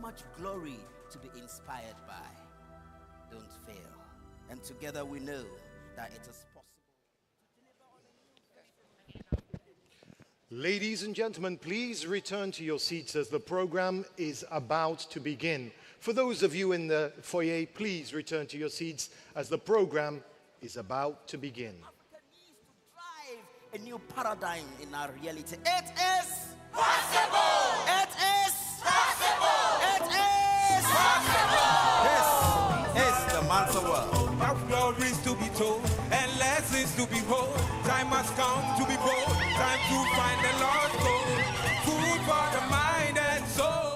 much glory to be inspired by. Don't fail. And together we know that it is possible. Ladies and gentlemen, please return to your seats as the program is about to begin. For those of you in the foyer, please return to your seats as the program is about to begin. Africa needs to drive a new paradigm in our reality. It is Possible! It is Possible! It is Possible! This is the Mansa world. Our glories to be told and lessons to behold. Time has come to be bold. Time to find the lost gold. Food for the mind and soul.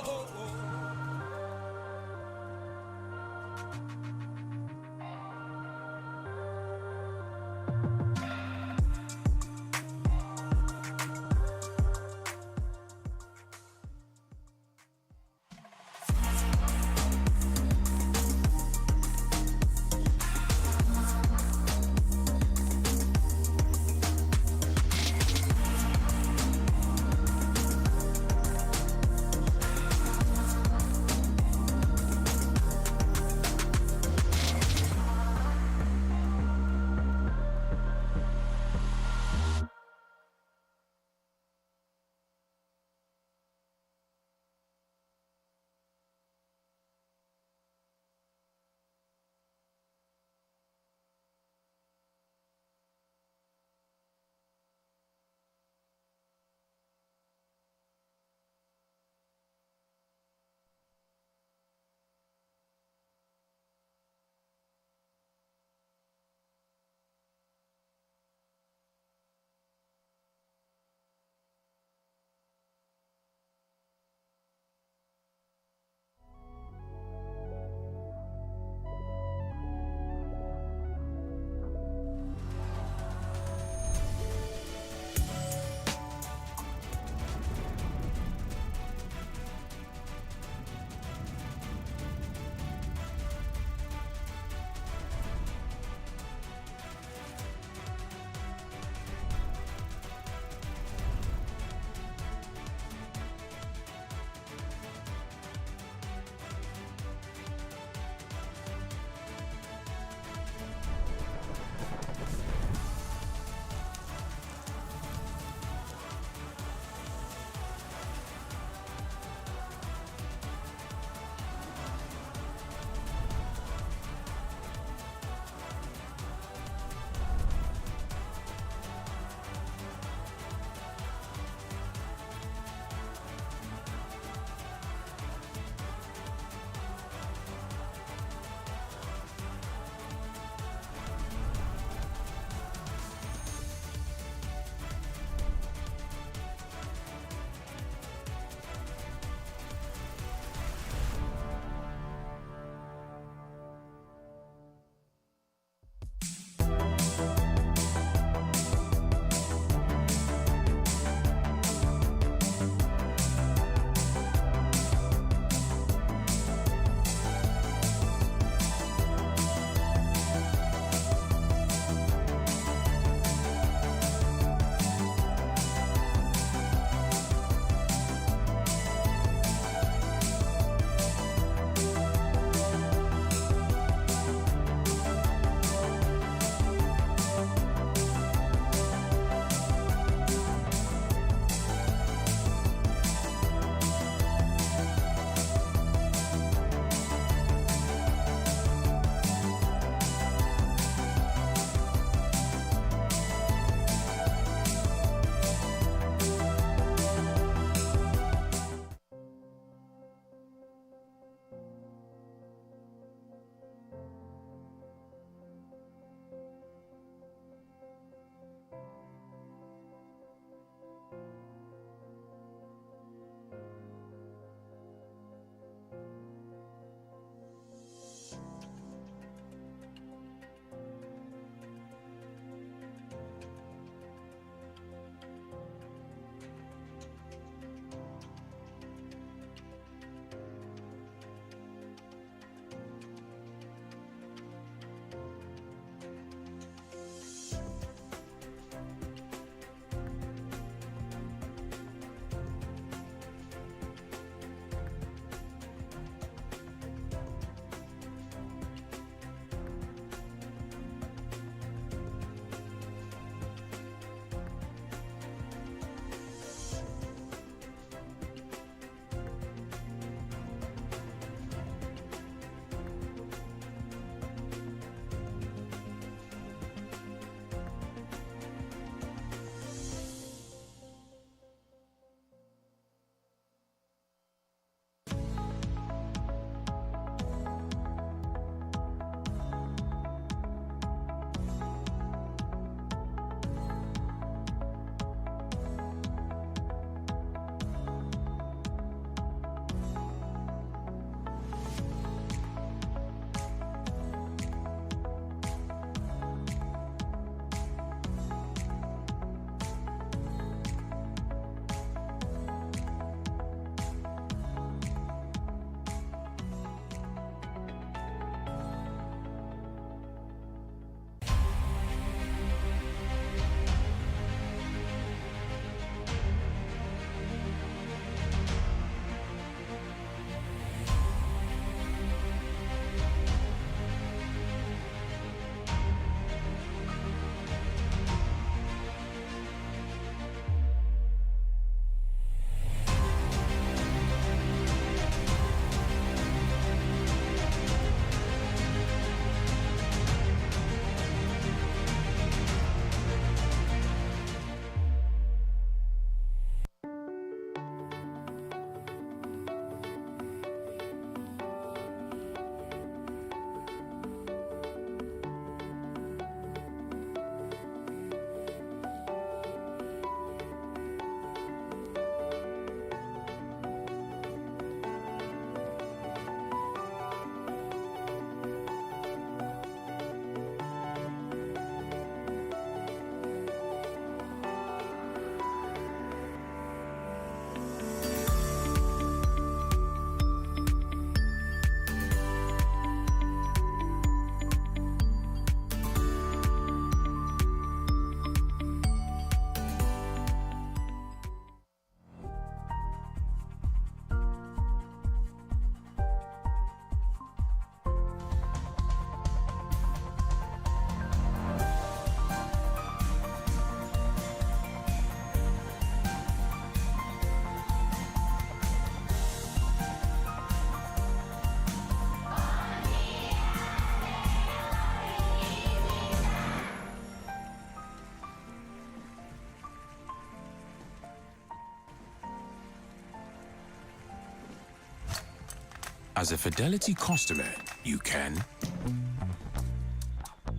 As a Fidelity customer, you can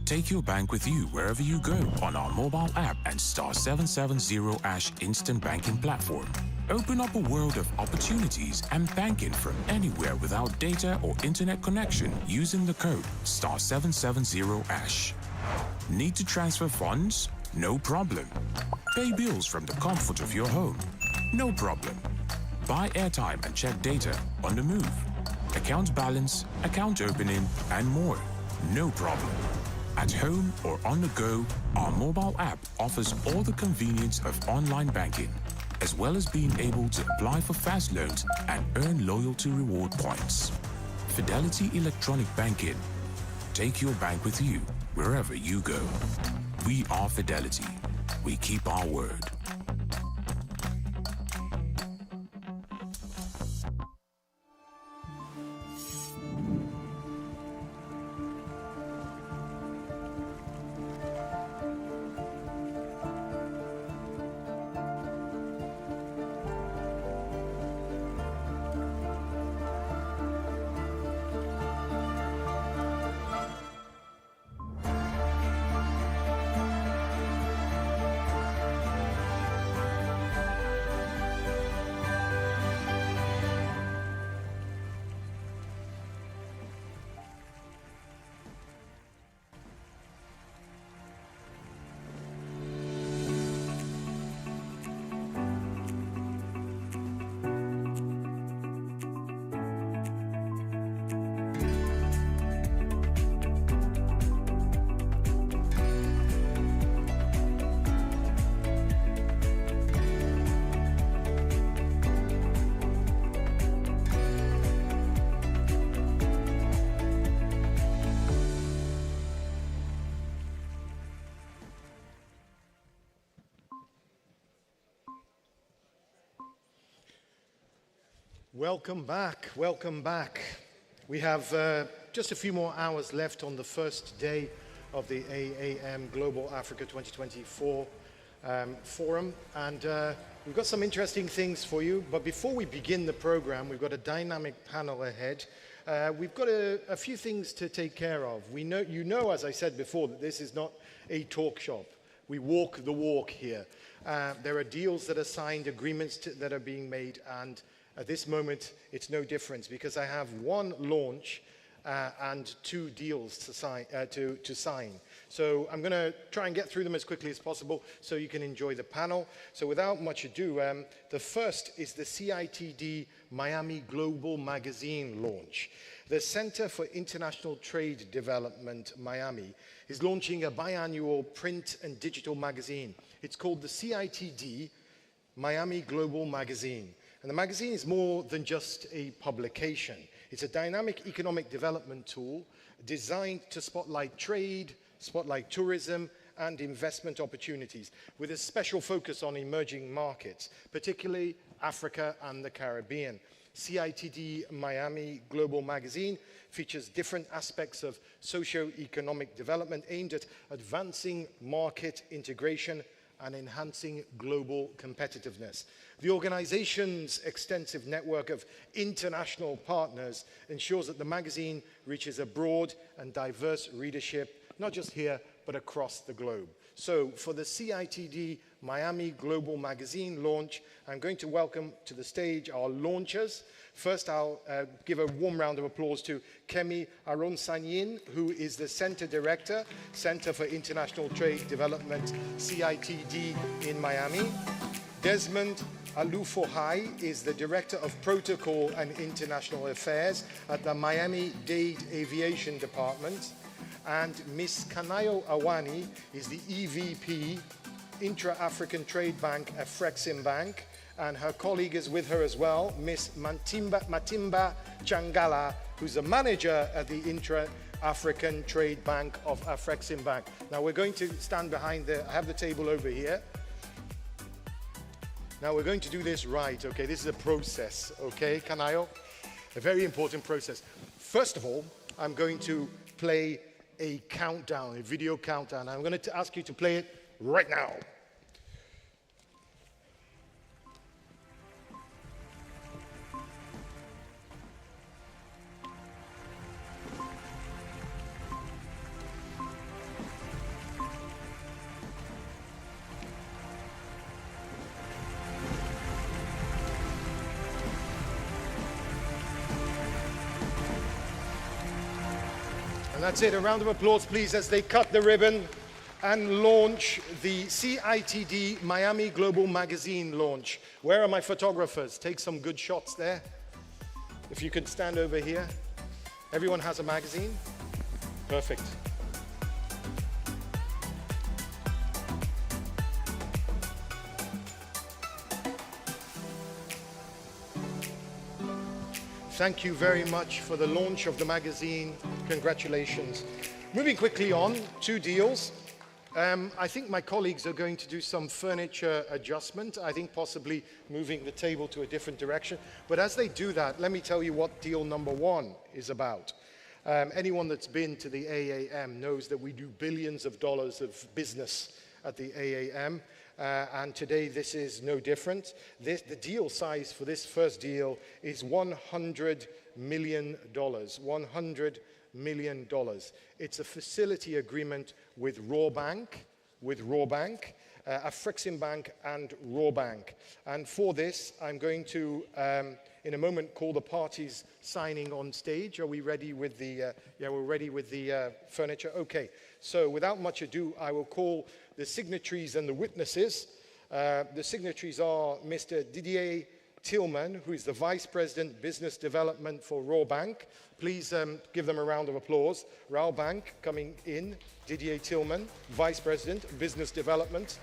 take your bank with you wherever you go on our mobile app and star 770 # instant banking platform. Open up a world of opportunities and banking from anywhere without data or internet connection using the code star 770 #. Need to transfer funds? No problem. Pay bills from the comfort of your home? No problem. Buy airtime and check data on the move. Account balance, account opening, and more. No problem. At home or on the go, our mobile app offers all the convenience of online banking, as well as being able to apply for fast loans and earn loyalty reward points. Fidelity Electronic Banking. Take your bank with you wherever you go. We are Fidelity. We keep our word. Welcome back, welcome back. We have just a few more hours left on the first day of the AAM Global Africa 2024 Forum, and we've got some interesting things for you. But before we begin the program, we've got a dynamic panel ahead. We've got a few things to take care of. You know, as I said before, that this is not a talk shop. We walk the walk here. There are deals that are signed, agreements that are being made, and at this moment, it's no difference because I have one launch and two deals to sign. So I'm going to try and get through them as quickly as possible so you can enjoy the panel. So without much ado, the first is the CITD Miami Global Magazine launch. The Center for International Trade Development, Miami, is launching a biannual print and digital magazine. It's called the CITD Miami Global Magazine. And the magazine is more than just a publication. It's a dynamic economic development tool designed to spotlight trade, spotlight tourism, and investment opportunities, with a special focus on emerging markets, particularly Africa and the Caribbean. CITD Miami Global Magazine features different aspects of socio-economic development aimed at advancing market integration and enhancing global competitiveness. The organization's extensive network of international partners ensures that the magazine reaches a broad and diverse readership, not just here, but across the globe. So for the CITD Miami Global Magazine launch, I'm going to welcome to the stage our launchers. First, I'll give a warm round of applause to Kemi Aronsanyin, who is the Center Director, Center for International Trade Development, CITD in Miami. Desmond Alufohai is the Director of Protocol and International Affairs at the Miami-Dade Aviation Department. And Ms. Kanayo Awani is the EVP, Intra-African Trade Bank, Afreximbank, and her colleague is with her as well, Ms. Matimba Changala, who's a manager at the Intra-African Trade Bank of Afreximbank. Now we're going to stand behind I have the table over here. Now we're going to do this right, okay? This is a process, okay, Kanayo? A very important process. First of all, I'm going to play a countdown, a video countdown. I'm going to ask you to play it right now. And that's it. A round of applause, please, as they cut the ribbon and launch the CITD Miami Global Magazine launch. Where are my photographers? Take some good shots there. If you could stand over here. Everyone has a magazine? Perfect. Thank you very much for the launch of the magazine. Congratulations. Moving quickly on, 2 deals. I think my colleagues are going to do some furniture adjustment. I think possibly moving the table to a different direction. But as they do that, let me tell you what deal number 1 is about. Anyone that's been to the AAM knows that we do billions of dollars of business at the AAM. And today this is no different. The deal size for this first deal is $100 million. $100 million. It's a facility agreement with Rawbank, Afreximbank and Rawbank. And for this, I'm going to, in a moment, call the parties signing on stage. Are we ready with the, yeah, we're ready with the furniture? Okay, so without much ado, I will call the signatories and the witnesses. The signatories are Mr. Didier Tillman, who is the Vice President, Business Development for Rawbank. Please give them a round of applause. Rawbank coming in, Didier Tillman, Vice President, Business Development.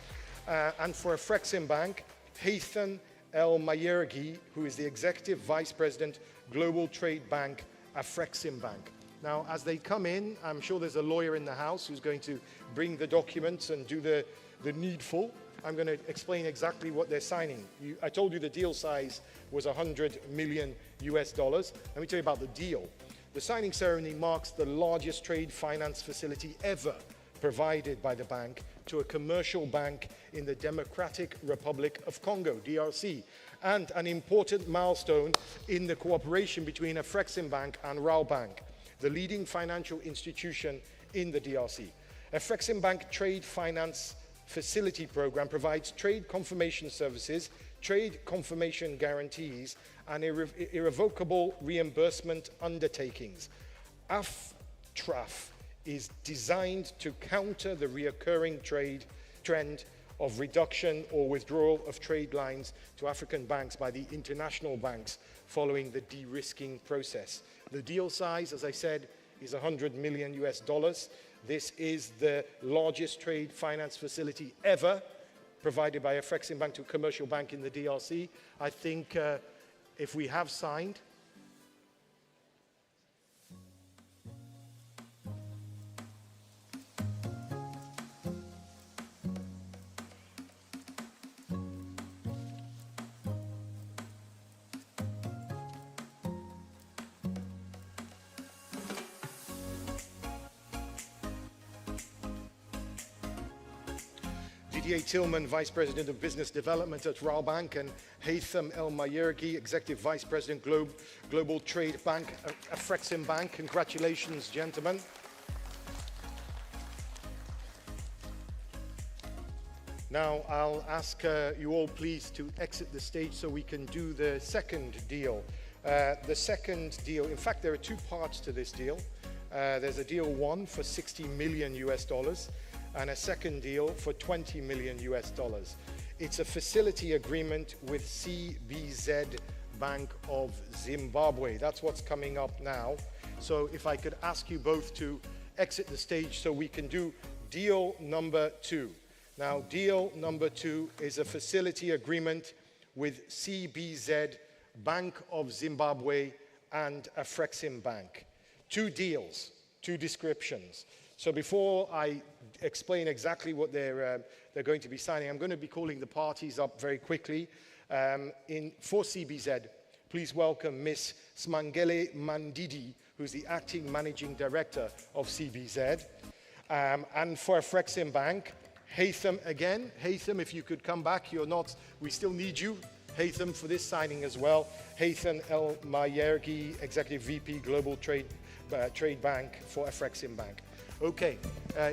And for Afreximbank, Haytham El Mayergi, who is the Executive Vice President, Global Trade Bank, Afreximbank. Now, as they come in, I'm sure there's a lawyer in the house who's going to bring the documents and do the needful. I'm going to explain exactly what they're signing. I told you the deal size was $100 million US. Let me tell you about the deal. The signing ceremony marks the largest trade finance facility ever provided by the bank to a commercial bank in the Democratic Republic of Congo, DRC, and an important milestone in the cooperation between Afreximbank and Rawbank, the leading financial institution in the DRC. Afreximbank Trade Finance Facility Program provides trade confirmation services, trade confirmation guarantees, and irrevocable reimbursement undertakings. AFTRAF is designed to counter the reoccurring trend of reduction or withdrawal of trade lines to African banks by the international banks following the de-risking process. The deal size, as I said, is $100 million US. This is the largest trade finance facility ever provided by Afreximbank to a commercial bank in the DRC. I think if we have signed, Didier Tillman, Vice President of Business Development at Rawbank, and Haytham El Mayergi, Executive Vice President, Global Trade Bank, Afreximbank. Congratulations, gentlemen. Now, I'll ask you all please to exit the stage so we can do the second deal. The second deal, in fact, there are 2 parts to this deal. There's a deal 1 for $60 million US, and a second deal for $20 million US. It's a facility agreement with CBZ Bank of Zimbabwe. That's what's coming up now. So if I could ask you both to exit the stage so we can do deal number 2. Now, deal number 2 is a facility agreement with CBZ Bank of Zimbabwe and Afreximbank. 2 deals, 2 descriptions. So before I explain exactly what they're going to be signing, I'm going to be calling the parties up very quickly. For CBZ, please welcome Ms. Smangele Mandidi, who's the Acting Managing Director of CBZ. And for Afreximbank, Haytham again. Haytham, if you could come back, we still need you. Haytham for this signing as well. Haytham El Mayergi, Executive VP, Global Trade Bank for Afreximbank. Okay,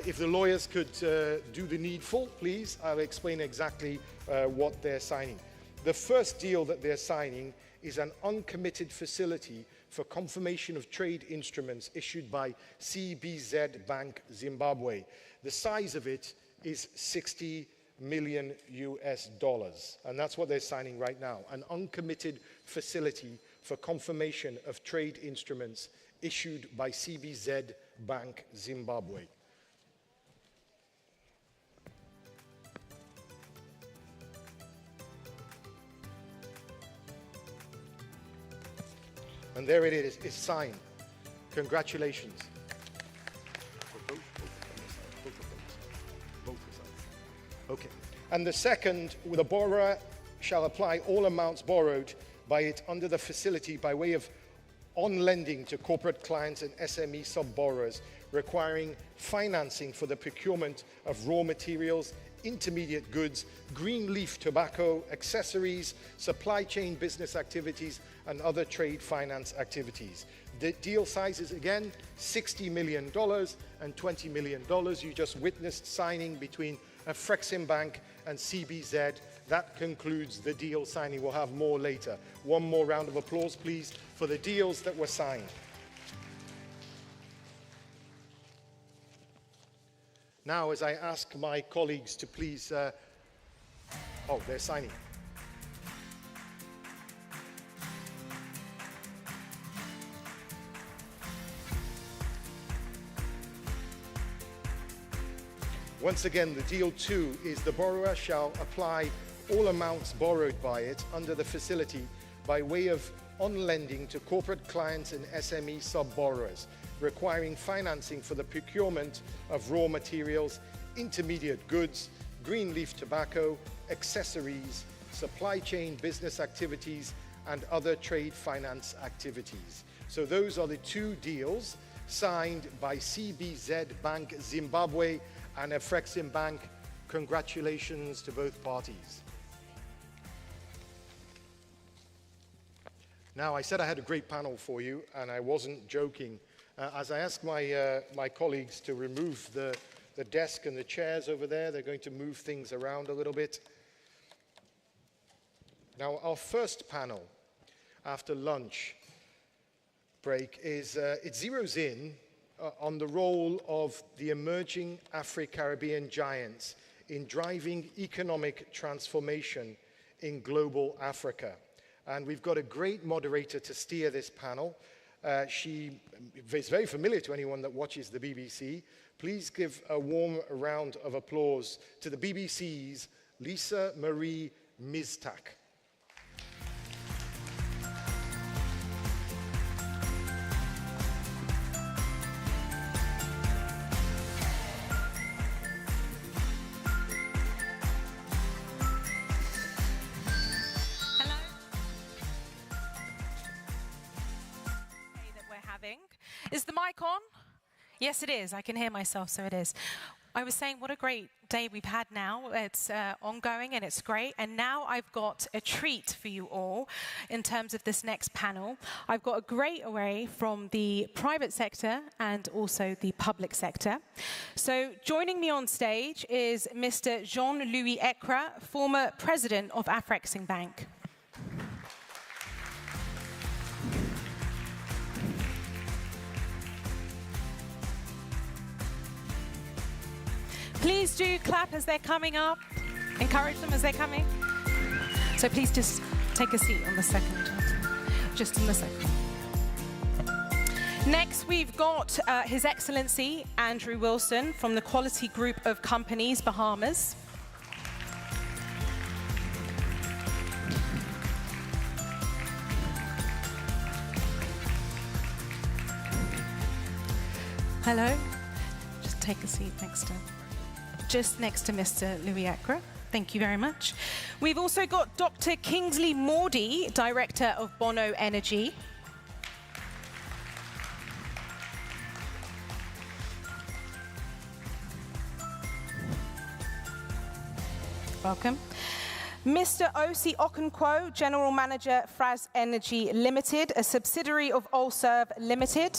if the lawyers could do the needful, please, I'll explain exactly what they're signing. The first deal that they're signing is an uncommitted facility for confirmation of trade instruments issued by CBZ Bank Zimbabwe. The size of it is $60 million US, and that's what they're signing right now, an uncommitted facility for confirmation of trade instruments issued by CBZ Bank Zimbabwe. And there it is, it's signed. Congratulations. Okay. And the second, the borrower shall apply all amounts borrowed by it under the facility by way of on-lending to corporate clients and SME sub-borrowers, requiring financing for the procurement of raw materials, intermediate goods, green leaf tobacco, accessories, supply chain business activities, and other trade finance activities. The deal sizes, again, $60 million and $20 million. You just witnessed signing between Afreximbank and CBZ. That concludes the deal signing. We'll have more later. One more round of applause, please, for the deals that were signed. Now, as I ask my colleagues to please, oh, they're signing. Once again, the deal 2 is the borrower shall apply all amounts borrowed by it under the facility by way of on-lending to corporate clients and SME sub-borrowers, requiring financing for the procurement of raw materials, intermediate goods, green leaf tobacco, accessories, supply chain business activities, and other trade finance activities. So those are the 2 deals signed by CBZ Bank Zimbabwe and Afreximbank. Congratulations to both parties. Now, I said I had a great panel for you, and I wasn't joking. As I ask my colleagues to remove the desk and the chairs over there, they're going to move things around a little bit. Now, our first panel after lunch break is, it zeroes in on the role of the emerging Afri-Caribbean giants in driving economic transformation in global Africa. And we've got a great moderator to steer this panel. She is very familiar to anyone that watches the BBC. Please give a warm round of applause to the BBC's Lisa Marie Miztak. Is the mic on? Yes, it is. I can hear myself, so it is. I was saying what a great day we've had now. It's ongoing and it's great. And now I've got a treat for you all in terms of this next panel. I've got a great array from the private sector and also the public sector. So joining me on stage is Mr. Jean-Louis Ekra, former president of Afreximbank. Please do clap as they're coming up. Encourage them as they're coming. So please just take a seat on the second. Just on the second. Next, we've got His Excellency Andrew Wilson from the Quality Group of Companies, Bahamas. Hello. Just take a seat next to him. Just next to Mr. Louis Ekra. Thank you very much. We've also got Dr. Kingsley Mordy, Director of Bono Energy. Welcome. Mr. Osi Okonkwo, General Manager, Fraz Energy Limited, a subsidiary of Allserve Limited.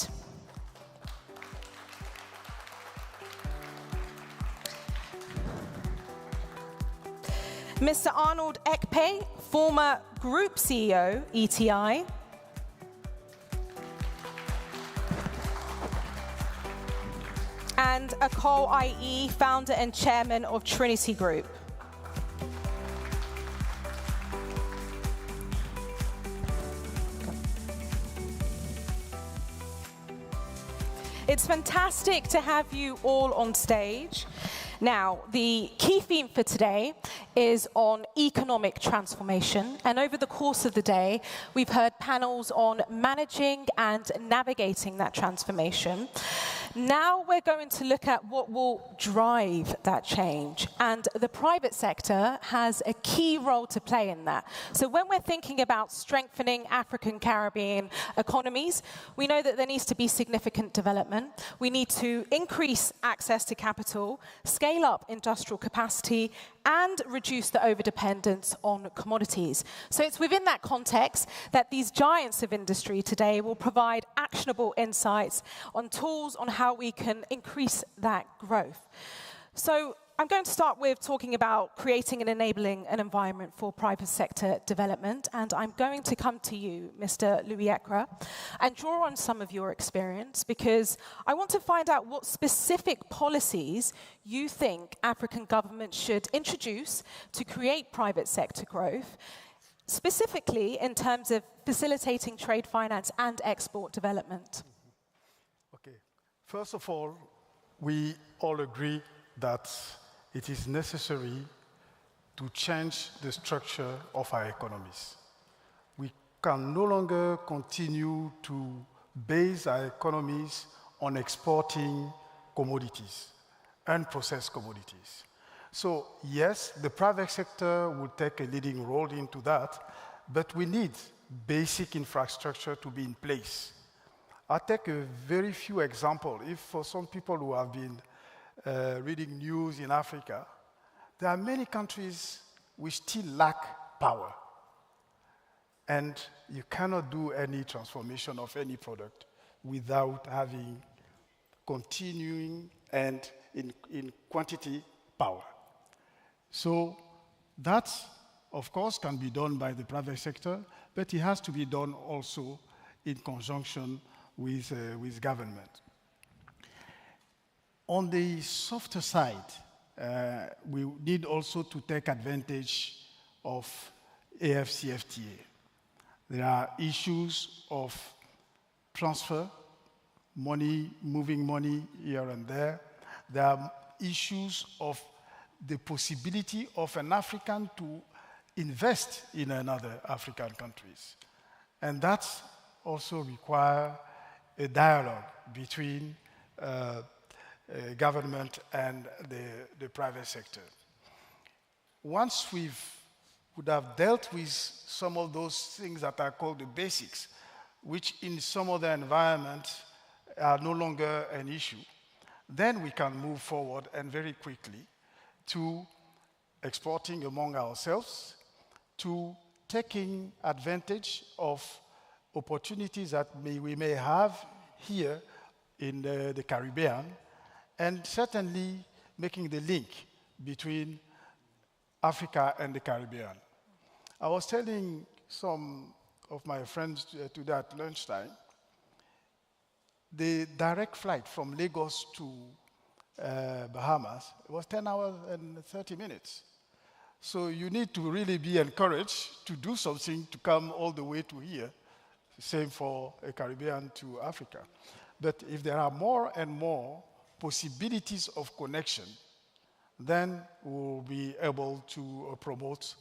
Mr. Arnold Ekpe, former Group CEO, ETI, and Akol IE, founder and chairman of Trinity Group. It's fantastic to have you all on stage. Now, the key theme for today is on economic transformation. And over the course of the day, we've heard panels on managing and navigating that transformation. Now we're going to look at what will drive that change. And the private sector has a key role to play in that. So when we're thinking about strengthening African Caribbean economies, we know that there needs to be significant development. We need to increase access to capital, scale up industrial capacity, and reduce the overdependence on commodities. So it's within that context that these giants of industry today will provide actionable insights on tools on how we can increase that growth. So I'm going to start with talking about creating and enabling an environment for private sector development, and I'm going to come to you, Mr. Louis-Ekra, and draw on some of your experience, because I want to find out what specific policies you think African governments should introduce to create private sector growth, specifically in terms of facilitating trade finance and export development. Okay. First of all, we all agree that it is necessary to change the structure of our economies. We can no longer continue to base our economies on exporting commodities, unprocessed commodities. So yes, the private sector will take a leading role into that, but we need basic infrastructure to be in place. I'll take a very few examples. If for some people who have been reading news in Africa, there are many countries which still lack power. And you cannot do any transformation of any product without having continuing and in quantity power. So that, of course, can be done by the private sector, but it has to be done also in conjunction with government. On the softer side, we need also to take advantage of AfCFTA. There are issues of transfer, money, moving money here and there. There are issues of the possibility of an African to invest in another African countries. And that also requires a dialogue between government and the private sector. Once we would have dealt with some of those things that are called the basics, which in some other environments are no longer an issue, then we can move forward and very quickly to exporting among ourselves, to taking advantage of opportunities that we may have here in the Caribbean, and certainly making the link between Africa and the Caribbean. I was telling some of my friends today at lunchtime, the direct flight from Lagos to Bahamas was 10 hours and 30 minutes. So you need to really be encouraged to do something to come all the way to here. Same for a Caribbean to Africa. But if there are more and more possibilities of connection, then we'll be able to promote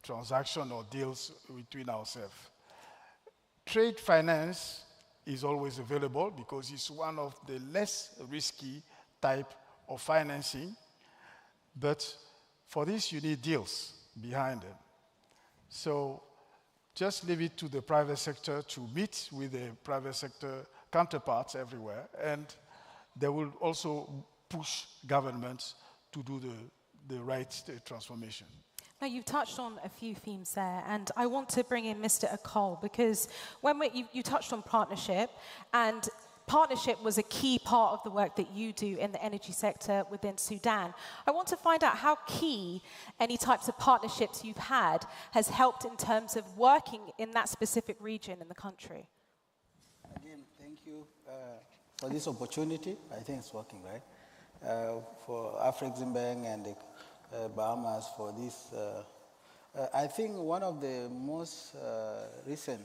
transaction or deals between ourselves. Trade finance is always available because it's one of the less risky type of financing, but for this you need deals behind them. So just leave it to the private sector to meet with the private sector counterparts everywhere, and they will also push governments to do the right transformation. Now, you've touched on a few themes there, and I want to bring in Mr. Akol, because when you touched on partnership, and partnership was a key part of the work that you do in the energy sector within Sudan. I want to find out how key any types of partnerships you've had has helped in terms of working in that specific region in the country. Again, thank you for this opportunity. I think it's working, right? For Afreximbank and the Bahamas for this. I think one of the most recent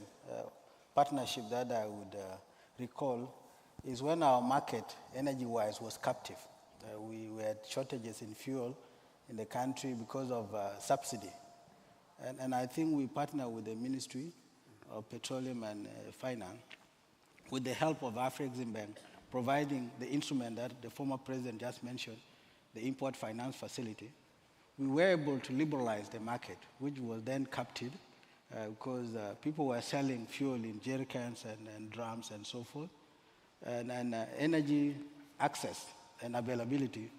partnership that I would recall is when our market, energy-wise, was captive. We had shortages in fuel in the country because of subsidy. And I think we partnered with the Ministry of Petroleum and Finance with the help of Afreximbank, providing the instrument that the former president just mentioned, the import finance facility. We were able to liberalize the market, which was then captive because people were selling fuel in jerry cans and drums and so forth. And energy access and availability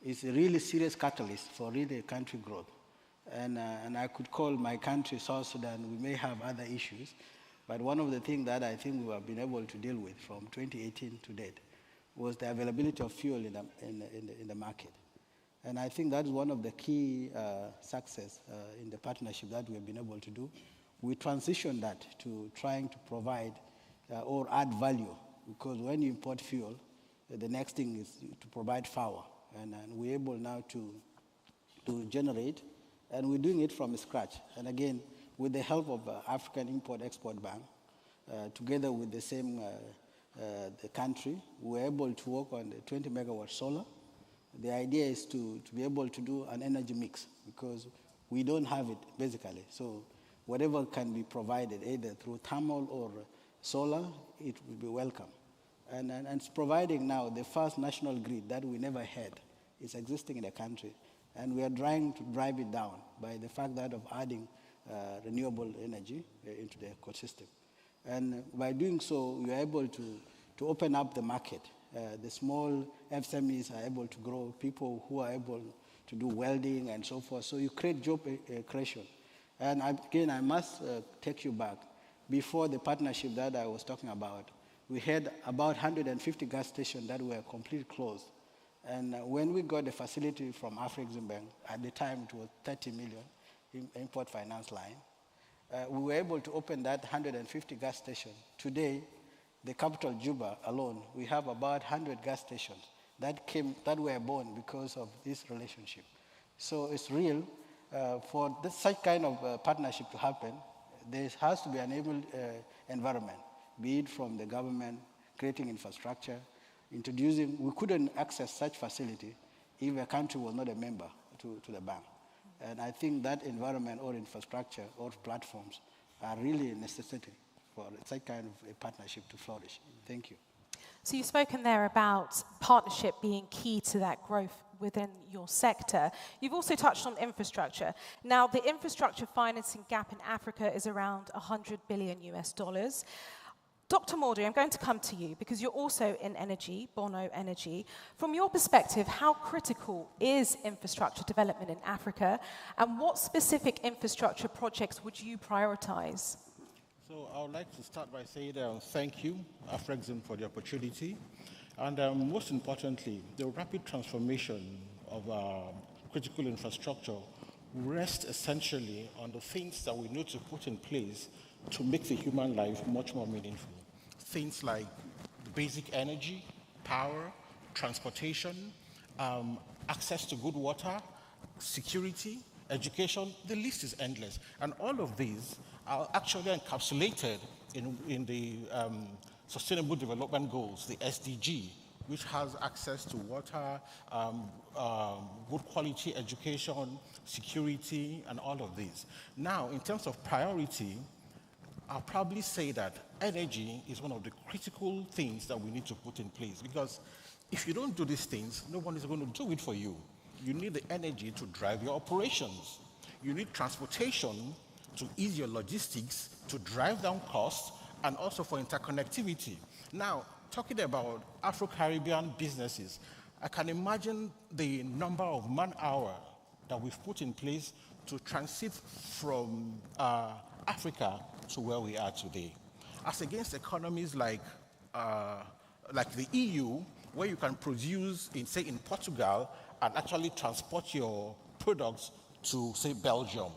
is a really serious catalyst for really country growth. And I could call my country South Sudan. We may have other issues, but one of the things that I think we have been able to deal with from 2018 to date was the availability of fuel in the market. And I think that's one of the key success in the partnership that we have been able to do. We transitioned that to trying to provide or add value, because when you import fuel, the next thing is to provide power. And we're able now to generate, and we're doing it from scratch. And again, with the help of African Import-Export Bank, together with the same the country, we were able to work on the 20 megawatt solar. The idea is to be able to do an energy mix, because we don't have it, basically. So whatever can be provided, either through thermal or solar, it will be welcome. And it's providing now the first national grid that we never had. It's existing in the country. And we are trying to drive it down by the fact that of adding renewable energy into the ecosystem. And by doing so, we are able to open up the market. The small SMEs are able to grow, people who are able to do welding and so forth. So you create job creation. And again, I must take you back. Before the partnership that I was talking about, we had about 150 gas stations that were completely closed. And when we got the facility from Afreximbank, at the time it was 30 million import finance line, we were able to open that 150 gas stations. Today, the capital Juba alone, we have about 100 gas stations that were born because of this relationship. So it's real. For such kind of partnership to happen, there has to be an able environment, be it from the government, creating infrastructure, introducing. We couldn't access such facility if a country was not a member to the bank. And I think that environment or infrastructure or platforms are really a necessity for such kind of a partnership to flourish. Thank you. So you've spoken there about partnership being key to that growth within your sector. You've also touched on infrastructure. Now, the infrastructure financing gap in Africa is around $100 billion US. Dr. Mordi, I'm going to come to you because you're also in energy, Bono Energy. From your perspective, how critical is infrastructure development in Africa, and what specific infrastructure projects would you prioritize? So I would like to start by saying thank you, Afrexim, for the opportunity. And most importantly, the rapid transformation of critical infrastructure rests essentially on the things that we need to put in place to make the human life much more meaningful. Things like the basic energy, power, transportation, access to good water, security, education, the list is endless. And all of these are actually encapsulated in the Sustainable Development Goals, the SDG, which has access to water, good quality education, security, and all of these. Now, in terms of priority, I'll probably say that energy is one of the critical things that we need to put in place, because if you don't do these things, no one is going to do it for you. You need the energy to drive your operations. You need transportation to ease your logistics, to drive down costs, and also for interconnectivity. Now, talking about Afro-Caribbean businesses, I can imagine the number of man-hour that we've put in place to transit from Africa to where we are today. As against economies like like the EU, where you can produce, say, in Portugal, and actually transport your products to, say, Belgium.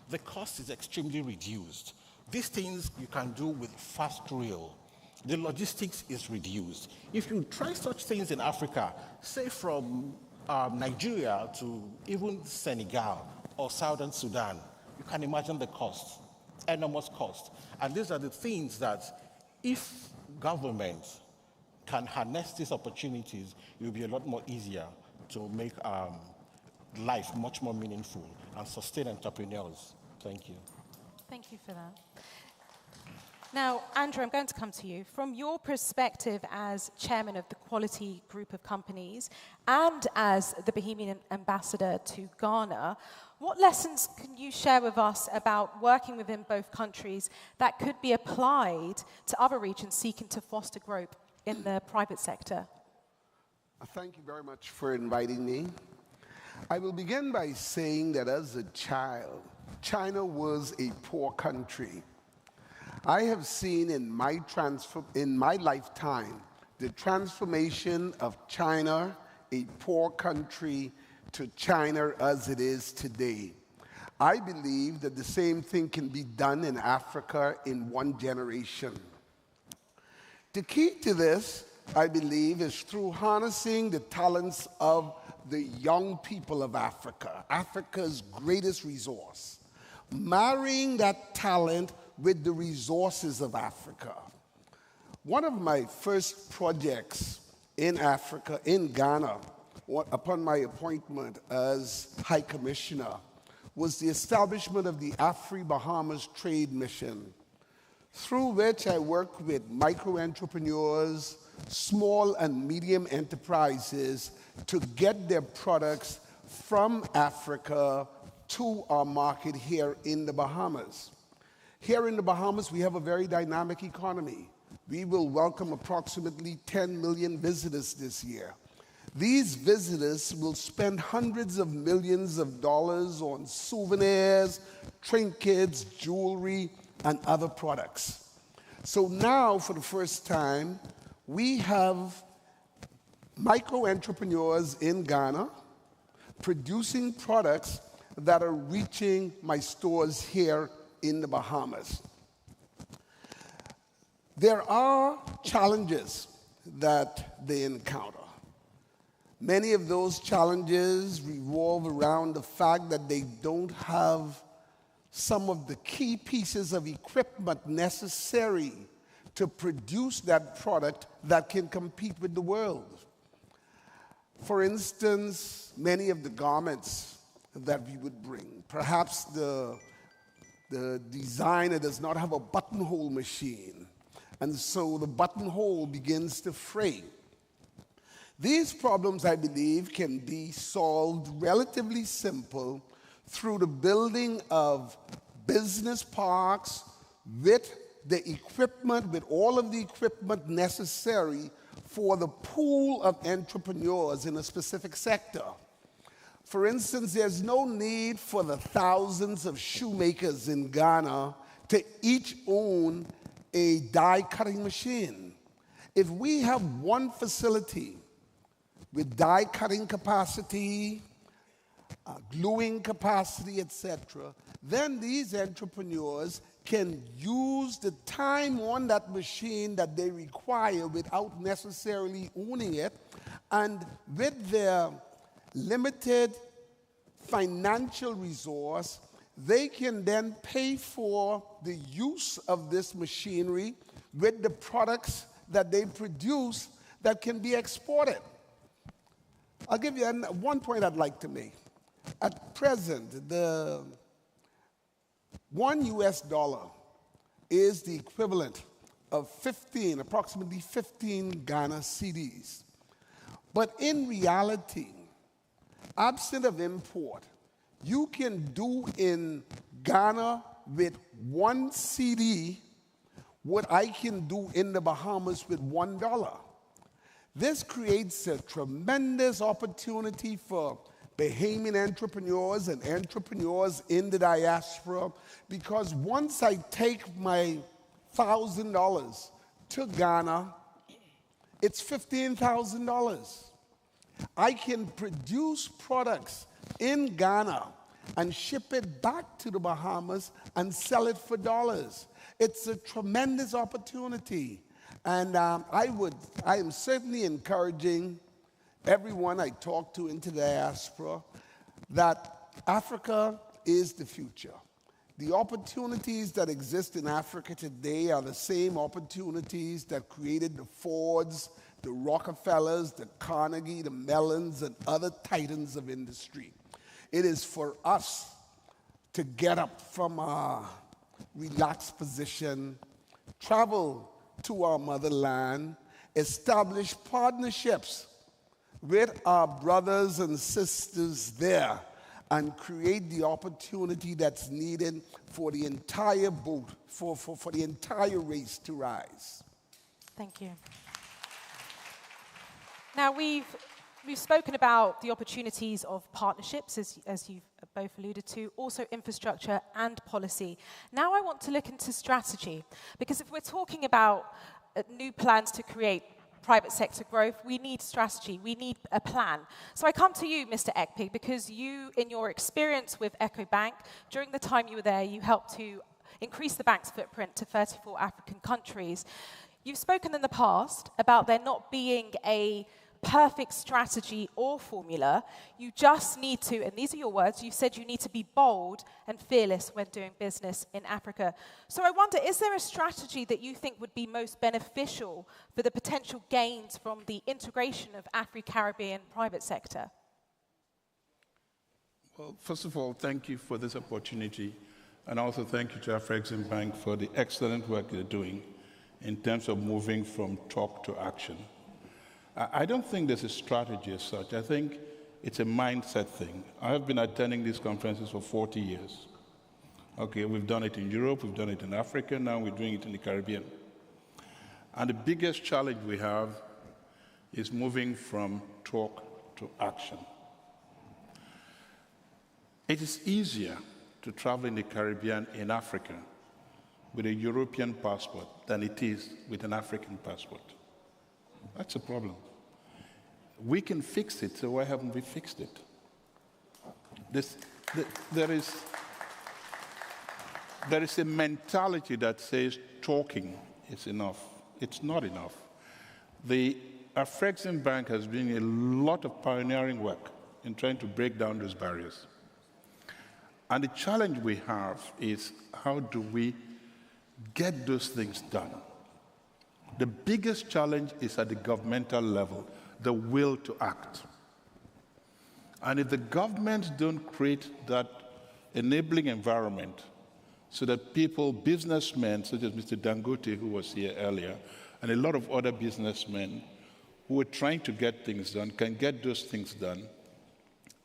The cost is extremely reduced. These things you can do with fast rail. The logistics is reduced. If you try such things in Africa, say from Nigeria to even Senegal or Southern Sudan, you can imagine the cost, enormous cost. And these are the things that if governments can harness these opportunities, it will be a lot more easier to make life much more meaningful and sustain entrepreneurs. Thank you. Thank you for that. Now, Andrew, I'm going to come to you. From your perspective as chairman of the Quality Group of Companies and as the Bahamian ambassador to Ghana, what lessons can you share with us about working within both countries that could be applied to other regions seeking to foster growth in the private sector? Thank you very much for inviting me. I will begin by saying that as a child, China was a poor country. I have seen in my lifetime the transformation of China, a poor country, to China as it is today. I believe that the same thing can be done in Africa in one generation. The key to this, I believe, is through harnessing the talents of the young people of Africa, Africa's greatest resource, marrying that talent with the resources of Africa. One of my first projects in Africa, in Ghana, upon my appointment as High Commissioner, was the establishment of the Afri-Bahamas Trade Mission, through which I worked with micro-entrepreneurs, small and medium enterprises to get their products from Africa to our market here in the Bahamas. Here in the Bahamas, we have a very dynamic economy. We will welcome approximately 10 million visitors this year. These visitors will spend hundreds of millions of dollars on souvenirs, trinkets, jewelry, and other products. So now, for the first time, we have micro-entrepreneurs in Ghana producing products that are reaching my stores here in the Bahamas. There are challenges that they encounter. Many of those challenges revolve around the fact that they don't have some of the key pieces of equipment necessary to produce that product that can compete with the world. For instance, many of the garments that we would bring, perhaps the designer does not have a buttonhole machine, and so the buttonhole begins to fray. These problems, I believe, can be solved relatively simple through the building of business parks with the equipment, with all of the equipment necessary for the pool of entrepreneurs in a specific sector. For instance, there's no need for the thousands of shoemakers in Ghana to each own a die-cutting machine. If we have one facility with die-cutting capacity, gluing capacity, etc., then these entrepreneurs can use the time on that machine that they require without necessarily owning it, and with their limited financial resource, they can then pay for the use of this machinery with the products that they produce that can be exported. I'll give you one point I'd like to make. At present, the $1 US is the equivalent of approximately 15 Ghana cedis. But in reality, absent of import, you can do in Ghana with 1 CD what I can do in the Bahamas with $1. This creates a tremendous opportunity for Bahamian entrepreneurs and entrepreneurs in the diaspora, because once I take my $1,000 to Ghana, it's $15,000. I can produce products in Ghana and ship it back to the Bahamas and sell it for dollars. It's a tremendous opportunity. And I am certainly encouraging everyone I talk to into the diaspora that Africa is the future. The opportunities that exist in Africa today are the same opportunities that created the Fords, the Rockefellers, the Carnegie, the Mellons, and other titans of industry. It is for us to get up from our relaxed position, travel to our motherland, establish partnerships with our brothers and sisters there, and create the opportunity that's needed for the entire boat, for the entire race to rise. Thank you. Now, we've spoken about the opportunities of partnerships, as you've both alluded to, also infrastructure and policy. Now I want to look into strategy, because if we're talking about new plans to create private sector growth, we need strategy, we need a plan. So I come to you, Mr. Ekpe, because you, in your experience with EcoBank, during the time you were there, you helped to increase the bank's footprint to 34 African countries. You've spoken in the past about there not being a perfect strategy or formula. You just need to, and these are your words, you said you need to be bold and fearless when doing business in Africa. So I wonder, is there a strategy that you think would be most beneficial for the potential gains from the integration of AfriCaribbean private sector? Well, first of all, thank you for this opportunity, and also thank you to Afreximbank for the excellent work they're doing in terms of moving from talk to action. I don't think there's a strategy as such. I think it's a mindset thing. I have been attending these conferences for 40 years. Okay, we've done it in Europe, we've done it in Africa, now we're doing it in the Caribbean. And the biggest challenge we have is moving from talk to action. It is easier to travel in the Caribbean in Africa with a European passport than it is with an African passport. That's a problem. We can fix it, so why haven't we fixed it? There is a mentality that says talking is enough. It's not enough. The Afreximbank has been a lot of pioneering work in trying to break down those barriers. And the challenge we have is, how do we get those things done? The biggest challenge is at the governmental level, the will to act. And if the governments don't create that enabling environment so that people, businessmen such as Mr. Dangote, who was here earlier, and a lot of other businessmen who are trying to get things done, can get those things done,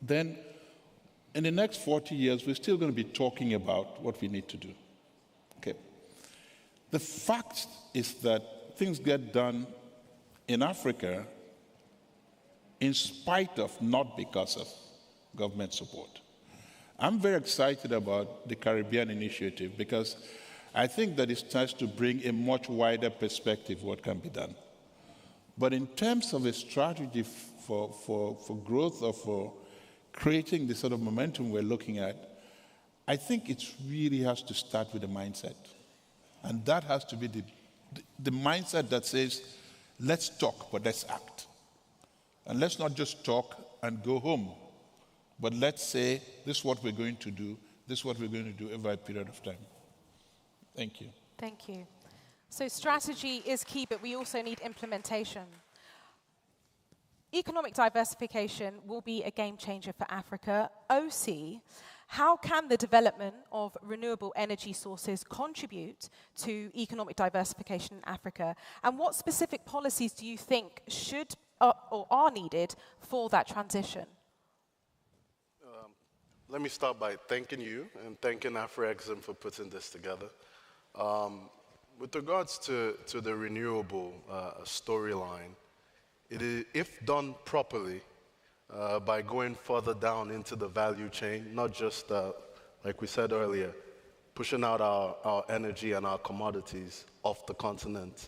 then in the next 40 years, we're still going to be talking about what we need to do. Okay. The fact is that things get done in Africa in spite of, not because of, government support. I'm very excited about the Caribbean initiative because I think that it starts to bring a much wider perspective of what can be done. But in terms of a strategy for growth or for creating the sort of momentum we're looking at, I think it really has to start with the mindset. And that has to be the mindset that says, let's talk, but let's act. And let's not just talk and go home, but let's say, this is what we're going to do, this is what we're going to do over a period of time. Thank you. Thank you. So strategy is key, but we also need implementation. Economic diversification will be a game changer for Africa. OC, how can the development of renewable energy sources contribute to economic diversification in Africa? And what specific policies do you think should or are needed for that transition? Let me start by thanking you and thanking Afrexim for putting this together. With regards to the renewable storyline, if done properly, by going further down into the value chain, not just, like we said earlier, pushing out our energy and our commodities off the continent,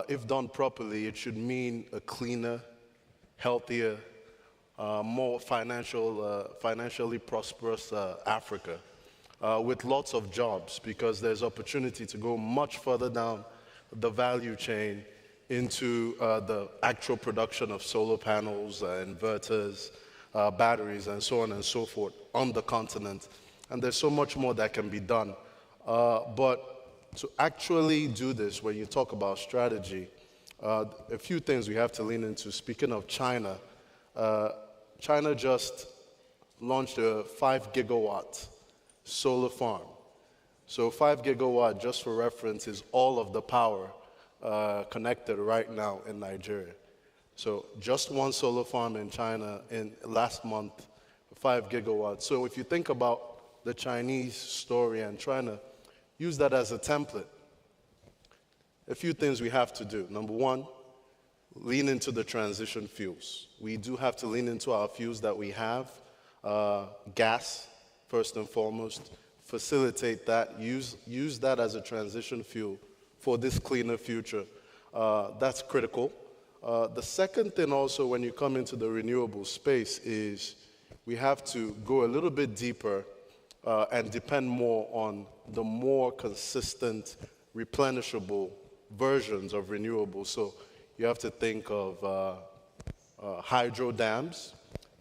if done properly, it should mean a cleaner, healthier, more financially prosperous Africa with lots of jobs, because there's opportunity to go much further down the value chain into the actual production of solar panels, inverters, batteries, and so on and so forth on the continent. And there's so much more that can be done. But to actually do this, when you talk about strategy, a few things we have to lean into. Speaking of China, China just launched a 5 gigawatt solar farm. So 5 gigawatt, just for reference, is all of the power connected right now in Nigeria. So just one solar farm in China in last month, 5 gigawatts. So if you think about the Chinese story and trying to use that as a template, a few things we have to do. Number one, lean into the transition fuels. We do have to lean into our fuels that we have, gas, first and foremost, facilitate that, use that as a transition fuel for this cleaner future. That's critical. The second thing also when you come into the renewable space is we have to go a little bit deeper and depend more on the more consistent, replenishable versions of renewables. So you have to think of hydro dams,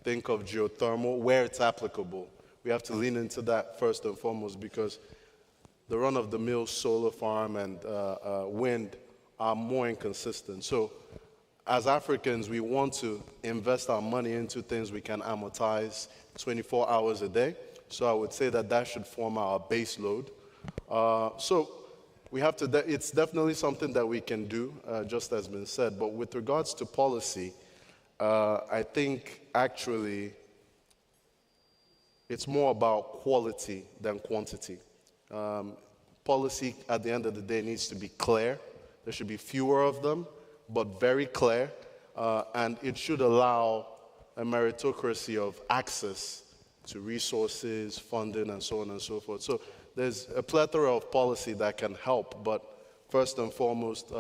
think of geothermal, where it's applicable. We have to lean into that first and foremost, because the run-of-the-mill solar farm and wind are more inconsistent. So as Africans, we want to invest our money into things we can amortize 24 hours a day. So I would say that that should form our base load. So we have to, it's definitely something that we can do, just as been said. But with regards to policy, I think actually it's more about quality than quantity. Policy, at the end of the day, needs to be clear. There should be fewer of them, but very clear. And it should allow a meritocracy of access to resources, funding, and so on and so forth. So there's a plethora of policy that can help, but first and foremost,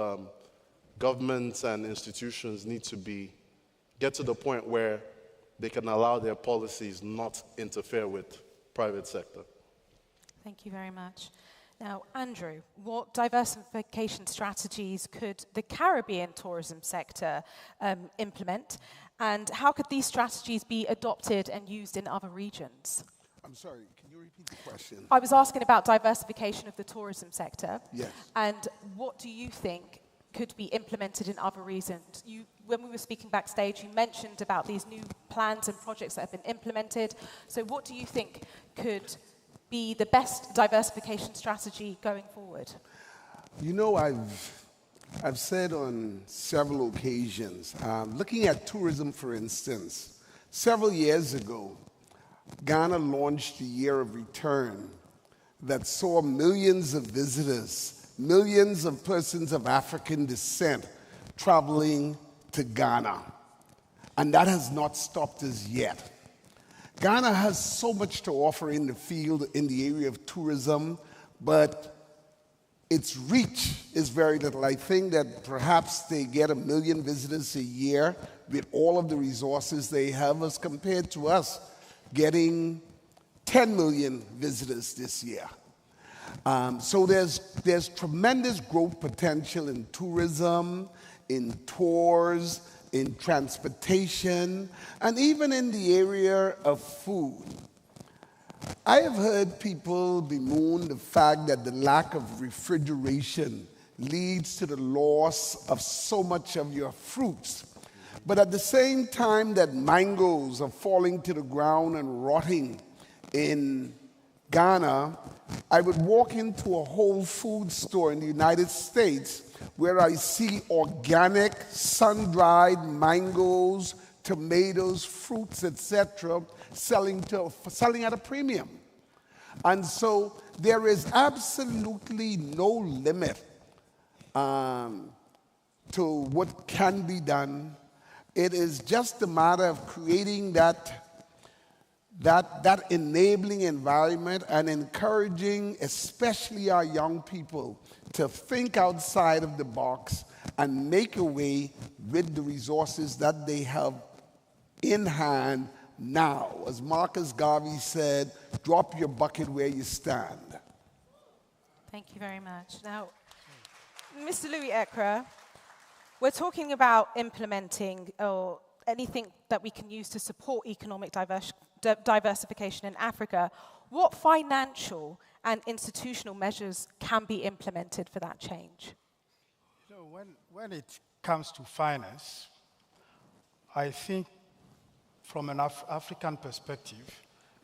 governments and institutions need to get to the point where they can allow their policies not interfere with private sector. Thank you very much. Now, Andrew, what diversification strategies could the Caribbean tourism sector implement, and how could these strategies be adopted and used in other regions? I'm sorry, can you repeat the question? I was asking about diversification of the tourism sector. Yes. And what do you think could be implemented in other regions? When we were speaking backstage, you mentioned about these new plans and projects that have been implemented. So what do you think could be the best diversification strategy going forward? You know, I've said on several occasions, looking at tourism, for instance, several years ago, Ghana launched the Year of Return that saw millions of visitors, millions of persons of African descent traveling to Ghana. And that has not stopped us yet. Ghana has so much to offer in the field, in the area of tourism, but its reach is very little. I think that perhaps they get 1 million visitors a year with all of the resources they have as compared to us getting 10 million visitors this year. So there's tremendous growth potential in tourism, in tours, in transportation, and even in the area of food. I have heard people bemoan the fact that the lack of refrigeration leads to the loss of so much of your fruits. But at the same time that mangoes are falling to the ground and rotting in Ghana, I would walk into a Whole Foods store in the United States where I see organic, sun-dried mangoes, tomatoes, fruits, etc., selling at a premium. And so there is absolutely no limit to what can be done. It is just a matter of creating that enabling environment and encouraging especially our young people to think outside of the box and make away with the resources that they have in hand now. As Marcus Garvey said, drop your bucket where you stand. Thank you very much. Now, Mr. Louis Ekra, we're talking about implementing or anything that we can use to support economic diversification in Africa. What financial and institutional measures can be implemented for that change? You know, when it comes to finance, I think from an African perspective,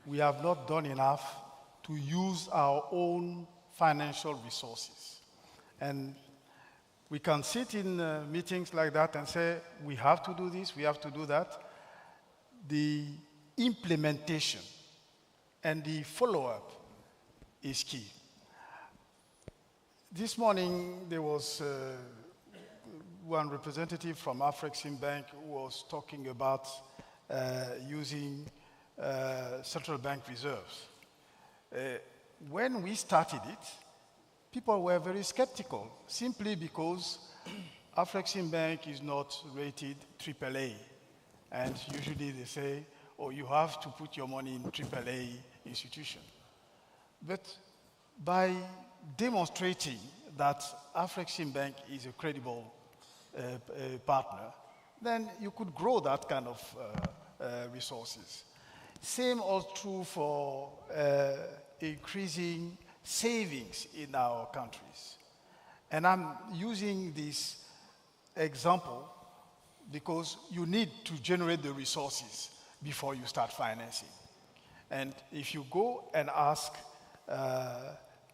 we have not done enough to use our own financial resources. And we can sit in meetings like that and say, we have to do this, we have to do that. The implementation and the follow-up is key. This morning, there was one representative from Afreximbank who was talking about using central bank reserves. When we started it, people were very skeptical, simply because Afreximbank is not rated AAA. And usually they say, oh, you have to put your money in AAA institution. But by demonstrating that Afreximbank is a credible partner, then you could grow that kind of resources. Same also true for increasing savings in our countries. And I'm using this example because you need to generate the resources before you start financing. And if you go and ask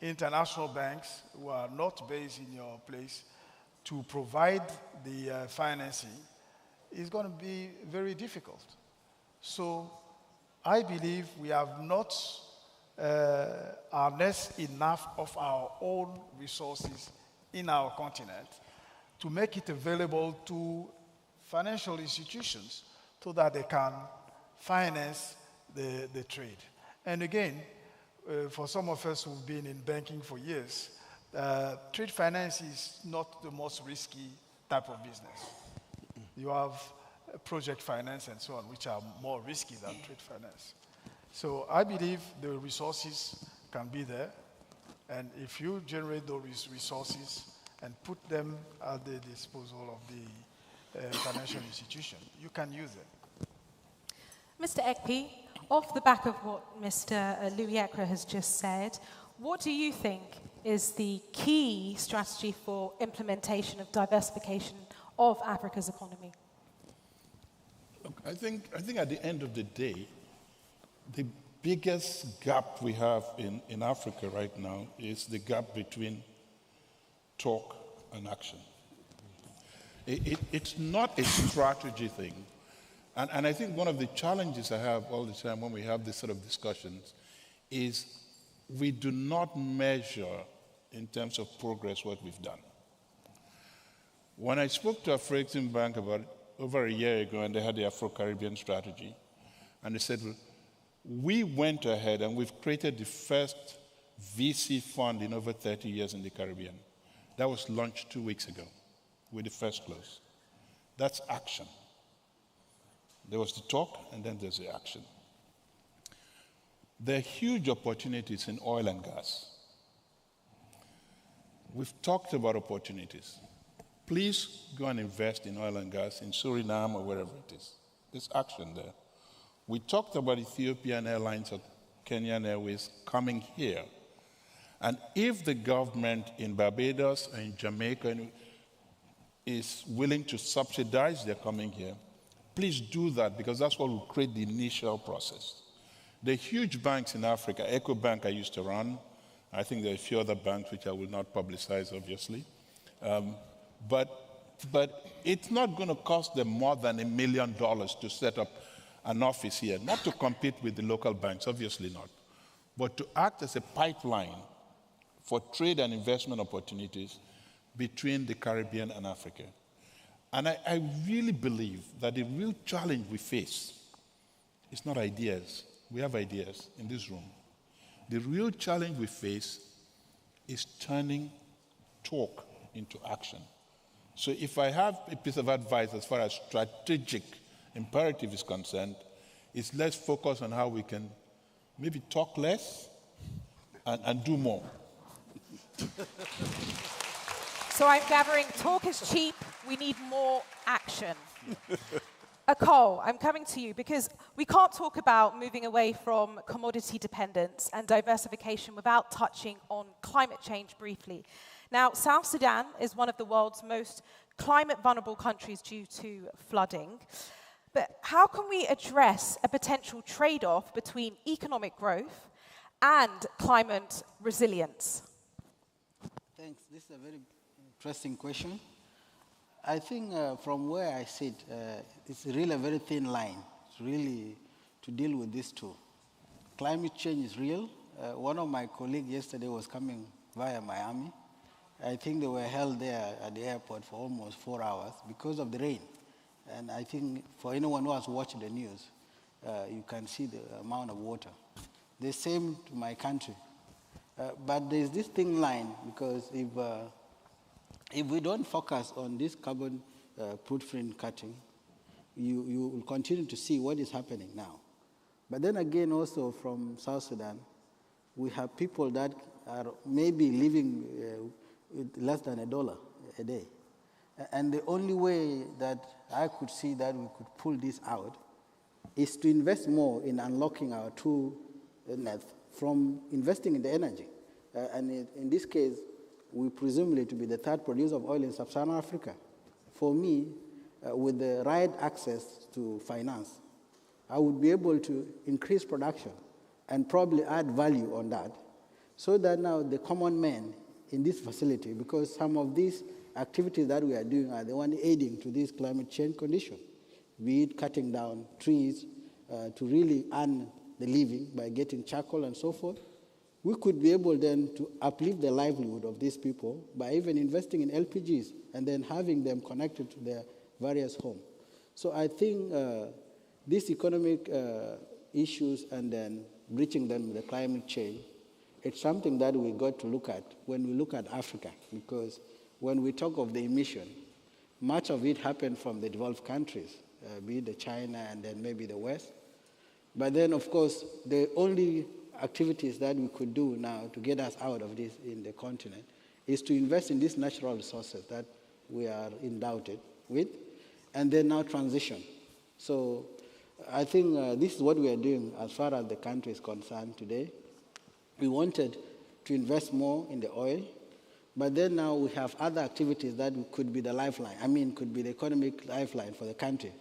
international banks who are not based in your place to provide the financing, it's going to be very difficult. So I believe we have not harnessed enough of our own resources in our continent to make it available to financial institutions so that they can finance the trade. And again, for some of us who've been in banking for years, trade finance is not the most risky type of business. You have project finance and so on, which are more risky than trade finance. So I believe the resources can be there, and if you generate those resources and put them at the disposal of the financial institution, you can use them. Mr. Ekpi, off the back of what Mr. Louis Ekra has just said, what do you think is the key strategy for implementation of diversification of Africa's economy? Look, I think at the end of the day, the biggest gap we have in Africa right now is the gap between talk and action. It's not a strategy thing. And I think one of the challenges I have all the time when we have these sort of discussions is we do not measure in terms of progress what we've done. When I spoke to Afreximbank about over a year ago, and they had the Afro-Caribbean strategy, and they said, well, we went ahead and we've created the first VC fund in over 30 years in the Caribbean. That was launched 2 weeks ago with the first close. That's action. There was the talk, and then there's the action. There are huge opportunities in oil and gas. We've talked about opportunities. Please go and invest in oil and gas in Suriname or wherever it is. There's action there. We talked about Ethiopian Airlines or Kenyan Airways coming here. And if the government in Barbados and in Jamaica is willing to subsidize their coming here, please do that, because that's what will create the initial process. The huge banks in Africa, EcoBank I used to run, I think there are a few other banks which I will not publicize, obviously. But it's not going to cost them more than $1 million to set up an office here, not to compete with the local banks, obviously not, but to act as a pipeline for trade and investment opportunities between the Caribbean and Africa. And I really believe that the real challenge we face is not ideas. We have ideas in this room. The real challenge we face is turning talk into action. So if I have a piece of advice as far as strategic imperative is concerned, it's let's focus on how we can maybe talk less and do more. So I'm gathering talk is cheap, we need more action. Akol, I'm coming to you because we can't talk about moving away from commodity dependence and diversification without touching on climate change briefly. Now, South Sudan is one of the world's most climate vulnerable countries due to flooding. But how can we address a potential trade-off between economic growth and climate resilience? Thanks. This is a very interesting question. I think from where I sit, it's really a very thin line. It's really to deal with these two. Climate change is real. One of my colleagues yesterday was coming via Miami. I think they were held there at the airport for almost 4 hours because of the rain. And I think for anyone who has watched the news, you can see the amount of water. The same to my country. But there's this thin line because if we don't focus on this carbon footprint cutting, you will continue to see what is happening now. But then again, also from South Sudan, we have people that are maybe living with less than $1 a day. And the only way that I could see that we could pull this out is to invest more in unlocking our true net from investing in the energy. And in this case, we presumably to be the third producer of oil in sub-Saharan Africa. For me, with the right access to finance, I would be able to increase production and probably add value on that, so that now the common man in this facility, because some of these activities that we are doing are the one aiding to this climate change condition, be it cutting down trees to really earn the living by getting charcoal and so forth. We could be able then to uplift the livelihood of these people by even investing in LPGs and then having them connected to their various homes. So I think these economic issues and then bridging them with the climate change, it's something that we got to look at when we look at Africa, because when we talk of the emission, much of it happened from the developed countries, be it the China and then maybe the West. But then, of course, the only activities that we could do now to get us out of this in the continent is to invest in these natural resources that we are endowed with, and then now transition. So I think this is what we are doing as far as the country is concerned today. We wanted to invest more in the oil, but then now we have other activities that could be the lifeline, could be the economic lifeline for the country.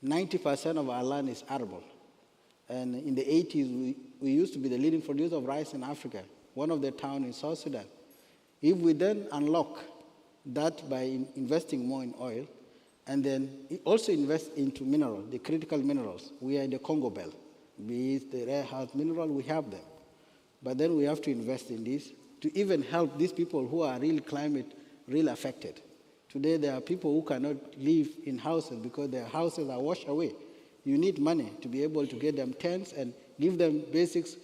90% of our land is arable. And in the 80s, we used to be the leading producer of rice in Africa, one of the towns in South Sudan. If we then unlock that by investing more in oil, and then also invest into minerals, the critical minerals, we are in the Congo Belt. Be it the rare earth mineral, we have them. But then we have to invest in this to even help these people who are really really affected. Today, there are people who cannot live in houses because their houses are washed away. You need money to be able to get them tents and give them basics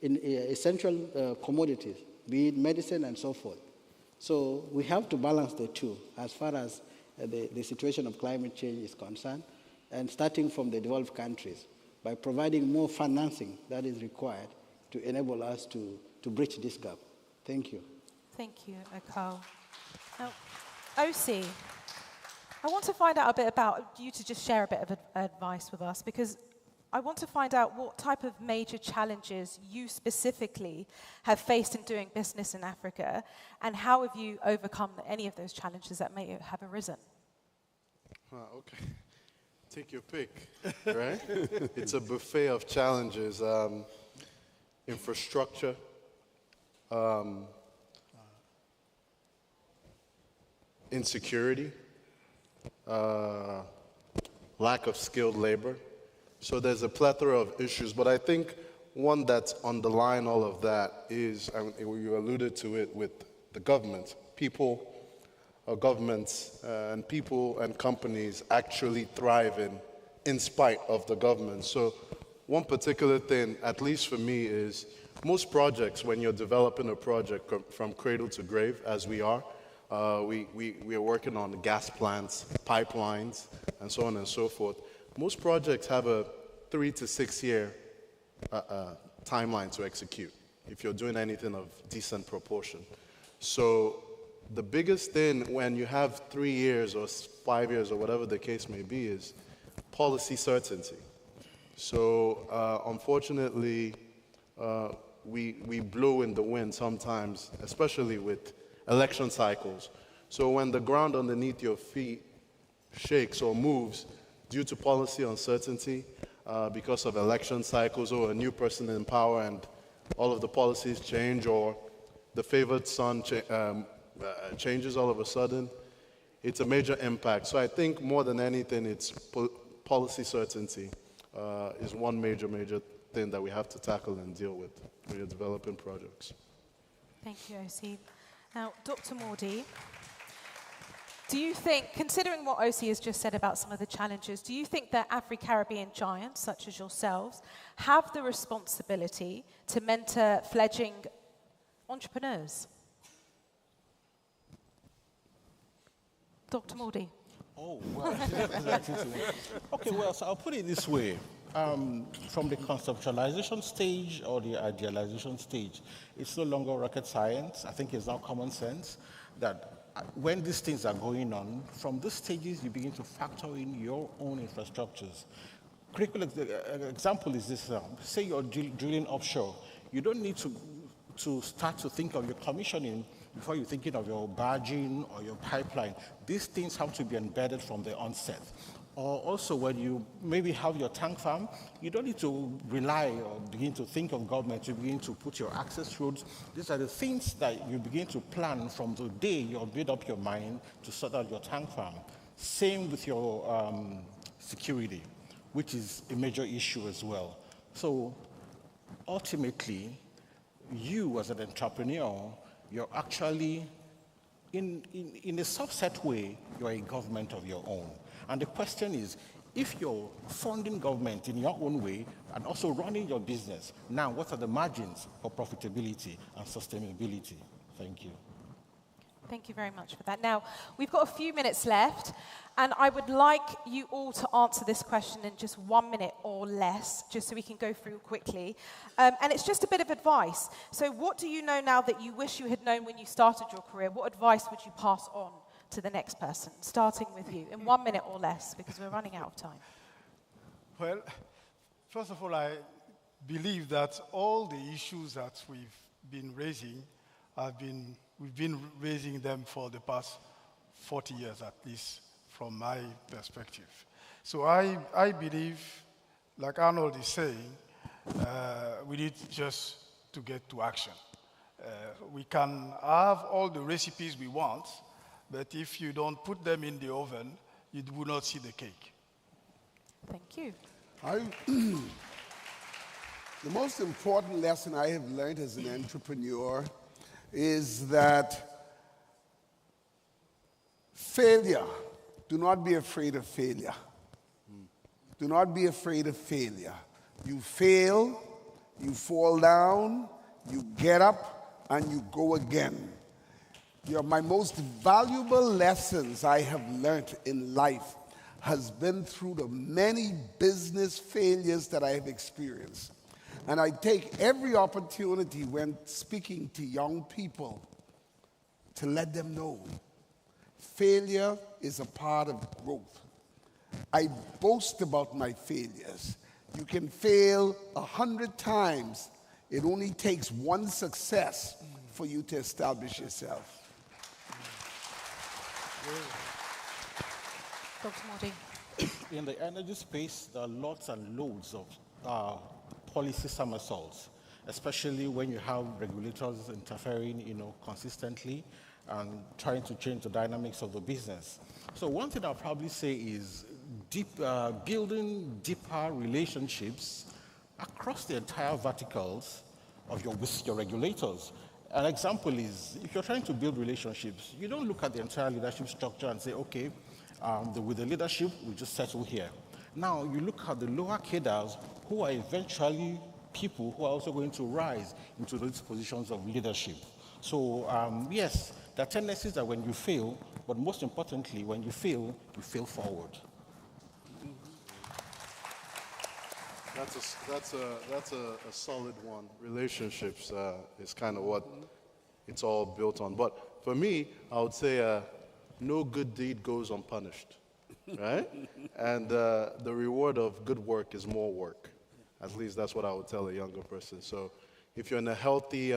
in essential commodities, be it medicine and so forth. So we have to balance the two as far as the situation of climate change is concerned, and starting from the developed countries by providing more financing that is required to enable us to bridge this gap. Thank you. Thank you, Akol. Now, OC, I want to find out a bit about you to just share a bit of advice with us, because I want to find out what type of major challenges you specifically have faced in doing business in Africa, and how have you overcome any of those challenges that may have arisen? Okay. Take your pick, right? It's a buffet of challenges. Infrastructure, insecurity, lack of skilled labor. So there's a plethora of issues, but I think one that's underlying all of that is, and you alluded to it with the government, governments and people and companies actually thriving in spite of the government. So one particular thing, at least for me, is most projects, when you're developing a project from cradle to grave, as we are, We are working on gas plants, pipelines, and so on and so forth. Most projects have a 3 to 6 year timeline to execute if you're doing anything of decent proportion. So the biggest thing when you have 3 years or 5 years or whatever the case may be is policy certainty. So unfortunately, we blow in the wind sometimes, especially with election cycles. So when the ground underneath your feet shakes or moves due to policy uncertainty because of election cycles or a new person in power and all of the policies change, or the favored son changes all of a sudden, it's a major impact. So I think more than anything, it's policy certainty is one major thing that we have to tackle and deal with when you're developing projects. Thank you, OC. Now, Dr. Mordi, do you think, considering what OC has just said about some of the challenges, do you think that AfriCaribbean giants, such as yourselves, have the responsibility to mentor fledgling entrepreneurs? Dr. Mordi. Oh, well. Okay, well, so I'll put it this way. From the conceptualization stage or the idealization stage, it's no longer rocket science. I think it's now common sense that when these things are going on, from these stages, you begin to factor in your own infrastructures. Critical example is this, say you're drilling offshore. You don't need to start to think of your commissioning before you're thinking of your barging or your pipeline. These things have to be embedded from the onset. Or also when you maybe have your tank farm, you don't need to rely or begin to think of government to begin to put your access roads. These are the things that you begin to plan from the day you build up your mind to sort out your tank farm. Same with your security, which is a major issue as well. So ultimately, you as an entrepreneur, you're actually, in a subset way, you're a government of your own. And the question is, if you're funding government in your own way and also running your business, now what are the margins for profitability and sustainability? Thank you. Thank you very much for that. Now, we've got a few minutes left, and I would like you all to answer this question in just 1 minute or less, just so we can go through quickly. And it's just a bit of advice. So what do you know now that you wish you had known when you started your career? What advice would you pass on to the next person, starting with you, in 1 minute or less, because we're running out of time? Well, first of all, I believe that all the issues that we've been raising we've been raising them for the past 40 years at least, from my perspective. So I believe, like Arnold is saying, we need just to get to action. We can have all the recipes we want, but if you don't put them in the oven, you will not see the cake. Thank you. The most important lesson I have learned as an entrepreneur is that failure, do not be afraid of failure. Do not be afraid of failure. You fail, you fall down, you get up, and you go again. My most valuable lessons I have learned in life has been through the many business failures that I have experienced. And I take every opportunity when speaking to young people to let them know failure is a part of growth. I boast about my failures. You can fail 100 times. It only takes one success for you to establish yourself. Dr. Mordi. In the energy space, there are lots and loads of policy somersaults, especially when you have regulators interfering, consistently and trying to change the dynamics of the business. So one thing I'll probably say is building deeper relationships across the entire verticals with your regulators. An example is, if you're trying to build relationships, you don't look at the entire leadership structure and say, okay, with the leadership, we just settle here. Now, you look at the lower cadres who are eventually people who are also going to rise into those positions of leadership. So, yes, There are tendencies that when you fail, but most importantly, when you fail forward. That's a solid one. Relationships is kind of what it's all built on. But for me, I would say no good deed goes unpunished, right? And the reward of good work is more work. At least that's what I would tell a younger person. So if you're in a healthy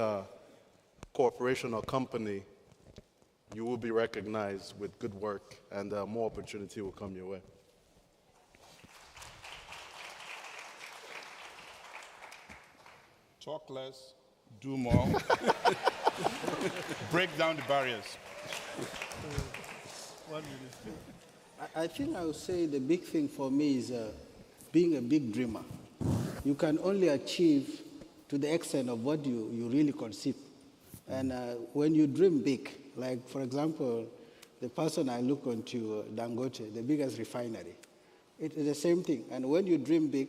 corporation or company, you will be recognized with good work, and more opportunity will come your way. Talk less, do more, break down the barriers. I think I would say the big thing for me is being a big dreamer. You can only achieve to the extent of what you really conceive. And when you dream big, like for example, the person I look onto, Dangote, the biggest refinery, it is the same thing. And when you dream big,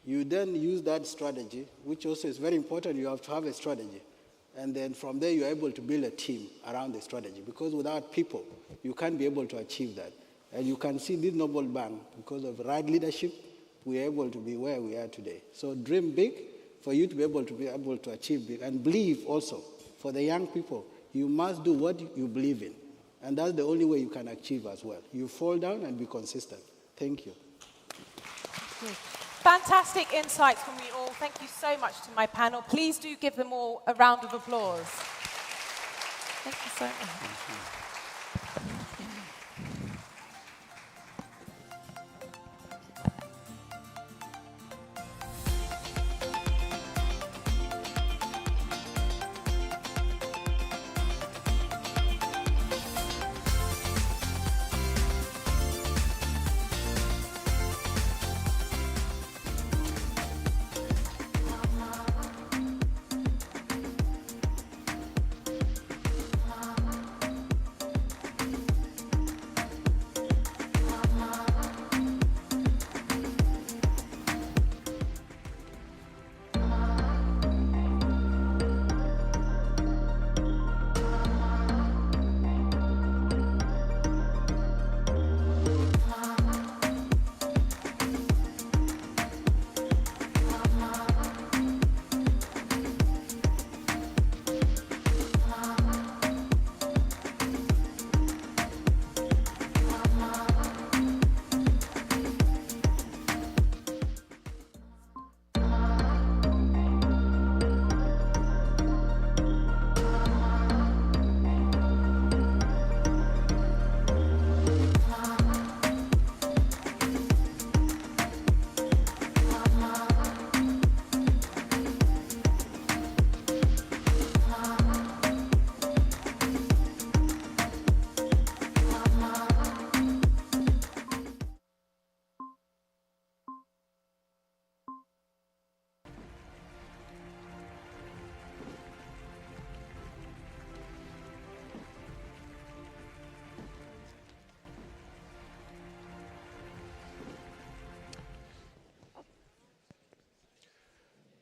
you then use that strategy, which also is very important. You have to have a strategy. And then from there, you're able to build a team around the strategy. Because without people, you can't be able to achieve that. And you can see this noble bank, because of right leadership, we are able to be where we are today. So dream big for you to be able to achieve big. And believe also, for the young people, you must do what you believe in. And that's the only way you can achieve as well. You fall down and be consistent. Thank you. Fantastic insights from you all. Thank you so much to my panel. Please do give them all a round of applause. Thank you so much.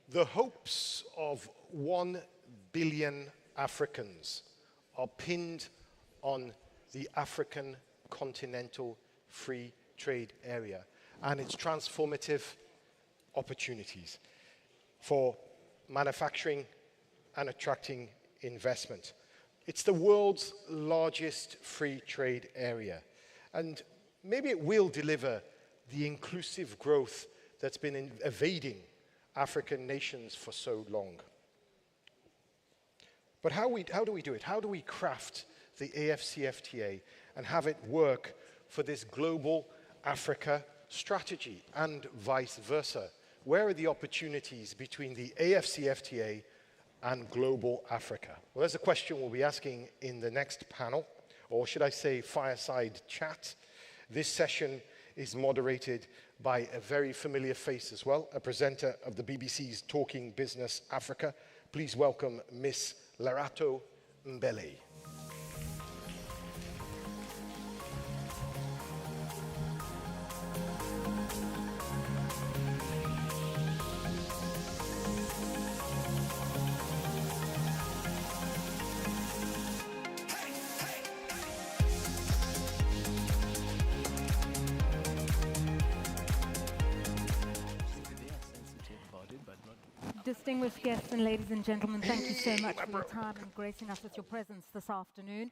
The hopes of 1 billion Africans are pinned on the African Continental Free Trade Area and its transformative opportunities for manufacturing and attracting investment. It's the world's largest free trade area, and maybe it will deliver the inclusive growth that's been evading African nations for so long. But how do we do it? How do we craft the AfCFTA and have it work for this global Africa strategy and vice versa? Where are the opportunities between the AfCFTA and global Africa? Well, that's a question we'll be asking in the next panel, or should I say fireside chat. This session is moderated by a very familiar face as well, a presenter of the BBC's Talking Business Africa. Please welcome Miss Lerato Mbele. Hey, Distinguished guests and ladies and gentlemen, thank you so much for your time and gracing us with your presence this afternoon.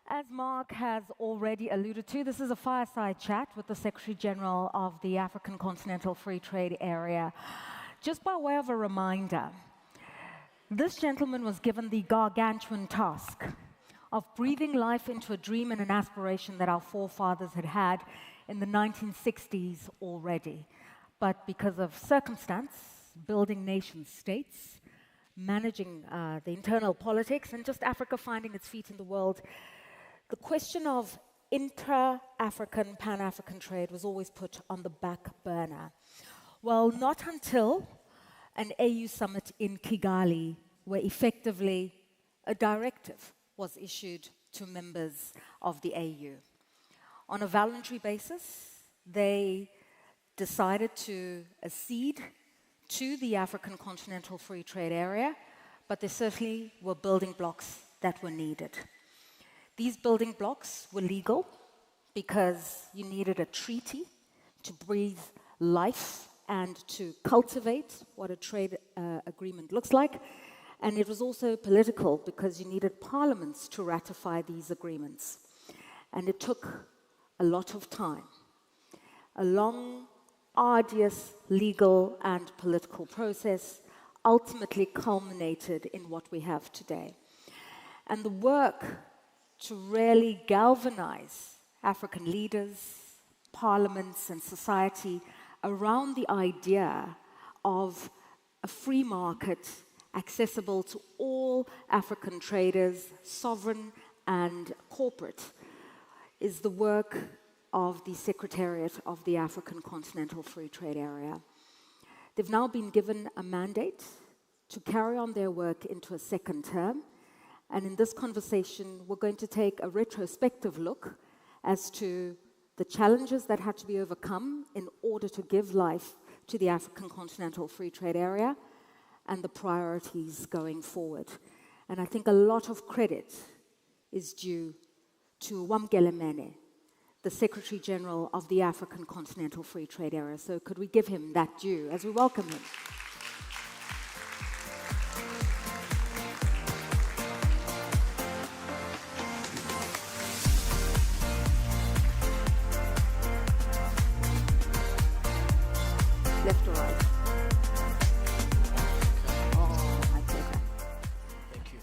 As Mark has already alluded to, this is a fireside chat with the Secretary General of the African Continental Free Trade Area. Just by way of a reminder, this gentleman was given the gargantuan task of breathing life into a dream and an aspiration that our forefathers had had in the 1960s already. But because of circumstance, building nation states, managing the internal politics, and just Africa finding its feet in the world, the question of intra-African, pan-African trade was always put on the back burner. Well, not until an AU summit in Kigali, where effectively a directive was issued to members of the AU. On a voluntary basis, they decided to accede to the African Continental Free Trade Area, but there certainly were building blocks that were needed. These building blocks were legal because you needed a treaty to breathe life and to cultivate what a trade agreement looks like. And it was also political because you needed parliaments to ratify these agreements. And it took a lot of time. A long, arduous legal and political process ultimately culminated in what we have today. And the work to really galvanize African leaders, parliaments, and society around the idea of a free market accessible to all African traders, sovereign and corporate, is the work of the Secretariat of the African Continental Free Trade Area. They've now been given a mandate to carry on their work into a second term. And in this conversation, we're going to take a retrospective look as to the challenges that had to be overcome in order to give life to the African Continental Free Trade Area and the priorities going forward. And I think a lot of credit is due to Wamkele Mene, the Secretary General of the African Continental Free Trade Area. So could we give him that due as we welcome him? Left or right? Oh, my pleasure. Thank you.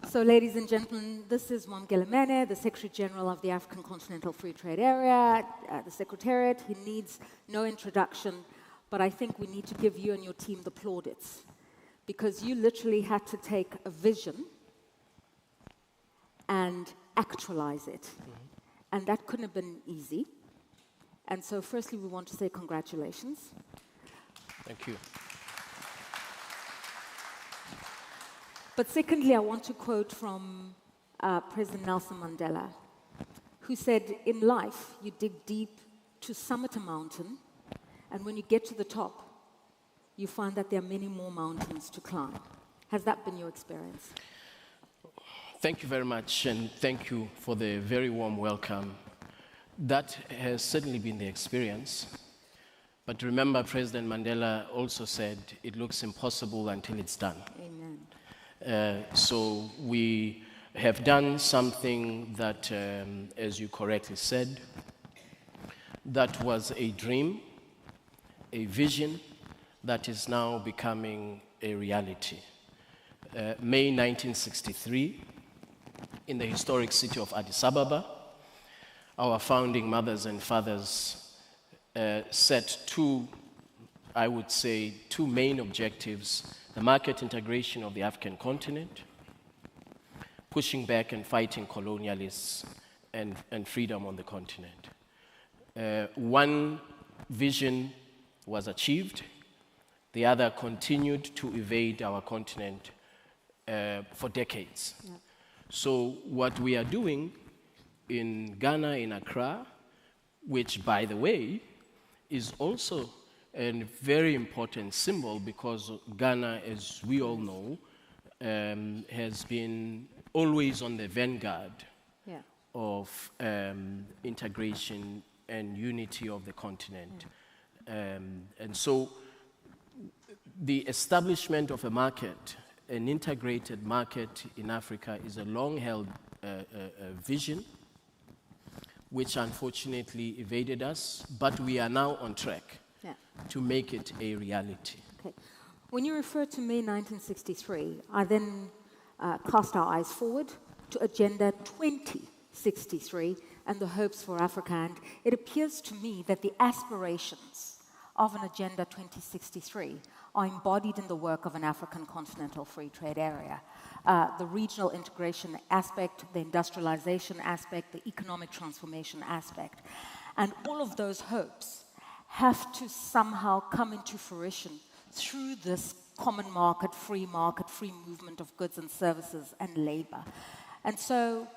So, ladies and gentlemen, this is Wamkele Mene, the Secretary General of the African Continental Free Trade Area, the Secretariat. He needs no introduction, but I think we need to give you and your team the plaudits, because you literally had to take a vision and actualize it. Mm-hmm. And that couldn't have been easy. And so, firstly, we want to say congratulations. Thank you. But secondly, I want to quote from President Nelson Mandela, who said, in life, you dig deep to summit a mountain, and when you get to the top, you find that there are many more mountains to climb. Has that been your experience? Thank you very much, and thank you for the very warm welcome. That has certainly been the experience. But remember, President Mandela also said, it looks impossible until it's done. Amen. So we have done something that, as you correctly said, that was a dream, a vision that is now becoming a reality. May 1963, in the historic city of Addis Ababa, our founding mothers and fathers set two main objectives: the market integration of the African continent, pushing back and fighting colonialists and freedom on the continent. One vision was achieved, the other continued to evade our continent for decades. Yeah. So what we are doing in Ghana, in Accra, which, by the way, is also a very important symbol, because Ghana, as we all know, has been always on the vanguard of integration and unity of the continent. And so the establishment of a market, an integrated market in Africa, is a long-held vision, which unfortunately evaded us, but we are now on track to make it a reality. Okay. When you refer to May 1963, I then cast our eyes forward to Agenda 2063 and the hopes for Africa, and it appears to me that the aspirations of an Agenda 2063 are embodied in the work of an African continental free trade area. The regional integration aspect, the industrialization aspect, the economic transformation aspect. And all of those hopes have to somehow come into fruition through this common market, free movement of goods and services and labor. And so,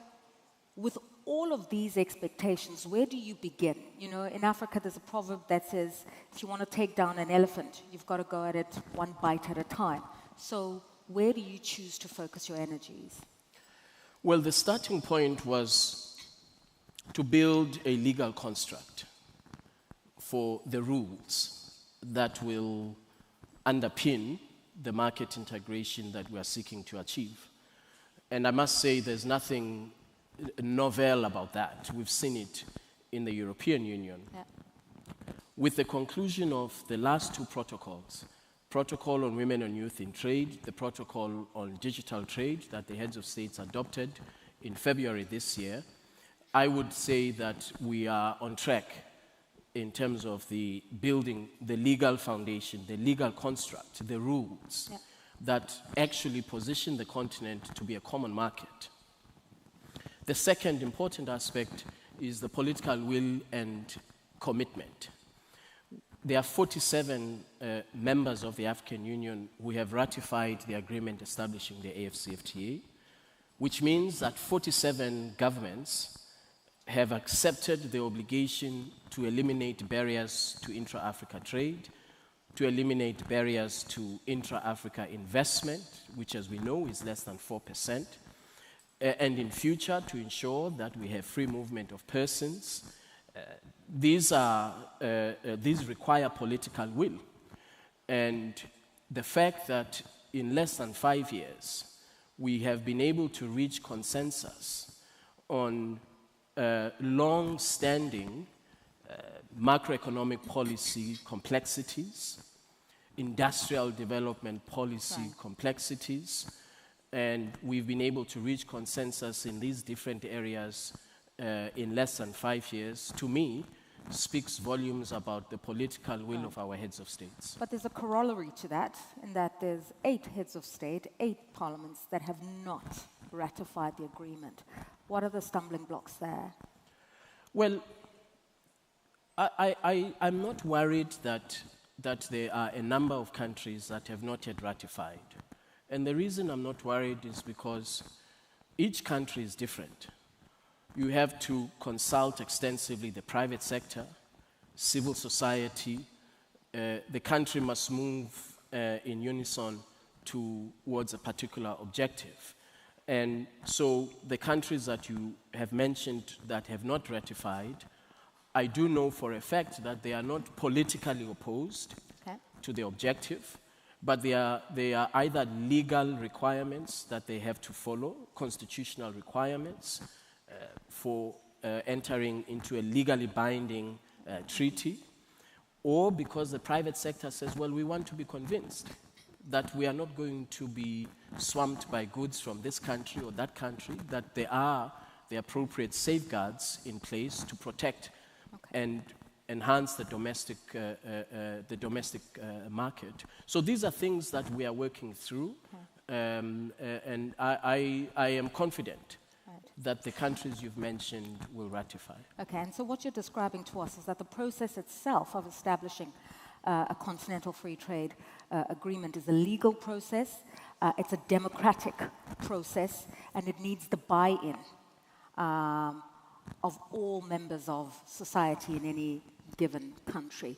with all of these expectations, where do you begin? You know, in Africa, there's a proverb that says, if you want to take down an elephant, you've got to go at it one bite at a time. So, where do you choose to focus your energies? Well, the starting point was to build a legal construct for the rules that will underpin the market integration that we are seeking to achieve. And I must say there's nothing novel about that. We've seen it in the European Union. Yeah. With the conclusion of the last two protocols, Protocol on Women and Youth in Trade, the Protocol on Digital Trade that the heads of states adopted in February this year, I would say that we are on track in terms of the building the legal foundation, the legal construct, the rules that actually position the continent to be a common market. The second important aspect is the political will and commitment. There are 47 members of the African Union who have ratified the agreement establishing the AfCFTA, which means that 47 governments have accepted the obligation to eliminate barriers to intra-Africa trade, to eliminate barriers to intra-Africa investment, which as we know is less than 4%, and in future to ensure that we have free movement of persons. These require political will. And the fact that in less than 5 years, we have been able to reach consensus on long-standing macroeconomic policy complexities, industrial development policy complexities, and we've been able to reach consensus in these different areas in less than 5 years, to me, speaks volumes about the political will of our heads of states. But there's a corollary to that, in that there's 8 heads of state, 8 parliaments that have not ratified the agreement. What are the stumbling blocks there? Well, I'm not worried that there are a number of countries that have not yet ratified. And the reason I'm not worried is because each country is different. You have to consult extensively the private sector, civil society. The country must move in unison towards a particular objective. And so the countries that you have mentioned that have not ratified, I do know for a fact that they are not politically opposed to the objective, but they are either legal requirements that they have to follow, constitutional requirements for entering into a legally binding treaty, or because the private sector says, well, we want to be convinced that we are not going to be swamped by goods from this country or that country, that there are the appropriate safeguards in place to protect and enhance the domestic market. So these are things that we are working through, and I am confident that the countries you've mentioned will ratify. Okay, and so what you're describing to us is that the process itself of establishing a continental free trade agreement is a legal process, it's a democratic process, and it needs the buy-in of all members of society in any given country.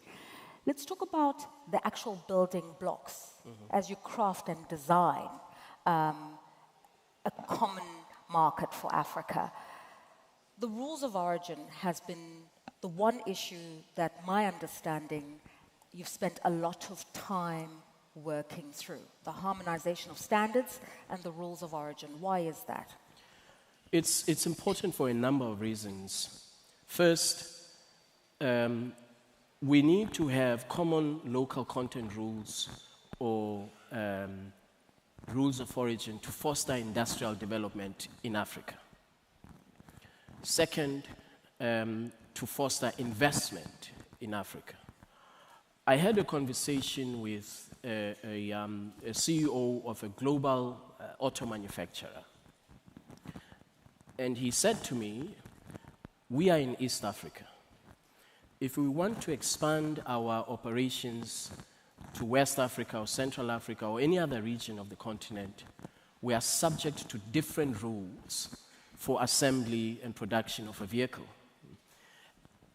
Let's talk about the actual building blocks as you craft and design a common market for Africa. The rules of origin has been the one issue that my understanding you've spent a lot of time working through? The harmonization of standards and the rules of origin. Why is that? It's important for a number of reasons. First, we need to have common local content rules or rules of origin to foster industrial development in Africa. Second, to foster investment in Africa. I had a conversation with a CEO of a global auto manufacturer. And he said to me, we are in East Africa. If we want to expand our operations to West Africa or Central Africa or any other region of the continent, we are subject to different rules for assembly and production of a vehicle.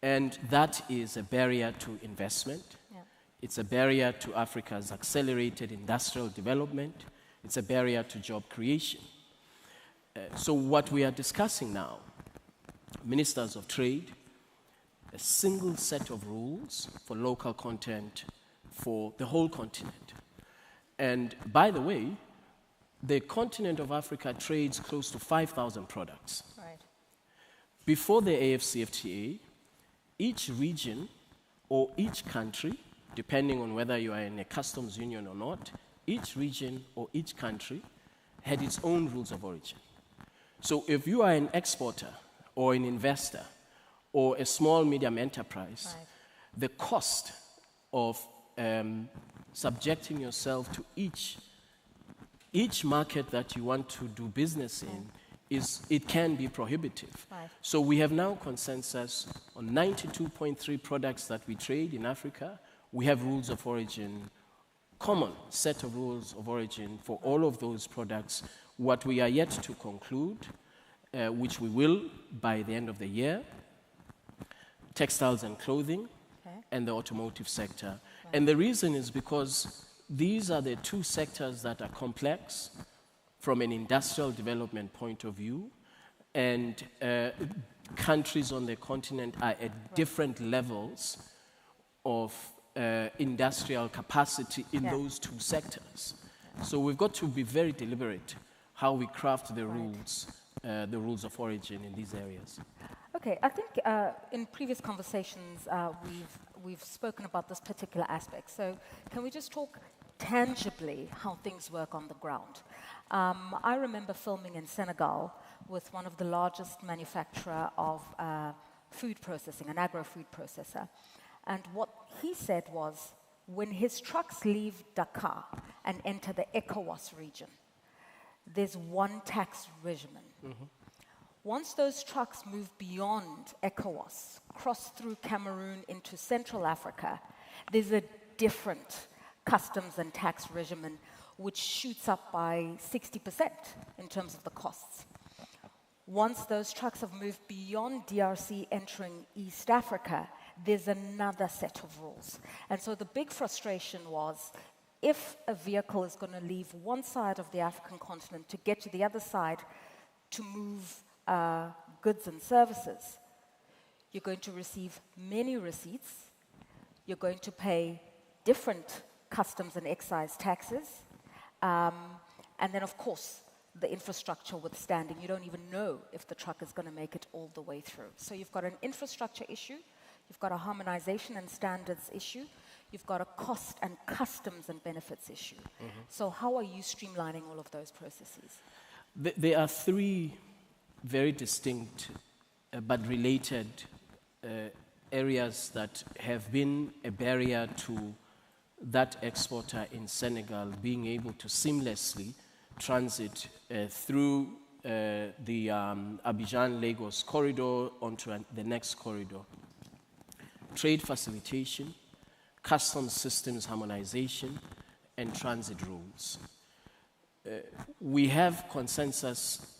And that is a barrier to investment. Yeah. It's a barrier to Africa's accelerated industrial development. It's a barrier to job creation. So what we are discussing now, ministers of trade, a single set of rules for local content for the whole continent. And by the way, the continent of Africa trades close to 5,000 products. Right. Before the AfCFTA, each region or each country, depending on whether you are in a customs union or not, each region or each country had its own rules of origin. So if you are an exporter or an investor or a small medium enterprise, right, the cost of subjecting yourself to each market that you want to do business in it can be prohibitive. Right. So we have now consensus on 92.3 products that we trade in Africa. We have rules of origin, common set of rules of origin for all of those products. What we are yet to conclude, which we will by the end of the year, textiles and clothing, and the automotive sector. Right. And the reason is because these are the two sectors that are complex from an industrial development point of view, and countries on the continent are at different levels of industrial capacity in those two sectors. So we've got to be very deliberate how we craft the rules of origin in these areas. Okay, I think in previous conversations we've spoken about this particular aspect. So can we just talk tangibly how things work on the ground? I remember filming in Senegal with one of the largest manufacturer of food processing, an agro-food processor. And what he said was, when his trucks leave Dakar and enter the ECOWAS region, there's one tax regimen. Mm-hmm. Once those trucks move beyond ECOWAS, cross through Cameroon into Central Africa, there's a different customs and tax regimen which shoots up by 60% in terms of the costs. Once those trucks have moved beyond DRC entering East Africa, there's another set of rules. And so the big frustration was, if a vehicle is going to leave one side of the African continent to get to the other side to move goods and services, you're going to receive many receipts, you're going to pay different customs and excise taxes, and then of course the infrastructure withstanding. You don't even know if the truck is going to make it all the way through. So you've got an infrastructure issue, you've got a harmonization and standards issue, you've got a cost and customs and benefits issue. Mm-hmm. So how are you streamlining all of those processes? There are three very distinct but related areas that have been a barrier to that exporter in Senegal being able to seamlessly transit through the Abidjan-Lagos corridor onto the next corridor. Trade facilitation, customs systems harmonization, and transit rules. We have consensus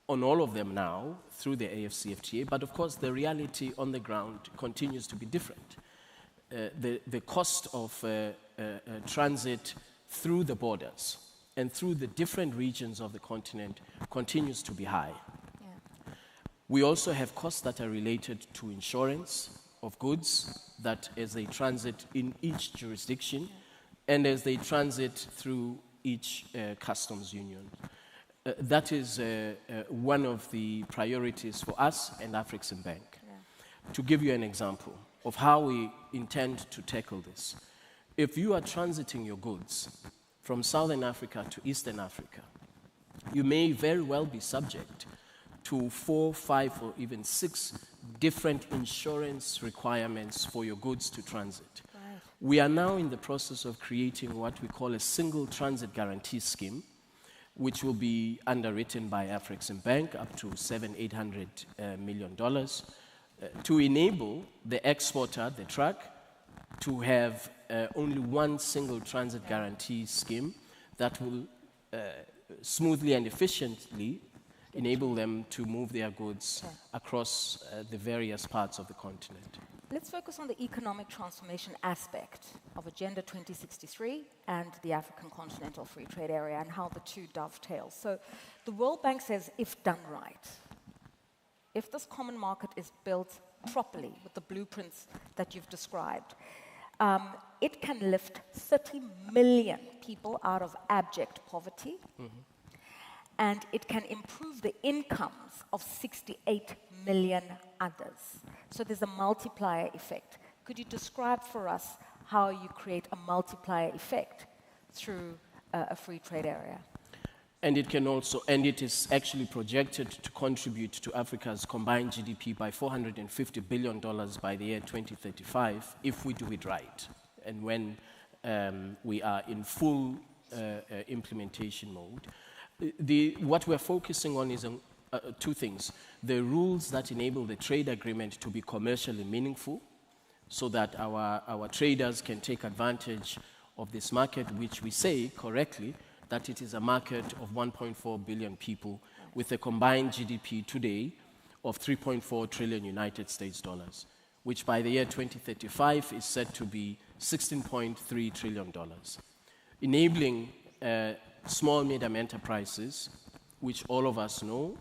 on all of them now through the AfCFTA, but of course the reality on the ground continues to be different. The cost of transit through the borders and through the different regions of the continent continues to be high. Yeah. We also have costs that are related to insurance of goods that as they transit in each jurisdiction, and as they transit through each customs union. That is one of the priorities for us and Afreximbank. Yeah. To give you an example of how we intend to tackle this, if you are transiting your goods from Southern Africa to Eastern Africa, you may very well be subject to 4, 5, or even 6 different insurance requirements for your goods to transit. Right. We are now in the process of creating what we call a single transit guarantee scheme, which will be underwritten by Afreximbank up to $700–800 million to enable the exporter, the truck, to have only one single transit guarantee scheme that will smoothly and efficiently enable them to move their goods across the various parts of the continent. Let's focus on the economic transformation aspect of Agenda 2063 and the African Continental Free Trade Area and how the two dovetail. So the World Bank says if done right, if this common market is built properly with the blueprints that you've described, it can lift 30 million people out of abject poverty, and it can improve the incomes of 68 million others. So there's a multiplier effect. Could you describe for us how you create a multiplier effect through a free trade area? And it can also, and it is actually projected to contribute to Africa's combined GDP by $450 billion by the year 2035 if we do it right, and when we are in full implementation mode. What we're focusing on is two things: the rules that enable the trade agreement to be commercially meaningful, so that our traders can take advantage of this market, which we say correctly that it is a market of 1.4 billion people with a combined GDP today of 3.4 trillion United States dollars, which by the year 2035 is set to be $16.3 trillion, enabling small, medium enterprises, which all of us know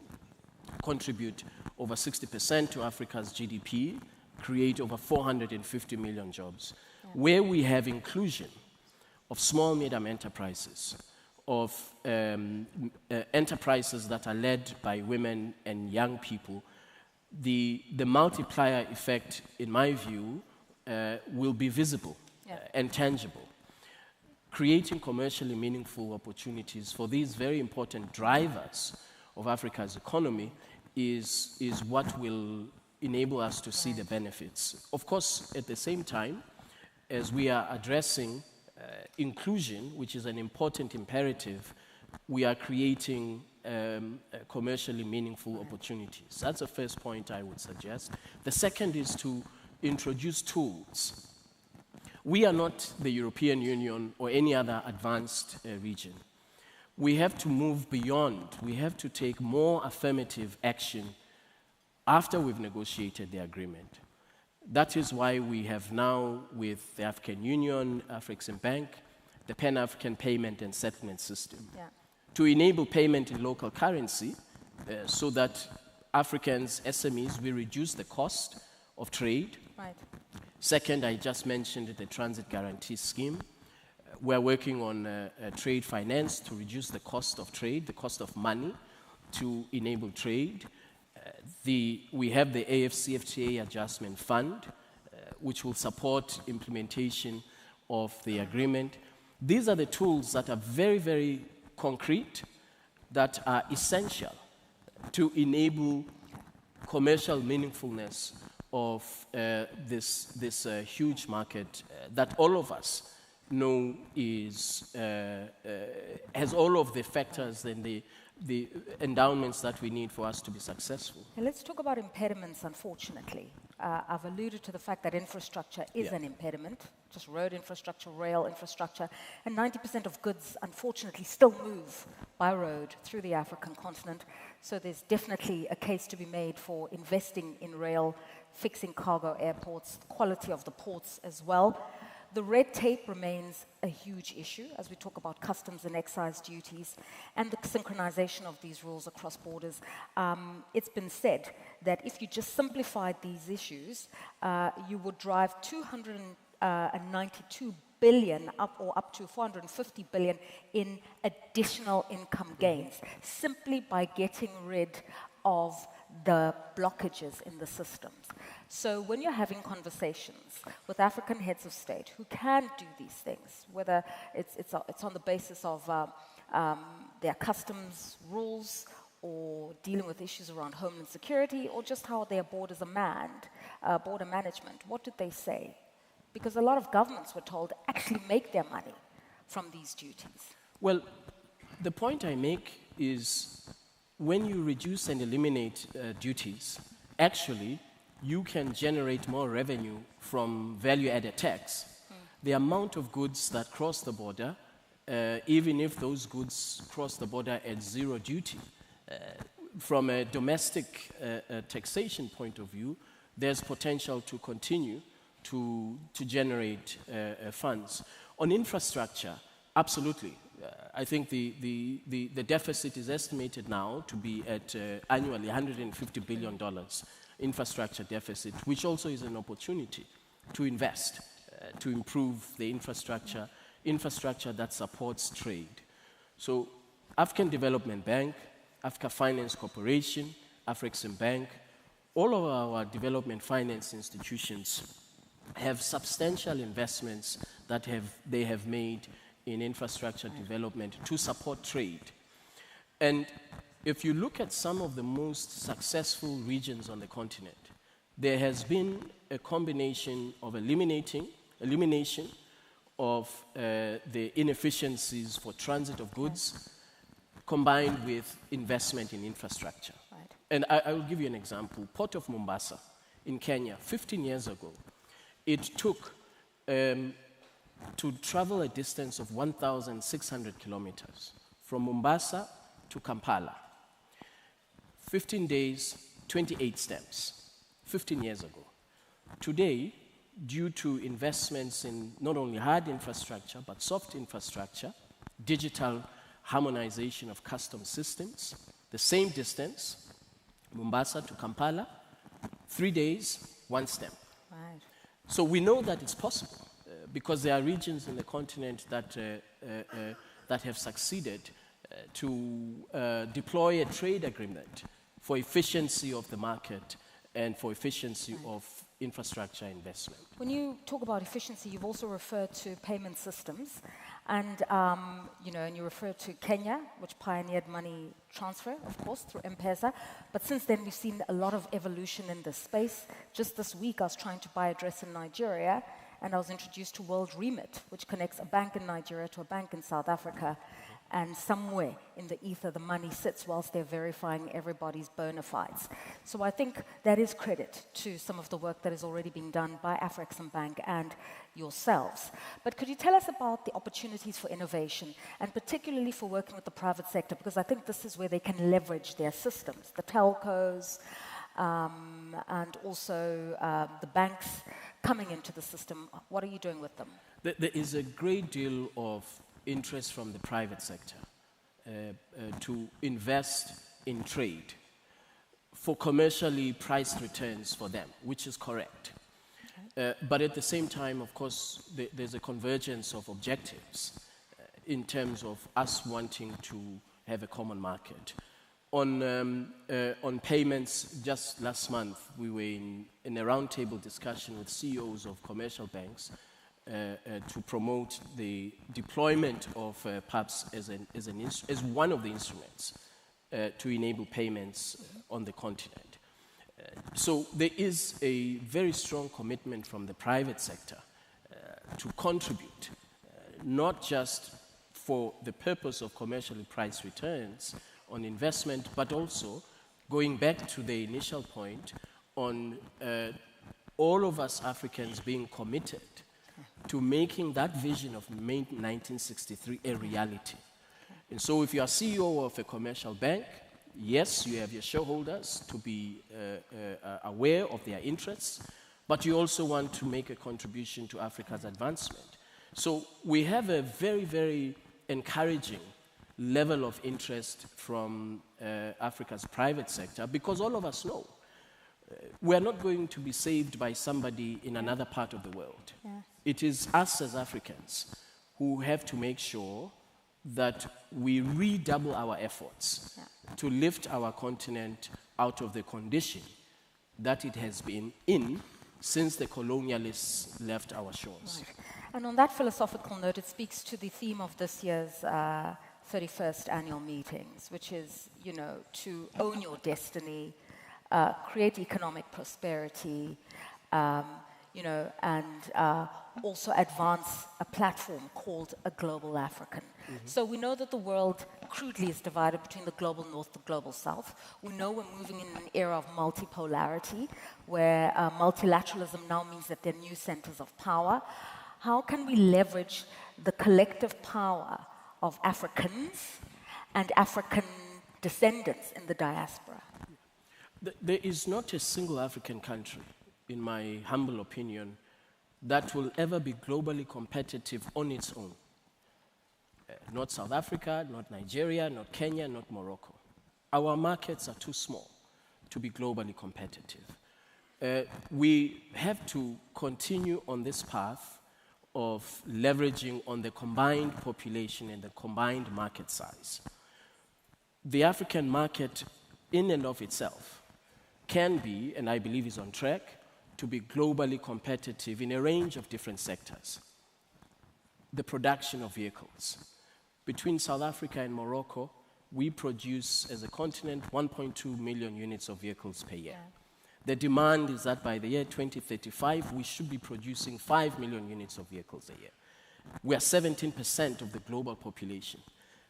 contribute over 60% to Africa's GDP, create over 450 million jobs. Yeah. Where we have inclusion of small, medium enterprises, of enterprises that are led by women and young people, the multiplier effect, in my view, will be visible and tangible. Creating commercially meaningful opportunities for these very important drivers of Africa's economy is what will enable us to see the benefits. Of course, at the same time, as we are addressing inclusion, which is an important imperative, we are creating commercially meaningful opportunities. That's the first point I would suggest. The second is to introduce tools. We are not the European Union or any other advanced region. We have to move beyond. We have to take more affirmative action after we've negotiated the agreement. That is why we have now, with the African Union, Afreximbank, the Pan-African Payment and Settlement System, to enable payment in local currency so that Africans, SMEs, will reduce the cost of trade. Right. Second, I just mentioned the Transit Guarantee Scheme. We're working on trade finance to reduce the cost of trade, the cost of money, to enable trade. We have the AfCFTA Adjustment Fund, which will support implementation of the agreement. These are the tools that are very, very concrete, that are essential to enable commercial meaningfulness of this huge market that all of us know has all of the factors and the endowments that we need for us to be successful. And let's talk about impediments, unfortunately. I've alluded to the fact that infrastructure is an impediment, just road infrastructure, rail infrastructure, and 90% of goods, unfortunately, still move by road through the African continent. So there's definitely a case to be made for investing in rail, fixing cargo airports, quality of the ports as well. The red tape remains a huge issue as we talk about customs and excise duties and the synchronization of these rules across borders. It's been said that if you just simplified these issues, you would drive $292 billion up to 450 billion in additional income gains simply by getting rid of the blockages in the systems. So when you're having conversations with African heads of state who can do these things, whether it's on the basis of their customs rules or dealing with issues around homeland security or just how their borders are manned, border management, what did they say? Because a lot of governments were told actually make their money from these duties. Well, the point I make is when you reduce and eliminate duties, actually you can generate more revenue from value-added tax. The amount of goods that cross the border, even if those goods cross the border at zero duty, from a domestic taxation point of view, there's potential to continue to generate funds. On infrastructure, absolutely. I think the deficit is estimated now to be at annually $150 billion infrastructure deficit, which also is an opportunity to invest, to improve the infrastructure that supports trade. So African Development Bank, Africa Finance Corporation, Afreximbank, all of our development finance institutions have substantial investments that they have made in infrastructure development to support trade. And if you look at some of the most successful regions on the continent, there has been a combination of elimination of the inefficiencies for transit of goods combined with investment in infrastructure. Right. And I will give you an example. Port of Mombasa in Kenya, 15 years ago, it took to travel a distance of 1,600 kilometers from Mombasa to Kampala. 15 days, 28 steps, 15 years ago. Today, due to investments in not only hard infrastructure, but soft infrastructure, digital harmonization of custom systems, the same distance, Mombasa to Kampala, 3 days, 1 step. Right. So we know that it's possible because there are regions in the continent that have succeeded to deploy a trade agreement for efficiency of the market and for efficiency of infrastructure investment. When you talk about efficiency, you've also referred to payment systems, and and you referred to Kenya, which pioneered money transfer, of course, through M-Pesa. But since then, we've seen a lot of evolution in this space. Just this week, I was trying to buy a dress in Nigeria, and I was introduced to World Remit, which connects a bank in Nigeria to a bank in South Africa. And somewhere in the ether, the money sits whilst they're verifying everybody's bona fides. So I think that is credit to some of the work that is already being done by Afreximbank and yourselves. But could you tell us about the opportunities for innovation, and particularly for working with the private sector? Because I think this is where they can leverage their systems, the telcos, and also the banks coming into the system. What are you doing with them? There is a great deal of interest from the private sector to invest in trade for commercially priced returns for them, which is correct. Okay. But at the same time, of course, there's a convergence of objectives in terms of us wanting to have a common market. On payments, just last month, we were in a roundtable discussion with CEOs of commercial banks to promote the deployment of PAPs as one of the instruments to enable payments on the continent. So there is a very strong commitment from the private sector to contribute, not just for the purpose of commercially priced returns on investment, but also going back to the initial point on all of us Africans being committed to making that vision of May 1963 a reality. And so if you are CEO of a commercial bank, yes, you have your shareholders to be aware of their interests, but you also want to make a contribution to Africa's advancement. So we have a very, very encouraging level of interest from Africa's private sector, because all of us know We are not going to be saved by somebody in another part of the world. Yeah. It is us as Africans who have to make sure that we redouble our efforts to lift our continent out of the condition that it has been in since the colonialists left our shores. Right. And on that philosophical note, it speaks to the theme of this year's 31st annual meetings, which is, you know, to own your destiny, create economic prosperity, you know, and also advance a platform called a global African. So we know that the world crudely is divided between the global north, the global south. We know we're moving in an era of multipolarity, where multilateralism now means that there are new centers of power. How can we leverage the collective power of Africans and African descendants in the diaspora? There is not a single African country, in my humble opinion, that will ever be globally competitive on its own. Not South Africa, not Nigeria, not Kenya, not Morocco. Our markets are too small to be globally competitive. We have to continue on this path of leveraging on the combined population and the combined market size. The African market, in and of itself, can be, and I believe is on track, to be globally competitive in a range of different sectors. The production of vehicles. Between South Africa and Morocco, we produce, as a continent, 1.2 million units of vehicles per year. The demand is that by the year 2035, we should be producing 5 million units of vehicles a year. We are 17% of the global population.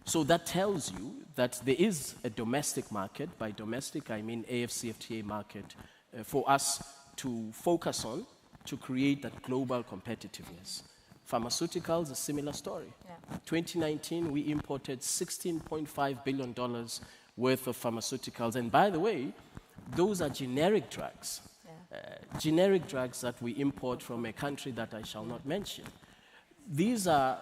So that tells you that there is a domestic market. By domestic, I mean AfCFTA market, for us to focus on to create that global competitiveness. Pharmaceuticals, a similar story. 2019, we imported $16.5 billion worth of pharmaceuticals. And by the way, those are generic drugs. Generic drugs that we import from a country that I shall not mention. These are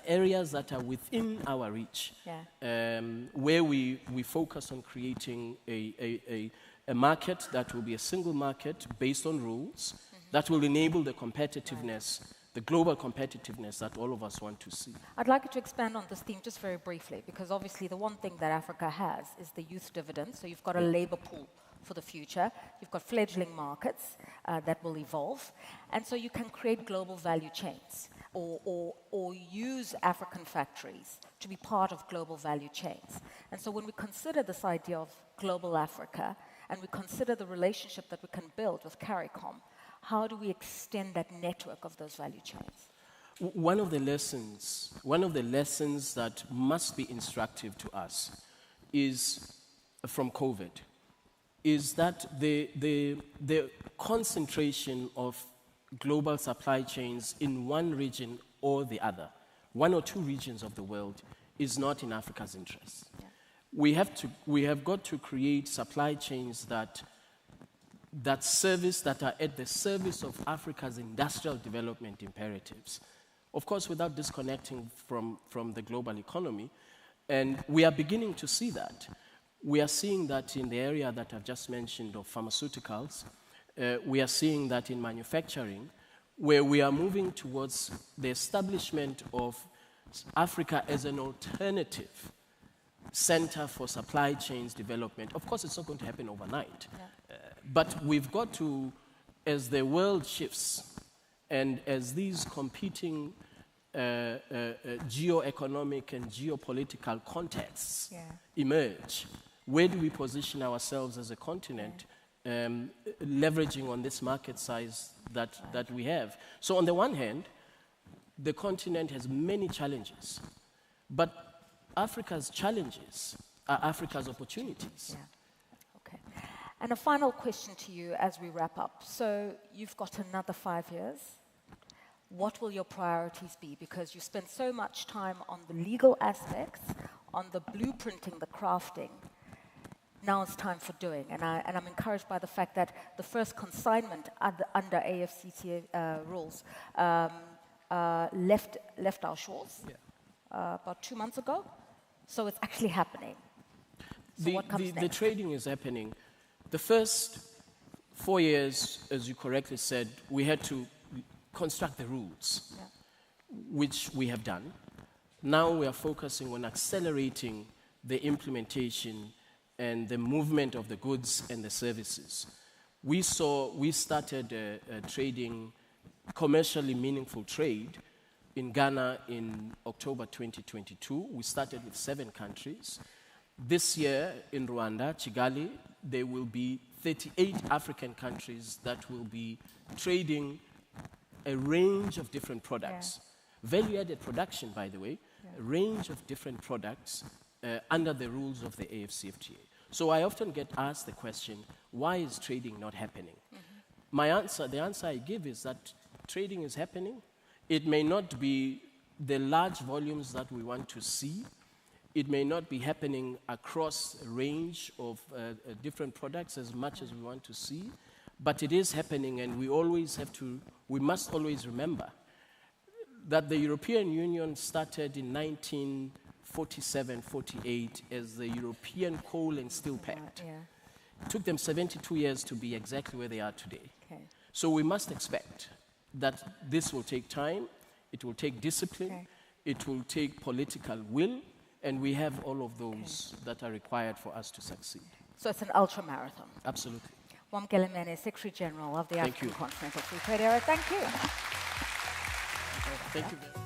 areas that are within our reach, where we focus on creating a market that will be a single market based on rules that will enable the competitiveness, the global competitiveness that all of us want to see. I'd like you to expand on this theme just very briefly, because obviously the one thing that Africa has is the youth dividend. So you've got a labor pool for the future. You've got fledgling markets that will evolve. And so you can create global value chains or use African factories to be part of global value chains. And so when we consider this idea of global Africa and we consider the relationship that we can build with CARICOM, how do we extend that network of those value chains? One of the lessons that must be instructive to us is from COVID, is that the concentration of global supply chains in one region or the other, one or two regions of the world, is not in Africa's interest. We have got to create supply chains that are at the service of Africa's industrial development imperatives. Of course, without disconnecting from the global economy. And we are beginning to see that. We are seeing that in the area that I've just mentioned of pharmaceuticals. We are seeing that in manufacturing, where we are moving towards the establishment of Africa as an alternative center for supply chains development. Of course, it's not going to happen overnight. But we've got to, as the world shifts and as these competing geoeconomic and geopolitical contexts emerge, where do we position ourselves as a continent, leveraging on this market size that we have? So on the one hand, the continent has many challenges, but Africa's challenges are Africa's opportunities. Okay. And a final question to you as we wrap up. So you've got another 5 years. What will your priorities be? Because you spent so much time on the legal aspects, on the blueprinting, the crafting. Now it's time for doing. And I'm encouraged by the fact that the first consignment under AfCFTA rules left our shores about 2 months ago. So it's actually happening. So what comes next? The trading is happening. The first 4 years, as you correctly said, we had to construct the rules, which we have done. Now we are focusing on accelerating the implementation and the movement of the goods and the services. We started trading commercially meaningful trade in Ghana in October 2022. We started with 7 countries. This year in Rwanda, Kigali, there will be 38 African countries that will be trading a range of different products. Value-added production, by the way, a range of different products under the rules of the AfCFTA. So I often get asked the question, why is trading not happening? The answer I give is that trading is happening. It may not be the large volumes that we want to see. It may not be happening across a range of different products as much as we want to see, but it is happening, and we must always remember that the European Union started in 1947-48 as the European Coal and Steel Pact. It took them 72 years to be exactly where they are today. So we must expect that this will take time, it will take discipline, it will take political will, and we have all of those that are required for us to succeed. So it's an ultra marathon. Absolutely. Wamkele Mene, Secretary General of the African Continental Free Trade Area. Thank you. Thank you very much.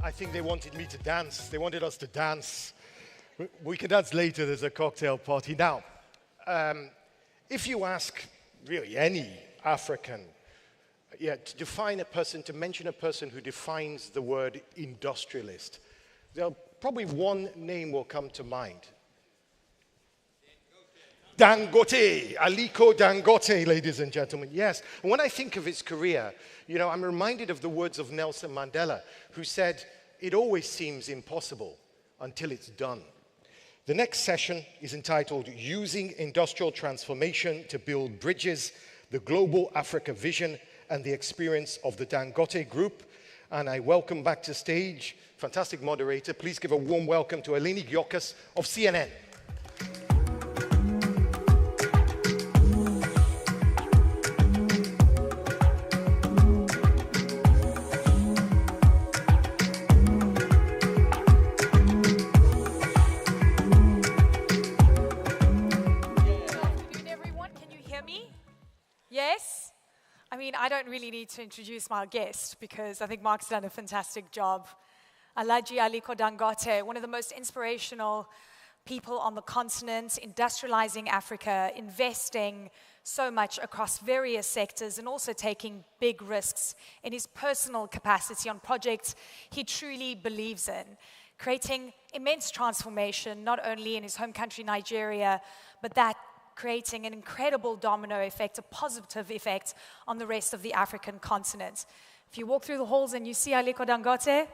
I think they wanted me to dance. They wanted us to dance. We can dance later. There's a cocktail party. Now, if you ask really any African, to define a person, to mention a person who defines the word industrialist, probably one name will come to mind. Dangote, Aliko Dangote, ladies and gentlemen. Yes, and when I think of his career, I'm reminded of the words of Nelson Mandela, who said, "It always seems impossible until it's done." The next session is entitled Using Industrial Transformation to Build Bridges, the Global Africa Vision and the Experience of the Dangote Group. And I welcome back to stage, fantastic moderator. Please give a warm welcome to Eleni Gyokas of CNN. Yes? I mean, I don't really need to introduce my guest because I think Mark's done a fantastic job. Alhaji Aliko Dangote, one of the most inspirational people on the continent, industrializing Africa, investing so much across various sectors and also taking big risks in his personal capacity on projects he truly believes in, creating immense transformation, not only in his home country, Nigeria, but that creating an incredible domino effect, a positive effect on the rest of the African continent. If you walk through the halls and you see Aliko Dangote,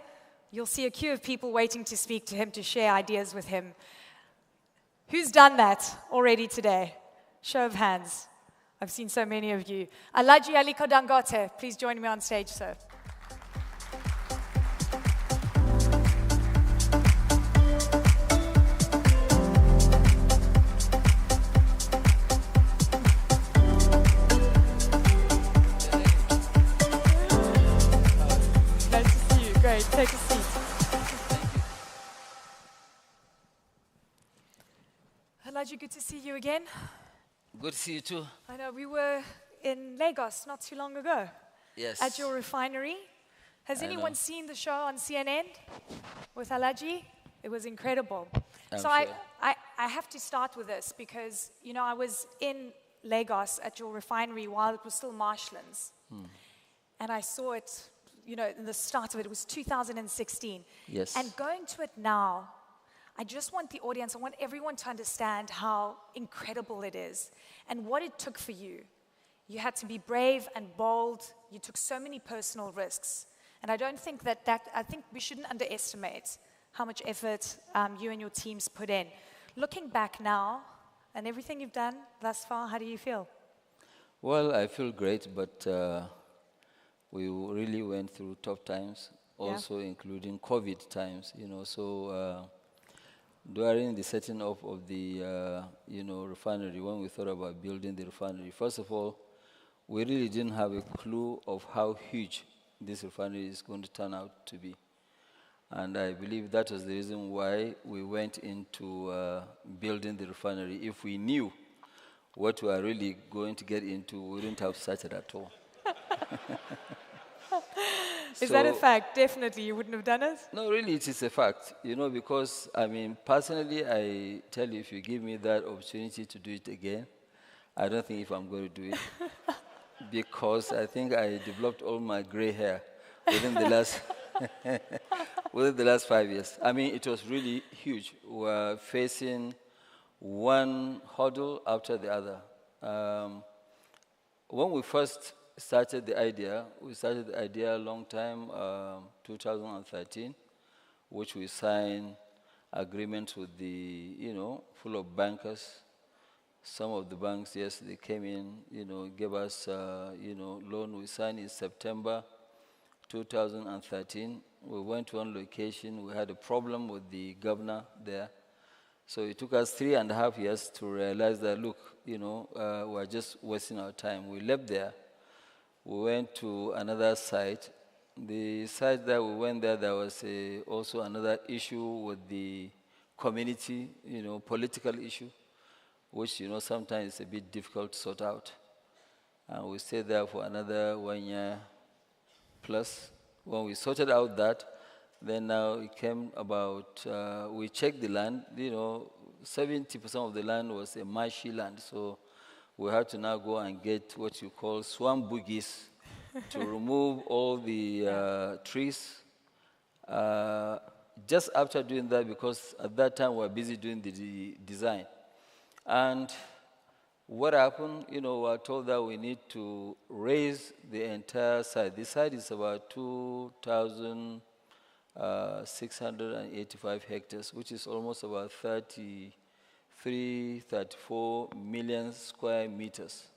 you'll see a queue of people waiting to speak to him, to share ideas with him. Who's done that already today? Show of hands. I've seen so many of you. Alhaji Aliko Dangote, please join me on stage, sir. Take a seat. Alhaji, good to see you again. Good to see you too. I know, we were in Lagos not too long ago. Yes. At your refinery. Has anyone seen the show on CNN with Alhaji? It was incredible. I have to start with this because, I was in Lagos at your refinery while it was still marshlands. And I saw it in the start of it, it was 2016. Yes. And going to it now, I just want the audience, I want everyone to understand how incredible it is and what it took for you. You had to be brave and bold. You took so many personal risks. And I don't think I think we shouldn't underestimate how much effort you and your teams put in. Looking back now, and everything you've done thus far, how do you feel? Well, I feel great, but we really went through tough times, also including COVID times, so during the setting up of the, refinery, when we thought about building the refinery, first of all, we really didn't have a clue of how huge this refinery is going to turn out to be. And I believe that was the reason why we went into building the refinery. If we knew what we are really going to get into, we wouldn't have started at all. Is that a fact? Definitely, you wouldn't have done it? No, really, it is a fact. Because, personally, I tell you, if you give me that opportunity to do it again, I don't think if I'm going to do it. Because I think I developed all my gray hair within the last... within the last 5 years. It was really huge. We were facing one hurdle after the other. When we first started the idea, we started the idea a long time, 2013, which we signed agreements with the, full of bankers. Some of the banks, yes, they came in, gave us, loan. We signed in September 2013. We went to one location. We had a problem with the governor there. So it took us 3.5 years to realize that, look, we're just wasting our time. We left there. We went to another site. The site that we went there was also another issue with the community, political issue, which, sometimes is a bit difficult to sort out. And we stayed there for another 1 year plus. When we sorted out that, then now it came about, we checked the land, 70% of the land was a marshy land, so we had to now go and get what you call swamp boogies to remove all the trees. Just after doing that, because at that time we were busy doing the design. And what happened, we were told that we need to raise the entire site. This site is about 2,685 hectares, which is almost about 34 million square meters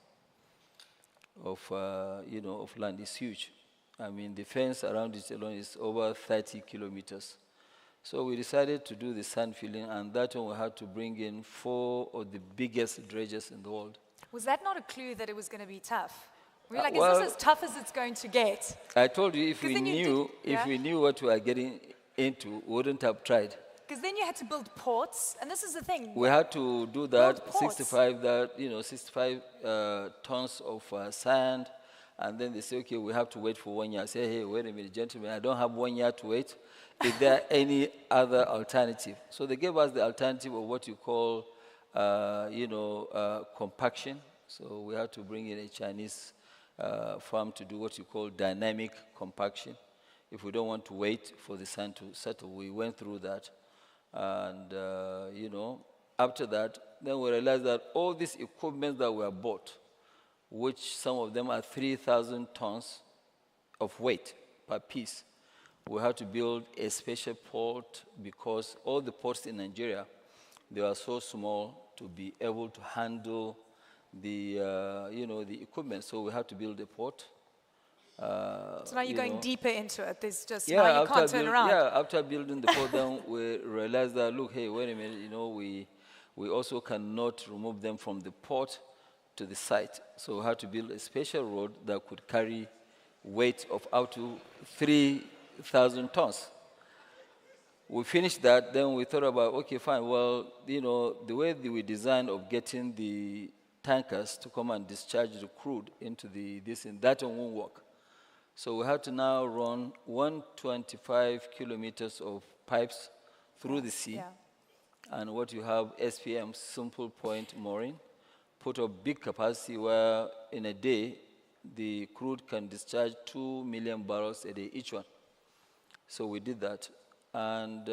of, of land. It's huge. The fence around it alone is over 30 kilometers. So we decided to do the sand filling, and that one we had to bring in 4 of the biggest dredgers in the world. Was that not a clue that it was going to be tough? Were you like, is this as tough as it's going to get? I told you, if we knew what we were getting into, we wouldn't have tried. Because then you had to build ports, and this is the thing. We had to do that, 65 tons of sand, and then they say, okay, we have to wait for 1 year. I say, hey, wait a minute, gentlemen, I don't have 1 year to wait. Is there any other alternative? So they gave us the alternative of what you call, compaction. So we had to bring in a Chinese firm to do what you call dynamic compaction. If we don't want to wait for the sand to settle, we went through that. And, after that, then we realized that all these equipment that were bought, which some of them are 3,000 tons of weight per piece, we had to build a special port because all the ports in Nigeria, they were so small to be able to handle the, the equipment. So we had to build a port. So now you're going deeper into it. There's just, now you can't turn around. Yeah, after building the port, then we realized that, look, hey, wait a minute, we also cannot remove them from the port to the site. So we had to build a special road that could carry weight of up to 3,000 tons. We finished that, then we thought about, okay, fine, well, the way that we designed of getting the tankers to come and discharge the crude into that one won't work. So we had to now run 125 kilometers of pipes through the sea. Yeah. And what you have, SPM, simple point mooring, put a big capacity where in a day, the crude can discharge 2 million barrels a day each one. So we did that. And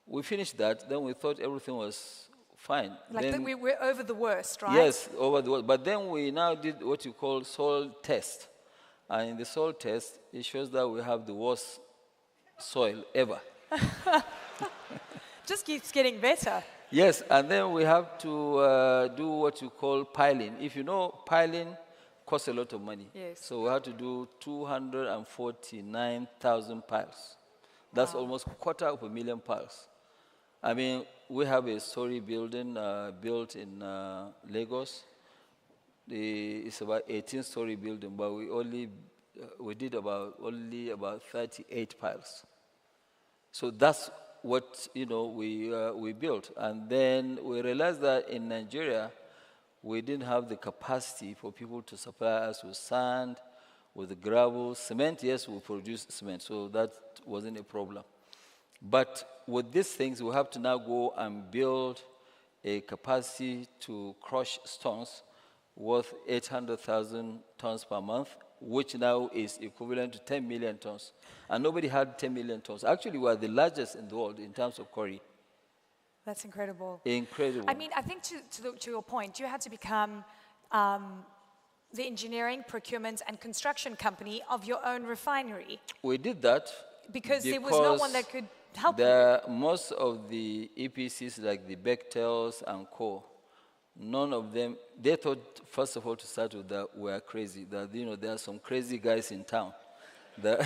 we finished that. Then we thought everything was fine. Like then, we're over the worst, right? Yes, over the worst. But then we now did what you call soil test. And in the soil test, it shows that we have the worst soil ever. Just keeps getting better. Yes, and then we have to do what you call piling. If you know, piling costs a lot of money. Yes. So we had to do 249,000 piles. That's almost 250,000 piles. I mean, we have a story building built in Lagos. It's about 18-story building, but we did only about 38 piles. So that's what we built, and then we realized that in Nigeria we didn't have the capacity for people to supply us with sand, with gravel, cement. Yes, we produce cement, so that wasn't a problem. But with these things, we have to now go and build a capacity to crush stones worth 800,000 tons per month, which now is equivalent to 10 million tons. And nobody had 10 million tons. Actually, we are the largest in the world in terms of quarry. That's incredible. Incredible. I mean, I think to your point, you had to become the engineering, procurement, and construction company of your own refinery. We did that because there was no one that could help you. Most of the EPCs, like the Bechtels and Co., none of them, they thought, first of all, to start with, that we are crazy, that, there are some crazy guys in town that,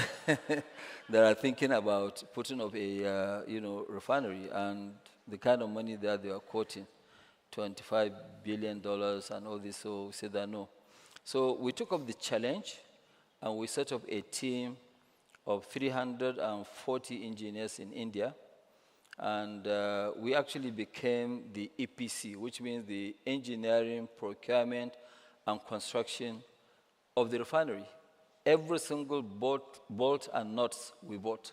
that are thinking about putting up a, refinery, and the kind of money that they are quoting, $25 billion and all this, so we said that no. So we took up the challenge, and we set up a team of 340 engineers in India. And we actually became the EPC, which means the engineering, procurement, and construction of the refinery. Every single bolt and nuts we bought.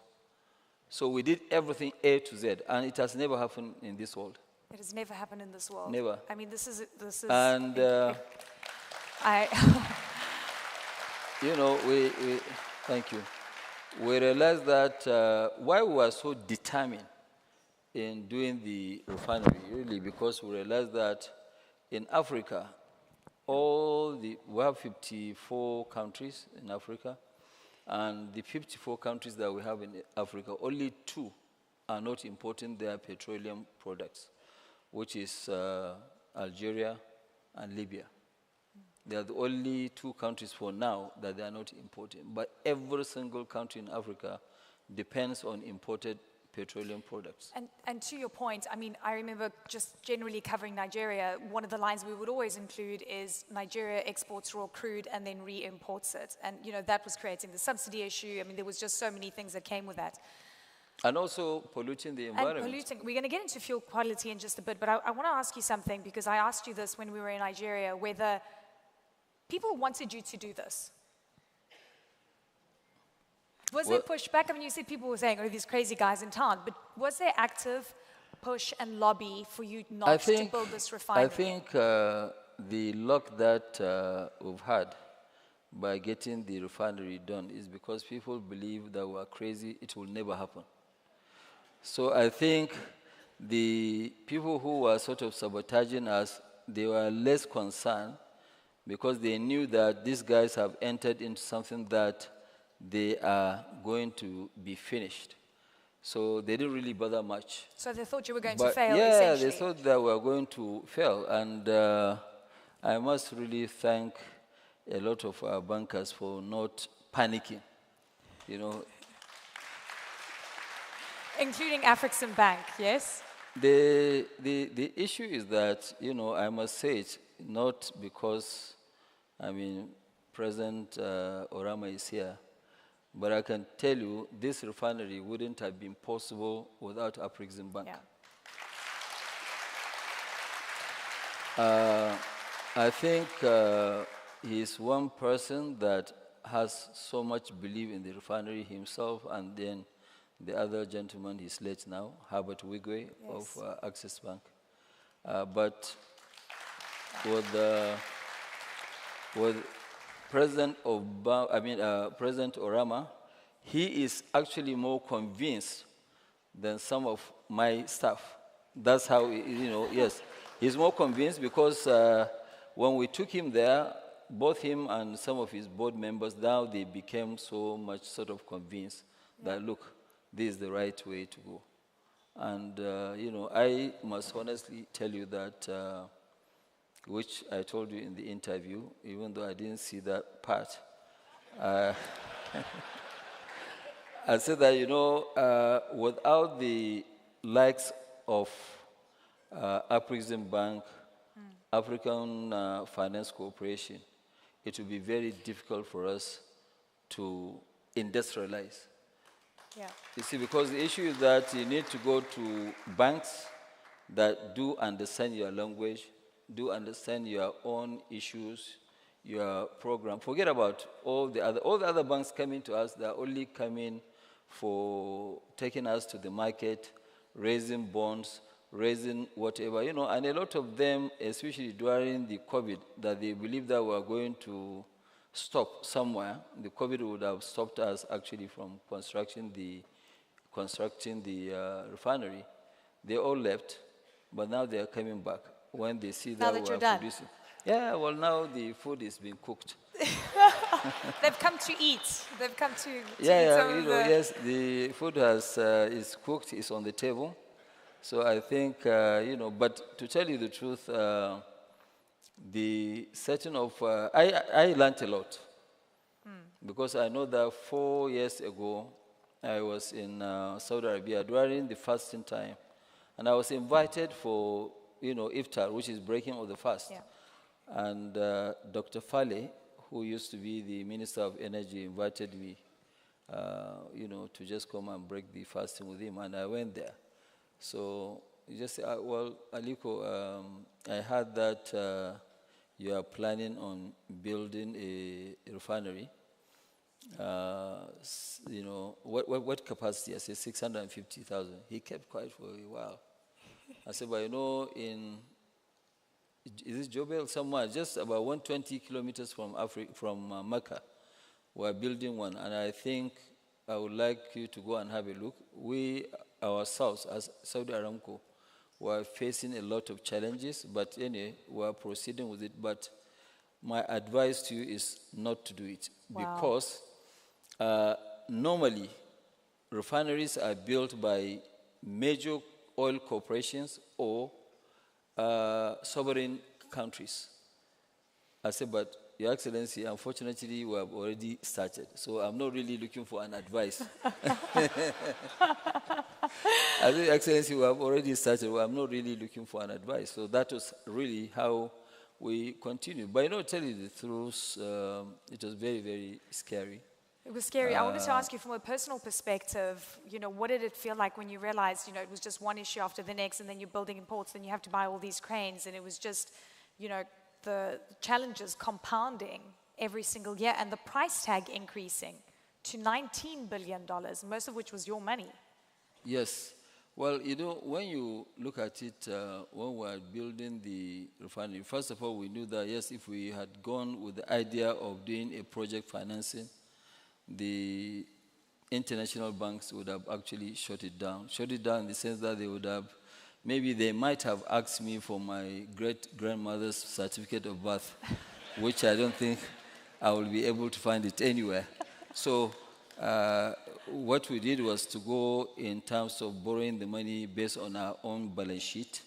So we did everything A to Z, and it has never happened in this world. It has never happened in this world. Never. I mean, this is. And thank you. We realized that why we were so determined in doing the refinery, really, because we realized that in Africa, we have 54 countries in Africa, and the 54 countries that we have in Africa, only 2 are not importing their petroleum products, which is Algeria and Libya. They are the only 2 countries for now that they are not importing. But every single country in Africa depends on imported petroleum products. And to your point, I mean, I remember just generally covering Nigeria, one of the lines we would always include is Nigeria exports raw crude and then re-imports it. And, that was creating the subsidy issue. I mean, there was just so many things that came with that. And also polluting the environment. And polluting. We're going to get into fuel quality in just a bit, but I want to ask you something, because I asked you this when we were in Nigeria, whether people wanted you to do this. Was there pushback? I mean, you said people were saying, these crazy guys in town, but was there active push and lobby for you not to build this refinery? I think the luck that we've had by getting the refinery done is because people believe that we are crazy, it will never happen. So I think the people who were sort of sabotaging us, they were less concerned because they knew that these guys have entered into something that they are going to be finished. So they didn't really bother much. So they thought you were going to fail, yeah, essentially. they thought that we were going to fail. And I must really thank a lot of our bankers for not panicking, Including Afreximbank, yes? The issue is that, I must say it, not because, President Orama is here, but I can tell you this refinery wouldn't have been possible without Afreximbank. Yeah. I think he's one person that has so much belief in the refinery himself, and then the other gentleman, he's late now, Herbert Wigwe of Access Bank. But with with President President Orama, he is actually more convinced than some of my staff. That's how, yes. He's more convinced because when we took him there, both him and some of his board members, now they became so much sort of convinced that, look, this is the right way to go. And, I must honestly tell you that, which I told you in the interview, even though I didn't see that part, I said that, without the likes of Afreximbank, African Finance Corporation, it will be very difficult for us to industrialize. Yeah. You see, because the issue is that you need to go to banks that do understand your language, do understand your own issues, your program. Forget about all the other banks coming to us, they're only coming for taking us to the market, raising bonds, raising whatever, and a lot of them, especially during the COVID, that they believe that we are going to stop somewhere. The COVID would have stopped us actually from constructing the refinery. They all left, but now they are coming back when they see that we are producing. Yeah, well, now the food is being cooked. They've come to eat. They've come to eat yes, the food is cooked, is on the table. So I think, but to tell you the truth, the setting of, I learned a lot. Because I know that 4 years ago, I was in Saudi Arabia during the fasting time. And I was invited for, iftar, which is breaking of the fast. Yeah. And Dr. Fale, who used to be the Minister of Energy, invited me, to just come and break the fasting with him. And I went there. So you just say, well, Aliko, I heard that you are planning on building a refinery. What capacity? I said 650,000. He kept quiet for a while. I said, but is it Jobel somewhere? Just about 120 kilometers from Mecca. We're building one, and I think I would like you to go and have a look. We ourselves, as Saudi Aramco, were facing a lot of challenges, but anyway, we're proceeding with it. But my advice to you is not to do it. Wow. Because normally, refineries are built by major oil corporations or sovereign countries. I said, but Your Excellency, unfortunately, we have already started, so I'm not really looking for an advice. I said, Excellency, we have already started, I'm not really looking for an advice. So that was really how we continued. But tell you the truth, it was very, very scary. It was scary. I wanted to ask you from a personal perspective, what did it feel like when you realized, it was just one issue after the next, and then you're building imports, then you have to buy all these cranes, and it was just, the challenges compounding every single year, and the price tag increasing to $19 billion, most of which was your money. Yes. Well, when you look at it, when we were building the refinery, first of all, we knew that, yes, if we had gone with the idea of doing a project financing, the international banks would have actually shut it down. Shut it down in the sense that they might have asked me for my great-grandmother's certificate of birth, which I don't think I will be able to find it anywhere. So what we did was to go in terms of borrowing the money based on our own balance sheet,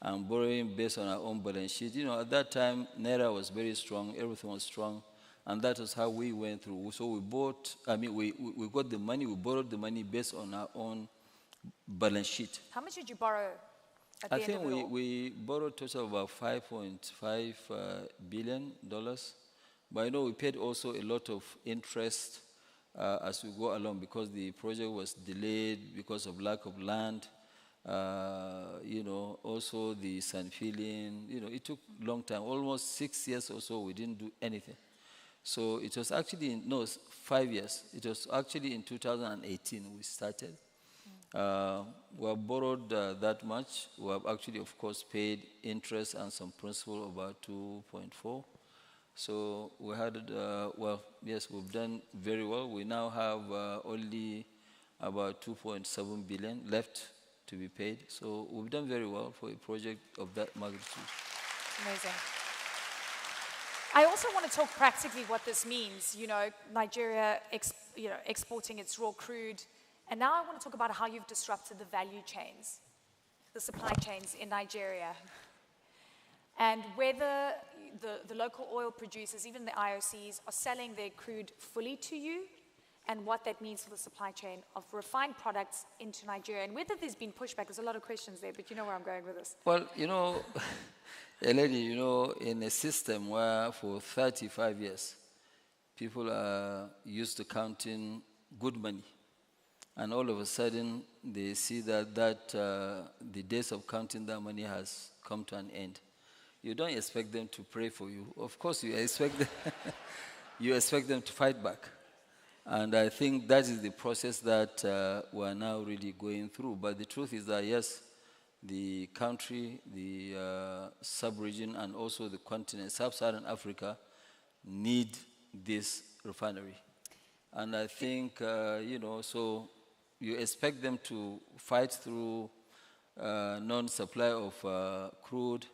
and borrowing based on our own balance sheet. At that time, Naira was very strong, everything was strong, and that was how we went through. So we got the money, we borrowed the money based on our own balance sheet. How much did you borrow at the end of it all? I think we borrowed a total of about $5.5 billion. But we paid also a lot of interest as we go along, because the project was delayed because of lack of land. Also the sand filling. It took a long time, almost 6 years or so. We didn't do anything. So it was actually 5 years. It was actually in 2018 we started. We have borrowed that much. We have actually, of course, paid interest and some principal, about 2.4. So we had, well, yes, we've done very well. We now have only about 2.7 billion left to be paid. So we've done very well for a project of that magnitude. Amazing. I also want to talk practically what this means. You know, Nigeria, exporting its raw crude, and now I want to talk about how you've disrupted the value chains, the supply chains in Nigeria, and whether the local oil producers, even the IOCs, are selling their crude fully to you, and what that means for the supply chain of refined products into Nigeria, and whether there's been pushback. There's a lot of questions there, but you know where I'm going with this. Well, you know, Eleni, you know, in a system where for 35 years, people are used to counting good money, and all of a sudden they see that the days of counting that money has come to an end. You don't expect them to pray for you. Of course, you expect them, you expect them to fight back. And I think that is the process that we're now really going through. But the truth is that, yes, the country, the sub-region, and also the continent, sub-Saharan Africa, need this refinery. And I think, you know, so you expect them to fight through non-supply of crude,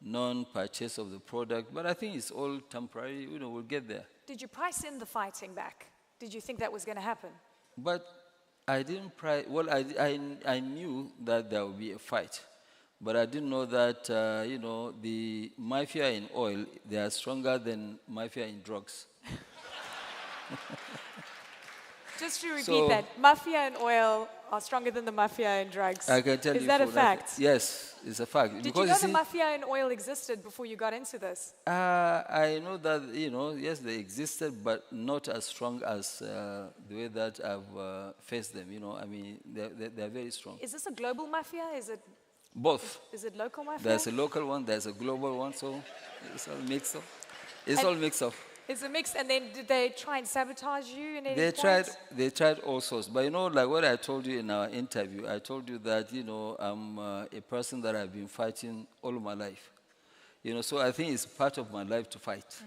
non-purchase of the product, but I think it's all temporary. You know, we'll get there. Did you price in the fighting back? Did you think that was going to happen? But I didn't price. Well, I knew that there would be a fight, but I didn't know that you know, the mafia in oil, they are stronger than mafia in drugs. Just to repeat that, mafia and oil are stronger than the mafia and drugs. I can tell you. Is that a fact? Yes, it's a fact. Did because you know the mafia and oil existed before you got into this? I know that, you know, yes, they existed, but not as strong as the way that I've faced them. You know, I mean, they're very strong. Is this a global mafia? Is it both? Is it local mafia? There's a local one, there's a global one, so it's all mixed up. It's all mixed up. It's a mix, and then did they try and sabotage you in any They tried all sorts. But you know, like what I told you in our interview, I told you that, you know, I'm a person that I've been fighting all my life. You know, so I think it's part of my life to fight.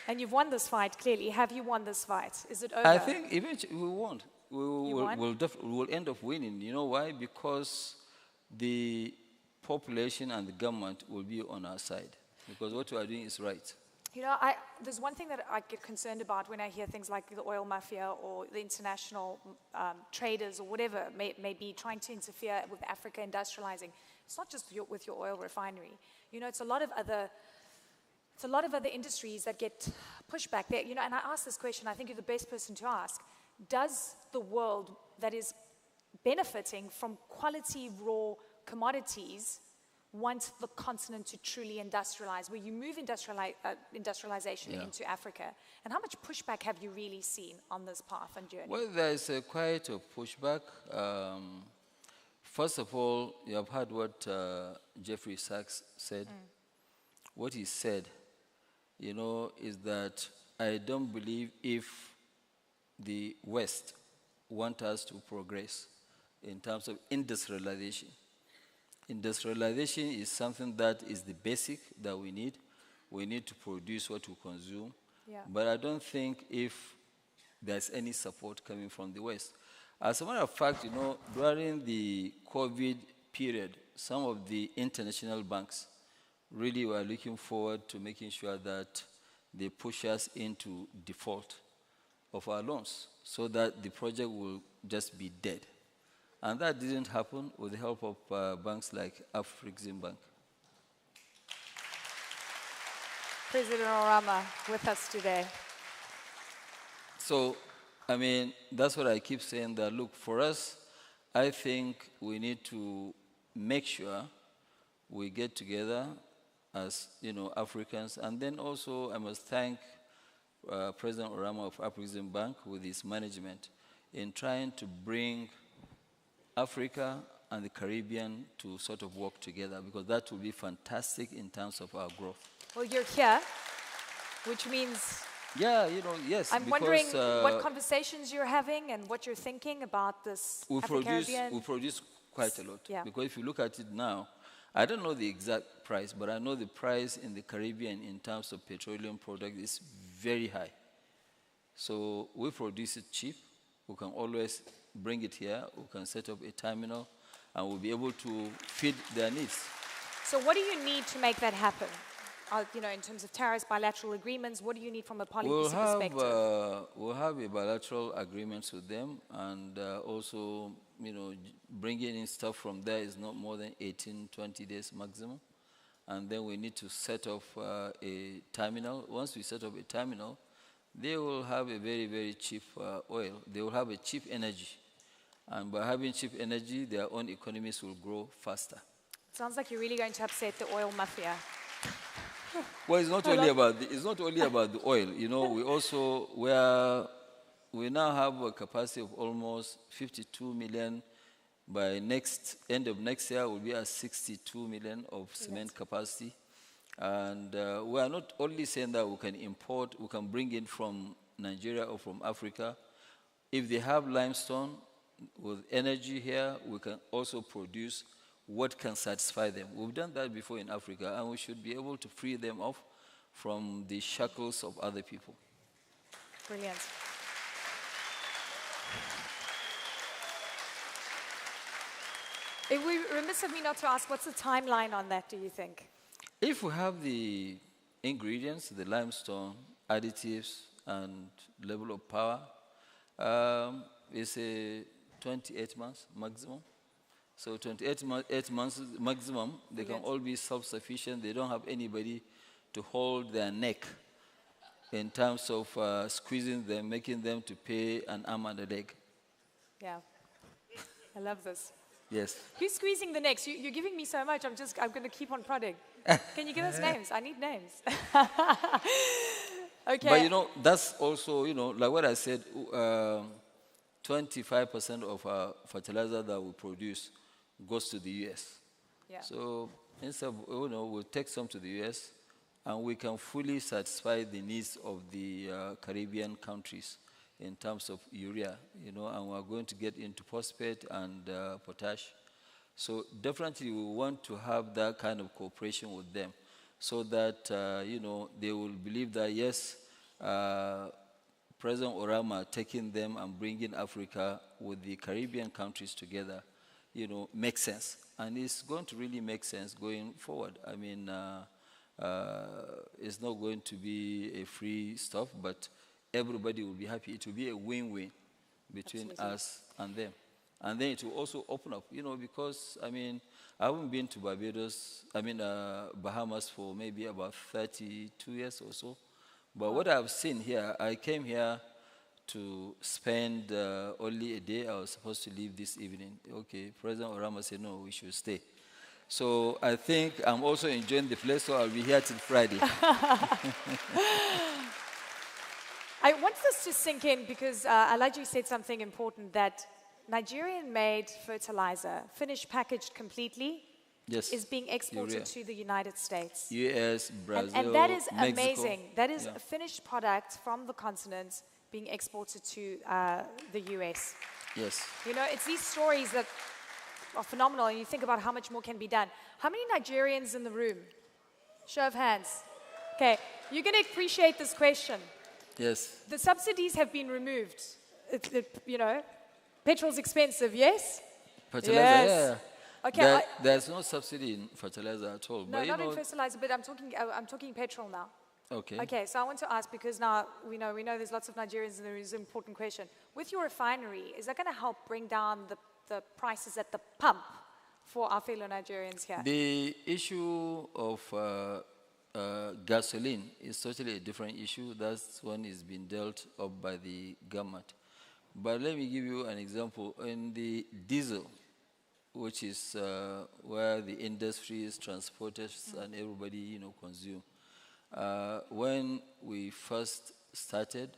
And you've won this fight, clearly. Have you won this fight? Is it over? I think eventually we won. We'll end up winning. You know why? Because the population and the government will be on our side. Because what we are doing is right. You know, there's one thing that I get concerned about when I hear things like the oil mafia or the international traders or whatever may be trying to interfere with Africa industrializing. It's not just with your oil refinery. You know, it's a lot of other industries that get pushed back there. You know, and I ask this question, I think you're the best person to ask. Does the world that is benefiting from quality raw commodities want the continent to truly industrialize, where you move industrialization into Africa? And how much pushback have you really seen on this path and journey? Well, there is quite a pushback. First of all, you have heard what Jeffrey Sachs said. What he said, you know, is that I don't believe if the West want us to progress in terms of industrialization. Industrialization is something that is the basic that we need. We need to produce what we consume. Yeah. But I don't think if there's any support coming from the West. As a matter of fact, you know, during the COVID period, some of the international banks really were looking forward to making sure that they push us into default of our loans so that the project will just be dead. And that didn't happen with the help of banks like Afreximbank. President Orama with us today. So, I mean, that's what I keep saying, that look, for us, I think we need to make sure we get together as, you know, Africans. And then also, I must thank President Orama of Afreximbank with his management in trying to bring Africa and the Caribbean to sort of work together, because that will be fantastic in terms of our growth. Well, you're here, which means... Yeah, you know, yes. I'm wondering what conversations you're having and what you're thinking about this AfriCaribbean. We produce quite a lot. Yeah. Because if you look at it now, I don't know the exact price, but I know the price in the Caribbean in terms of petroleum product is very high. So we produce it cheap. We can always bring it here. We can set up a terminal, and we'll be able to feed their needs. So what do you need to make that happen? You know, in terms of tariffs, bilateral agreements, what do you need from a policy perspective? We'll have a bilateral agreements with them, and also, you know, bringing in stuff from there is not more than 18, 20 days maximum. And then we need to set up a terminal. Once we set up a terminal, they will have a very, very cheap oil. They will have a cheap energy. And by having cheap energy, their own economies will grow faster. It sounds like you're really going to upset the oil mafia. Well, it's not only about the oil. You know, we now have a capacity of almost 52 million. By end of next year, we'll be at 62 million of cement capacity. And we are not only saying that we can import, we can bring in from Nigeria or from Africa. If they have limestone with energy here, we can also produce what can satisfy them. We've done that before in Africa, and we should be able to free them off from the shackles of other people. Brilliant. It would be remiss of me not to ask, what's the timeline on that, do you think? If we have the ingredients, the limestone, additives, and level of power, it's a 28 months maximum. So 8 months maximum, they can all be self-sufficient. They don't have anybody to hold their neck in terms of squeezing them, making them to pay an arm and a leg. Yeah, I love this. Yes. Who's squeezing the necks? You're giving me so much, I'm going to keep on prodding. Can you give us names? I need names. Okay. But, you know, that's also, you know, like what I said, 25% of our fertilizer that we produce goes to the U.S. Yeah. So instead of, you know, we'll take some to the U.S. and we can fully satisfy the needs of the Caribbean countries in terms of urea, you know, and we're going to get into phosphate and potash. So definitely we want to have that kind of cooperation with them so that, you know, they will believe that, yes, President Orama taking them and bringing Africa with the Caribbean countries together, you know, makes sense. And it's going to really make sense going forward. I mean, it's not going to be a free stuff, but everybody will be happy. It will be a win-win between us and them. And then it will also open up, you know, because, I mean, I haven't been to Bahamas for maybe about 32 years or so. But what I've seen here, I came here to spend only a day. I was supposed to leave this evening. Okay, President Orama said, no, we should stay. So I think I'm also enjoying the place, so I'll be here till Friday. I want this to sink in because Alaji said something important, that Nigerian-made fertilizer, finished, packaged completely, yes, is being exported to the United States. US, Brazil, and that is Mexico. Amazing. That is a finished product from the continent being exported to the US. Yes. You know, it's these stories that are phenomenal, and you think about how much more can be done. How many Nigerians in the room? Show of hands. Okay, you're going to appreciate this question. Yes. The subsidies have been removed. You know, petrol's expensive, yes? Fertilizer, yes. Yeah. Okay. There's no subsidy in fertilizer at all. No, but not in fertilizer, but I'm talking petrol now. Okay. Okay, so I want to ask, because now we know there's lots of Nigerians, and there is an important question. With your refinery, is that going to help bring down the prices at the pump for our fellow Nigerians here? The issue of gasoline is totally a different issue. That's one is being dealt up by the government. But let me give you an example. In the diesel, which is where the industries, transporters, and everybody, you know, consume. When we first started,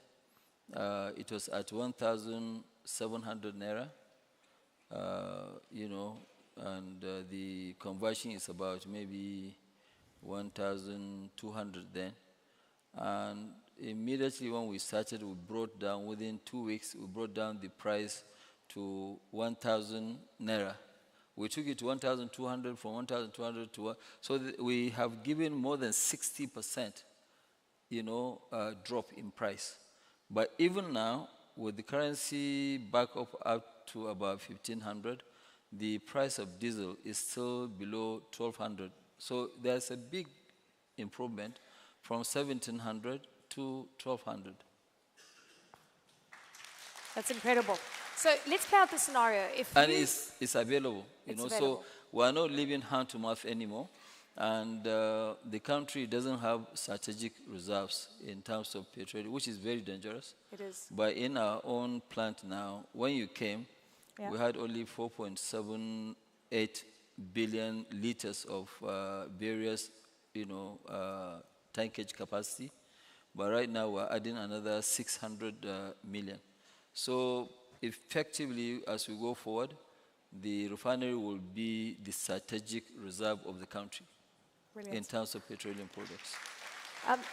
it was at 1,700 naira, you know, and the conversion is about maybe 1,200 then. And immediately when we started, we brought down, within 2 weeks, we brought down the price to 1,000 naira, We took it to 1,200, from 1,200 to so we have given more than 60%, drop in price. But even now, with the currency back up to about 1,500, the price of diesel is still below 1,200. So there's a big improvement from 1,700 to 1,200. That's incredible. So let's play out the scenario. It's available, available. So we're not living hand to mouth anymore. And the country doesn't have strategic reserves in terms of petroleum, which is very dangerous. It is. But in our own plant now, when you came, we had only 4.78 billion liters of various, tankage capacity. But right now, we're adding another 600 million. So effectively, as we go forward, the refinery will be the strategic reserve of the country. Brilliant. In terms of petroleum products.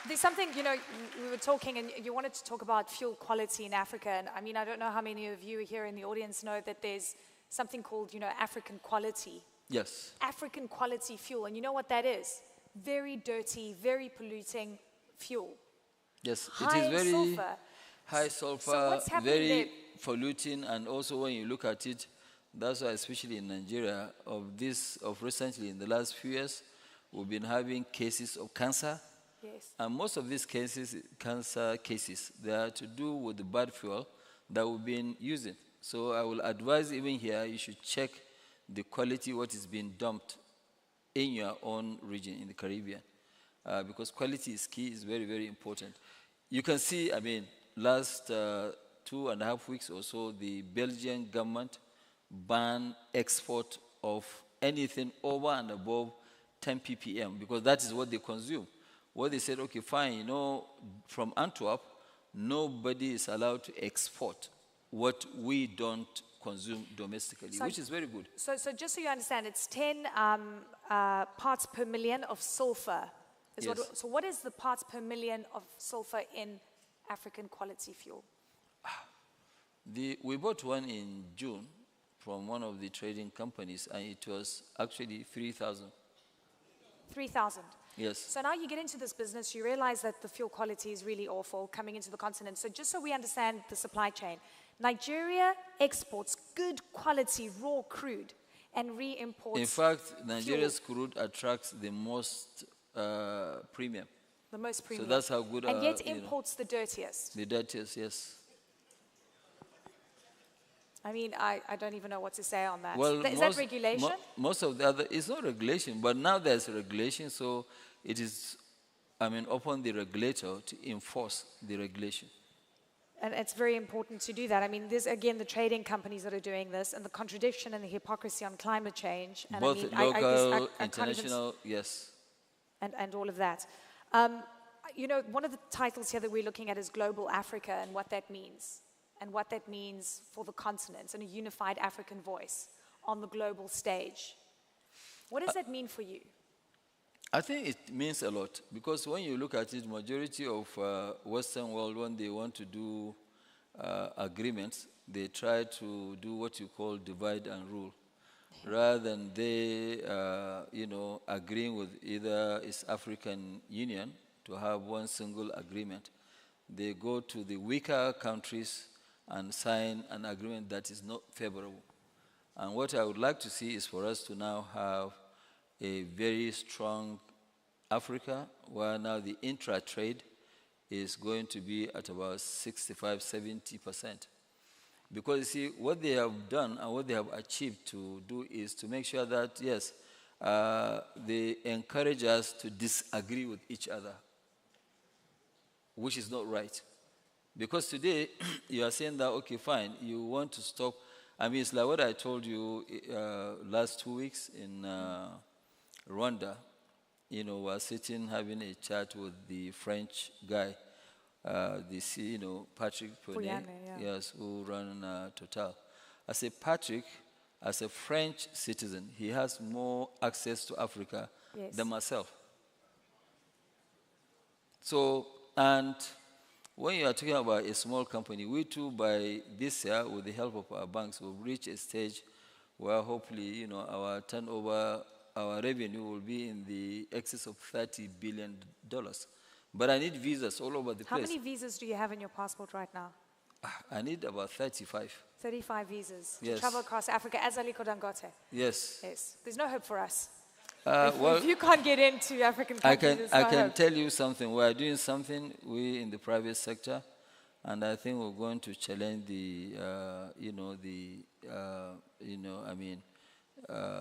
There's something, we were talking and you wanted to talk about fuel quality in Africa. And I mean, I don't know how many of you here in the audience know that there's something called, African quality. Yes. African quality fuel. And you know what that is? Very dirty, very polluting fuel. Yes, high it is very sulfur. high sulfur, So very there? polluting, and also when you look at it, that's why especially in Nigeria, of recently in the last few years, we've been having cases of cancer. Yes. And most of these cases, cancer cases, they are to do with the bad fuel that we've been using. So I will advise even here, you should check the quality, what is being dumped in your own region, in the Caribbean. Because quality is key, is very, very important. You can see, last 2.5 weeks or so, the Belgian government banned export of anything over and above 10 ppm, because that is what they consume. What they said, okay, fine, from Antwerp, nobody is allowed to export what we don't consume domestically, which is very good. So just so you understand, it's 10 parts per million of sulfur. Yes. So what is the parts per million of sulfur in African quality fuel? We bought one in June from one of the trading companies, and it was actually 3,000. 3,000. Yes. So now you get into this business, you realize that the fuel quality is really awful coming into the continent. So just so we understand the supply chain, Nigeria exports good quality raw crude and re-imports. In fact, Nigeria's crude attracts the most premium. The most premium. So that's how good. And yet imports the dirtiest. The dirtiest, yes. I don't even know what to say on that. Well, is that regulation? Most of the other, it's not regulation, but now there's regulation, so it is, upon the regulator to enforce the regulation. And it's very important to do that. There's, again, the trading companies that are doing this, and the contradiction and the hypocrisy on climate change. And both local, international, yes. And all of that. One of the titles here that we're looking at is Global Africa and what that means. And what that means for the continent and a unified African voice on the global stage. What does that mean for you? I think it means a lot, because when you look at it, majority of Western world, when they want to do agreements, they try to do what you call divide and rule, rather than they, agreeing with either East African Union to have one single agreement. They go to the weaker countries and sign an agreement that is not favorable. And what I would like to see is for us to now have a very strong Africa, where now the intra-trade is going to be at about 65–70%. Because you see, what they have done and what they have achieved to do is to make sure that, yes, they encourage us to disagree with each other, which is not right. Because today, you are saying that, okay, fine, you want to stop. It's like what I told you last 2 weeks in Rwanda. We were sitting having a chat with the French guy, Patrick Pouyanné, yes, who ran Total. I said, Patrick, as a French citizen, he has more access to Africa than myself. So, and when you are talking about a small company, we too, by this year, with the help of our banks, will reach a stage where hopefully, our turnover, our revenue will be in the excess of $30 billion. But I need visas all over the How place. many visas do you have in your passport right now? I need about 35. 35 visas to Yes. travel across Africa as Aliko Dangote. Yes. Yes. There's no hope for us. Well, If you can't get into African countries, there's no I can hope. tell you something. We are doing something, we in the private sector, and I think we're going to challenge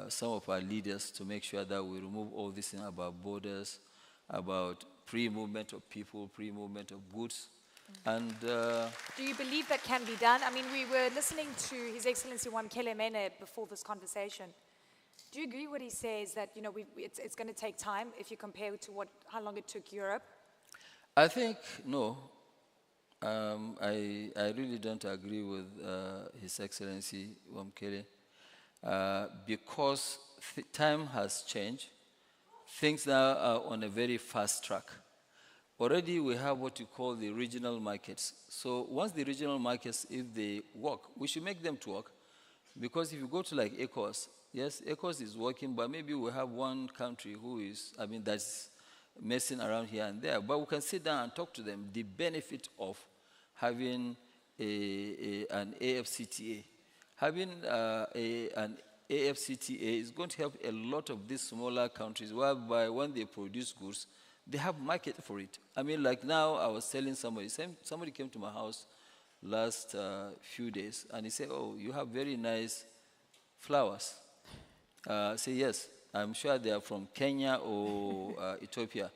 some of our leaders to make sure that we remove all this thing about borders, about free movement of people, free movement of goods. And Do you believe that can be done? I mean, we were listening to His Excellency Wamkele Mene before this conversation. Do you agree what he says that it's going to take time if you compare it to how long it took Europe? I think no. I really don't agree with His Excellency Wamkele because time has changed. Things now are on a very fast track. Already we have what you call the regional markets. So once the regional markets, if they work, we should make them to work. Because if you go to like ECOWAS, yes, ECOWAS is working, but maybe we have one country that's messing around here and there. But we can sit down and talk to them. The benefit of having an AFCTA. Having an AFCTA is going to help a lot of these smaller countries, whereby when they produce goods, they have market for it. I mean, like now I was telling somebody came to my house last few days, and he said, oh, you have very nice flowers. I say, yes, I'm sure they are from Kenya or Ethiopia.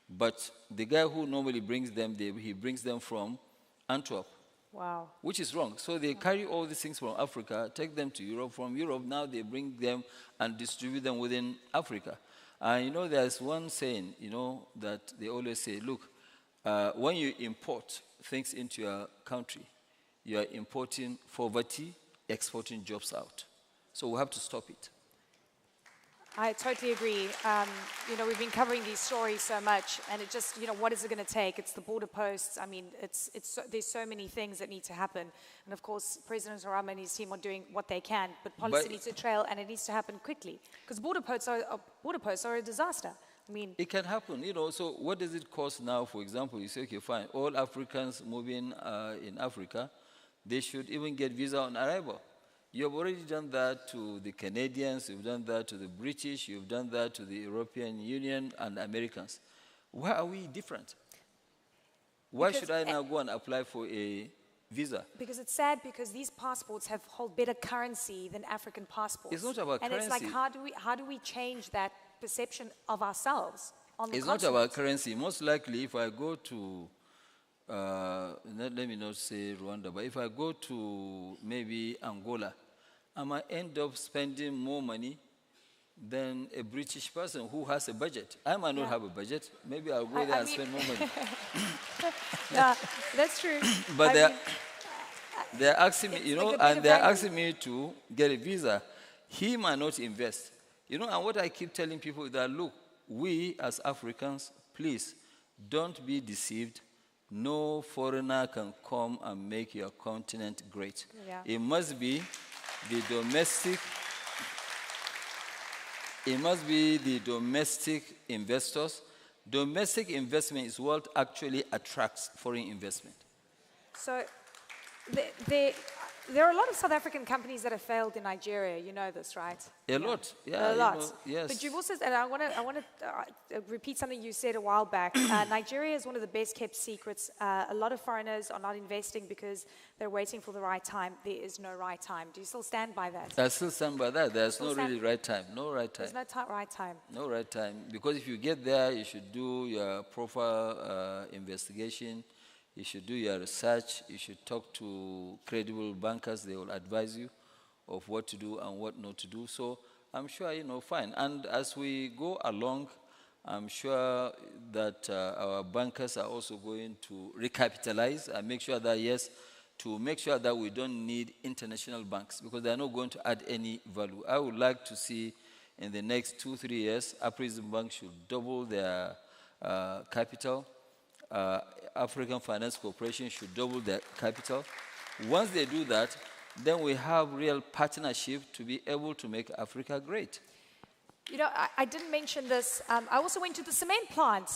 But the guy who normally brings them, he brings them from Antwerp. Wow. Which is wrong. So they carry all these things from Africa, take them to Europe. From Europe, now they bring them and distribute them within Africa. And there's one saying, that they always say, look, when you import things into your country, you are importing poverty, exporting jobs out. So we have to stop it. I totally agree. We've been covering these stories so much, and it just, what is it going to take? It's the border posts. I mean, there's so many things that need to happen. And of course, President Harama and his team are doing what they can, but policy needs to trail, and it needs to happen quickly. Because border posts are a disaster. I mean, it can happen, So what does it cost now? For example, you say, okay, fine, all Africans moving in Africa, they should even get visa on arrival. You have already done that to the Canadians, you've done that to the British, you've done that to the European Union and Americans. Why are we different? Why should I now go and apply for a visa? Because it's sad because these passports hold better currency than African passports. It's not about currency. And it's like, how do we change that perception of ourselves on the continent? It's not about currency. Most likely, if I go to let me not say Rwanda, but if I go to maybe Angola, I might end up spending more money than a British person who has a budget. I might not have a budget. Maybe I'll go there and spend more money. Yeah, that's true. But they're asking me, and they're asking me to get a visa. He might not invest. And what I keep telling people is that, look, we as Africans, please, don't be deceived. No foreigner can come and make your continent great. Yeah. It must be the domestic investors. Domestic investment is what actually attracts foreign investment. So there are a lot of South African companies that have failed in Nigeria. You know this, right? A lot, yeah. A lot. Yes. But you've also, and I want to repeat something you said a while back. Nigeria is one of the best kept secrets. A lot of foreigners are not investing because they're waiting for the right time. There is no right time. Do you still stand by that? I still stand by that. There's no really right time. No right time. There's no right time. No right time. Because if you get there, you should do your proper investigation. You should do your research. You should talk to credible bankers. They will advise you of what to do and what not to do. So I'm sure, fine. And as we go along, I'm sure that our bankers are also going to recapitalize and make sure that, yes, to make sure that we don't need international banks because they're not going to add any value. I would like to see in the next 2-3 years, Afreximbank should double their capital. African Finance Corporation should double their capital. Once they do that, then we have real partnership to be able to make Africa great. You know, I didn't mention this. I also went to the cement plant.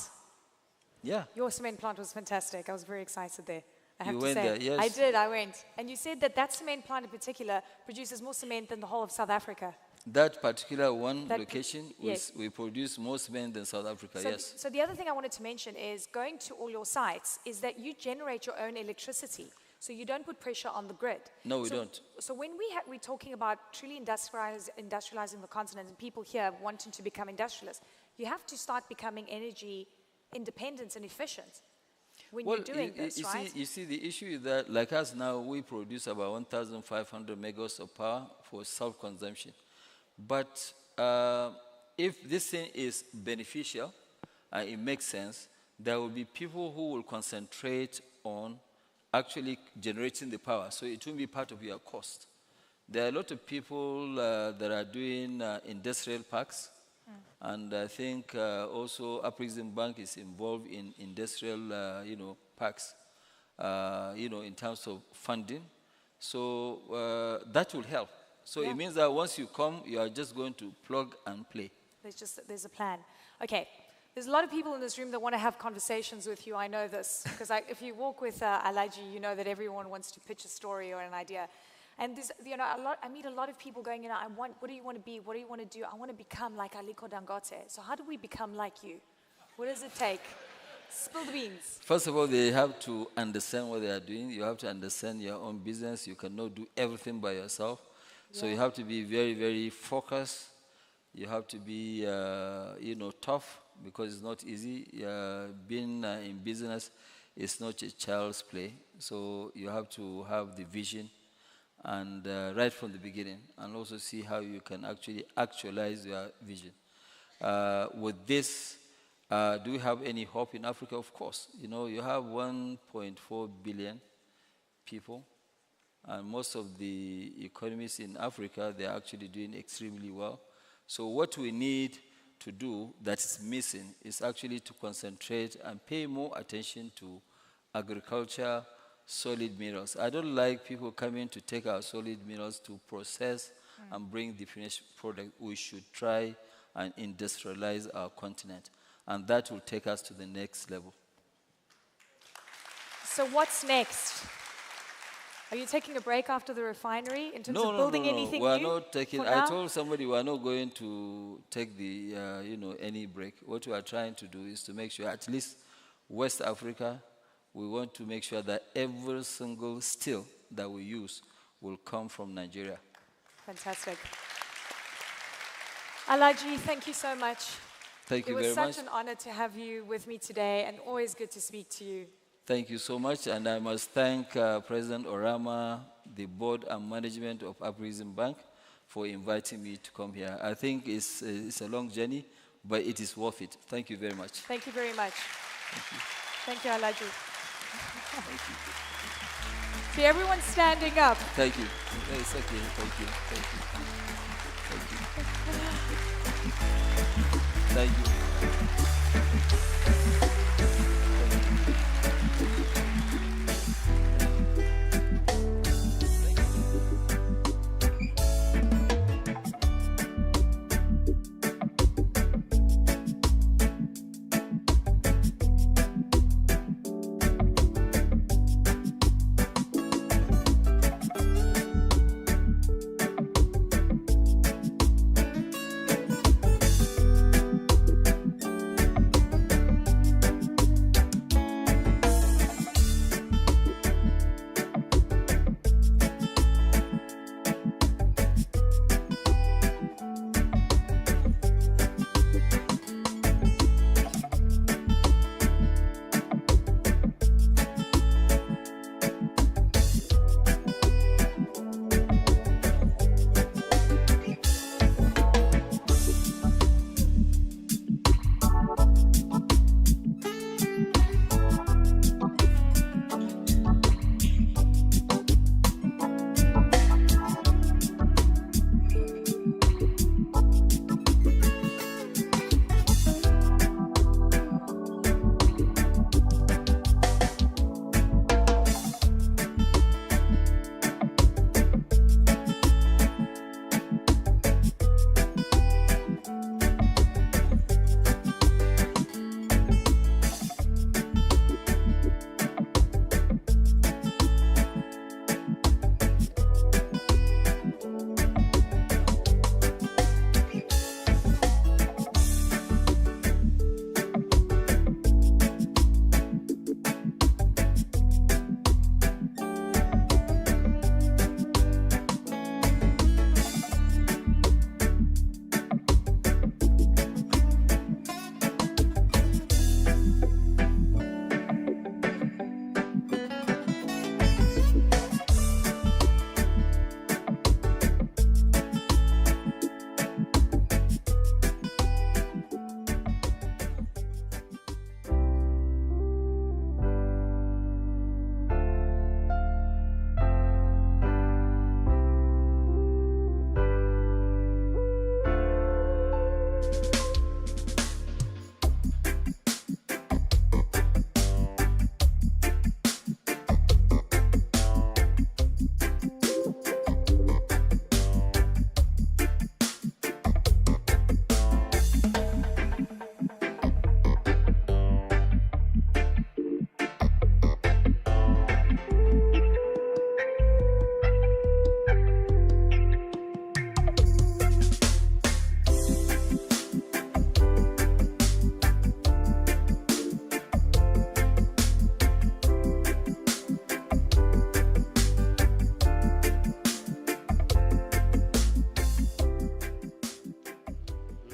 Yeah. Your cement plant was fantastic. I was very excited there. I have You to went say. there, yes. I did, I went. And you said that that cement plant in particular produces more cement than the whole of South Africa. That particular one That- location, yes. we produce more cement than South Africa, So, yes. so the other thing I wanted to mention is going to all your sites is that you generate your own electricity. So you don't put pressure on the grid. No, we So- don't. So when we're talking about truly industrializing the continent and people here wanting to become industrialists, you have to start becoming energy independent and efficient when you're doing this, right? You see, the issue is that, like us now, we produce about 1,500 megawatts of power for self-consumption. But if this thing is beneficial and it makes sense, there will be people who will concentrate on actually generating the power, so it will be part of your cost. There are a lot of people that are doing industrial parks, and I think also Afreximbank is involved in industrial, parks, in terms of funding. So that will help. So Yeah. it means that once you come, you are just going to plug and play. There's a plan. Okay, there's a lot of people in this room that want to have conversations with you. I know this because if you walk with Alaji, you know that everyone wants to pitch a story or an idea. And there's, I meet a lot of people going, what do you want to be? What do you want to do? I want to become like Aliko Dangote. So how do we become like you? What does it take? Spill the beans. First of all, they have to understand what they are doing. You have to understand your own business. You cannot do everything by yourself. So Yeah. you have to be very, very focused. You have to be, tough, because it's not easy. Being in business is not a child's play. So you have to have the vision, and right from the beginning, and also see how you can actually actualize your vision. With this, do we have any hope in Africa? Of course. You have 1.4 billion people, and most of the economies in Africa, they're actually doing extremely well. So what we need to do that is missing is actually to concentrate and pay more attention to agriculture, solid minerals. I don't like people coming to take our solid minerals to process and bring the finished product. We should try and industrialize our continent, and that will take us to the next level. So what's next? Are you taking a break after the refinery in terms of building anything We are new? not taking. for I now? told somebody we are not going to take the, any break. What we are trying to do is to make sure, at least West Africa, we want to make sure that every single steel that we use will come from Nigeria. Fantastic. Alaji, thank you so much. Thank you very It was much. such an honor to have you with me today, and always good to speak to you. Thank you so much, and I must thank President Orama, the board and management of Afreximbank for inviting me to come here. I think it's a long journey, but it is worth it. Thank you very much. Thank you very much. Thank you, Alaji. See, everyone's standing up. Thank you. It's okay. Thank you. Thank you. Thank you. Thank you.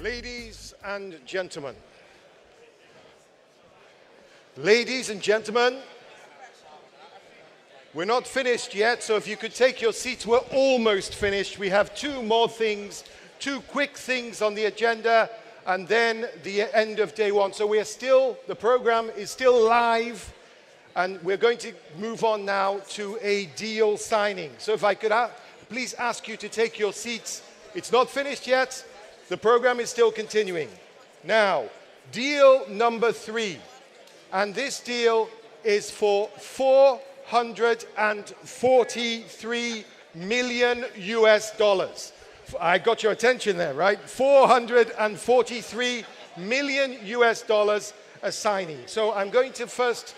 Ladies and gentlemen, ladies and gentlemen, we're not finished yet, so if you could take your seats, we're almost finished. We have two more things, two quick things on the agenda, and then the end of day one. So the program is still live, and we're going to move on now to a deal signing. So if I could please ask you to take your seats. It's not finished yet. The program is still continuing. Now, deal number 3. And this deal is for 443 million US dollars. I got your attention there, right? 443 million US dollars a signing. So I'm going to first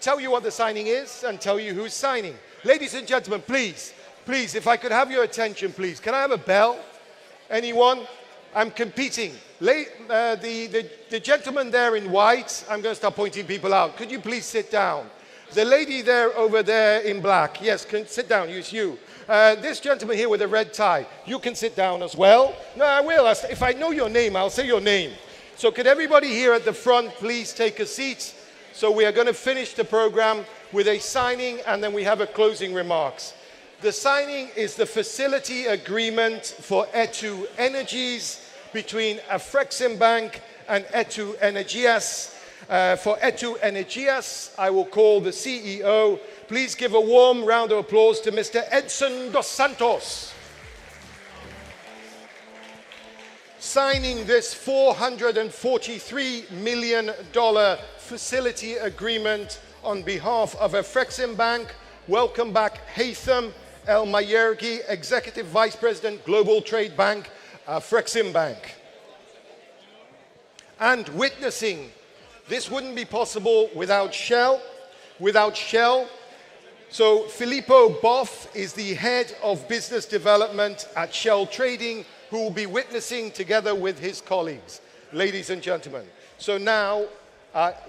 tell you what the signing is and tell you who's signing. Ladies and gentlemen, please, if I could have your attention, please. Can I have a bell? Anyone? I'm competing. The gentleman there in white, I'm going to start pointing people out. Could you please sit down? The lady there over there in black, yes, sit down, it's you. This gentleman here with a red tie, you can sit down as well. No, I will. If I know your name, I'll say your name. So could everybody here at the front please take a seat? So we are going to finish the program with a signing, and then we have a closing remarks. The signing is the facility agreement for Etu Energies between Afreximbank and Etu Energias. For Etu Energias, I will call the CEO. Please give a warm round of applause to Mr. Edson dos Santos. Signing this $443 million facility agreement on behalf of Afreximbank. Welcome back, Haytham El Mayergi, Executive Vice President, Global Trade Bank, Afreximbank. And witnessing, this wouldn't be possible without Shell. So Filippo Boff is the head of business development at Shell Trading, who will be witnessing together with his colleagues. Ladies and gentlemen. So now,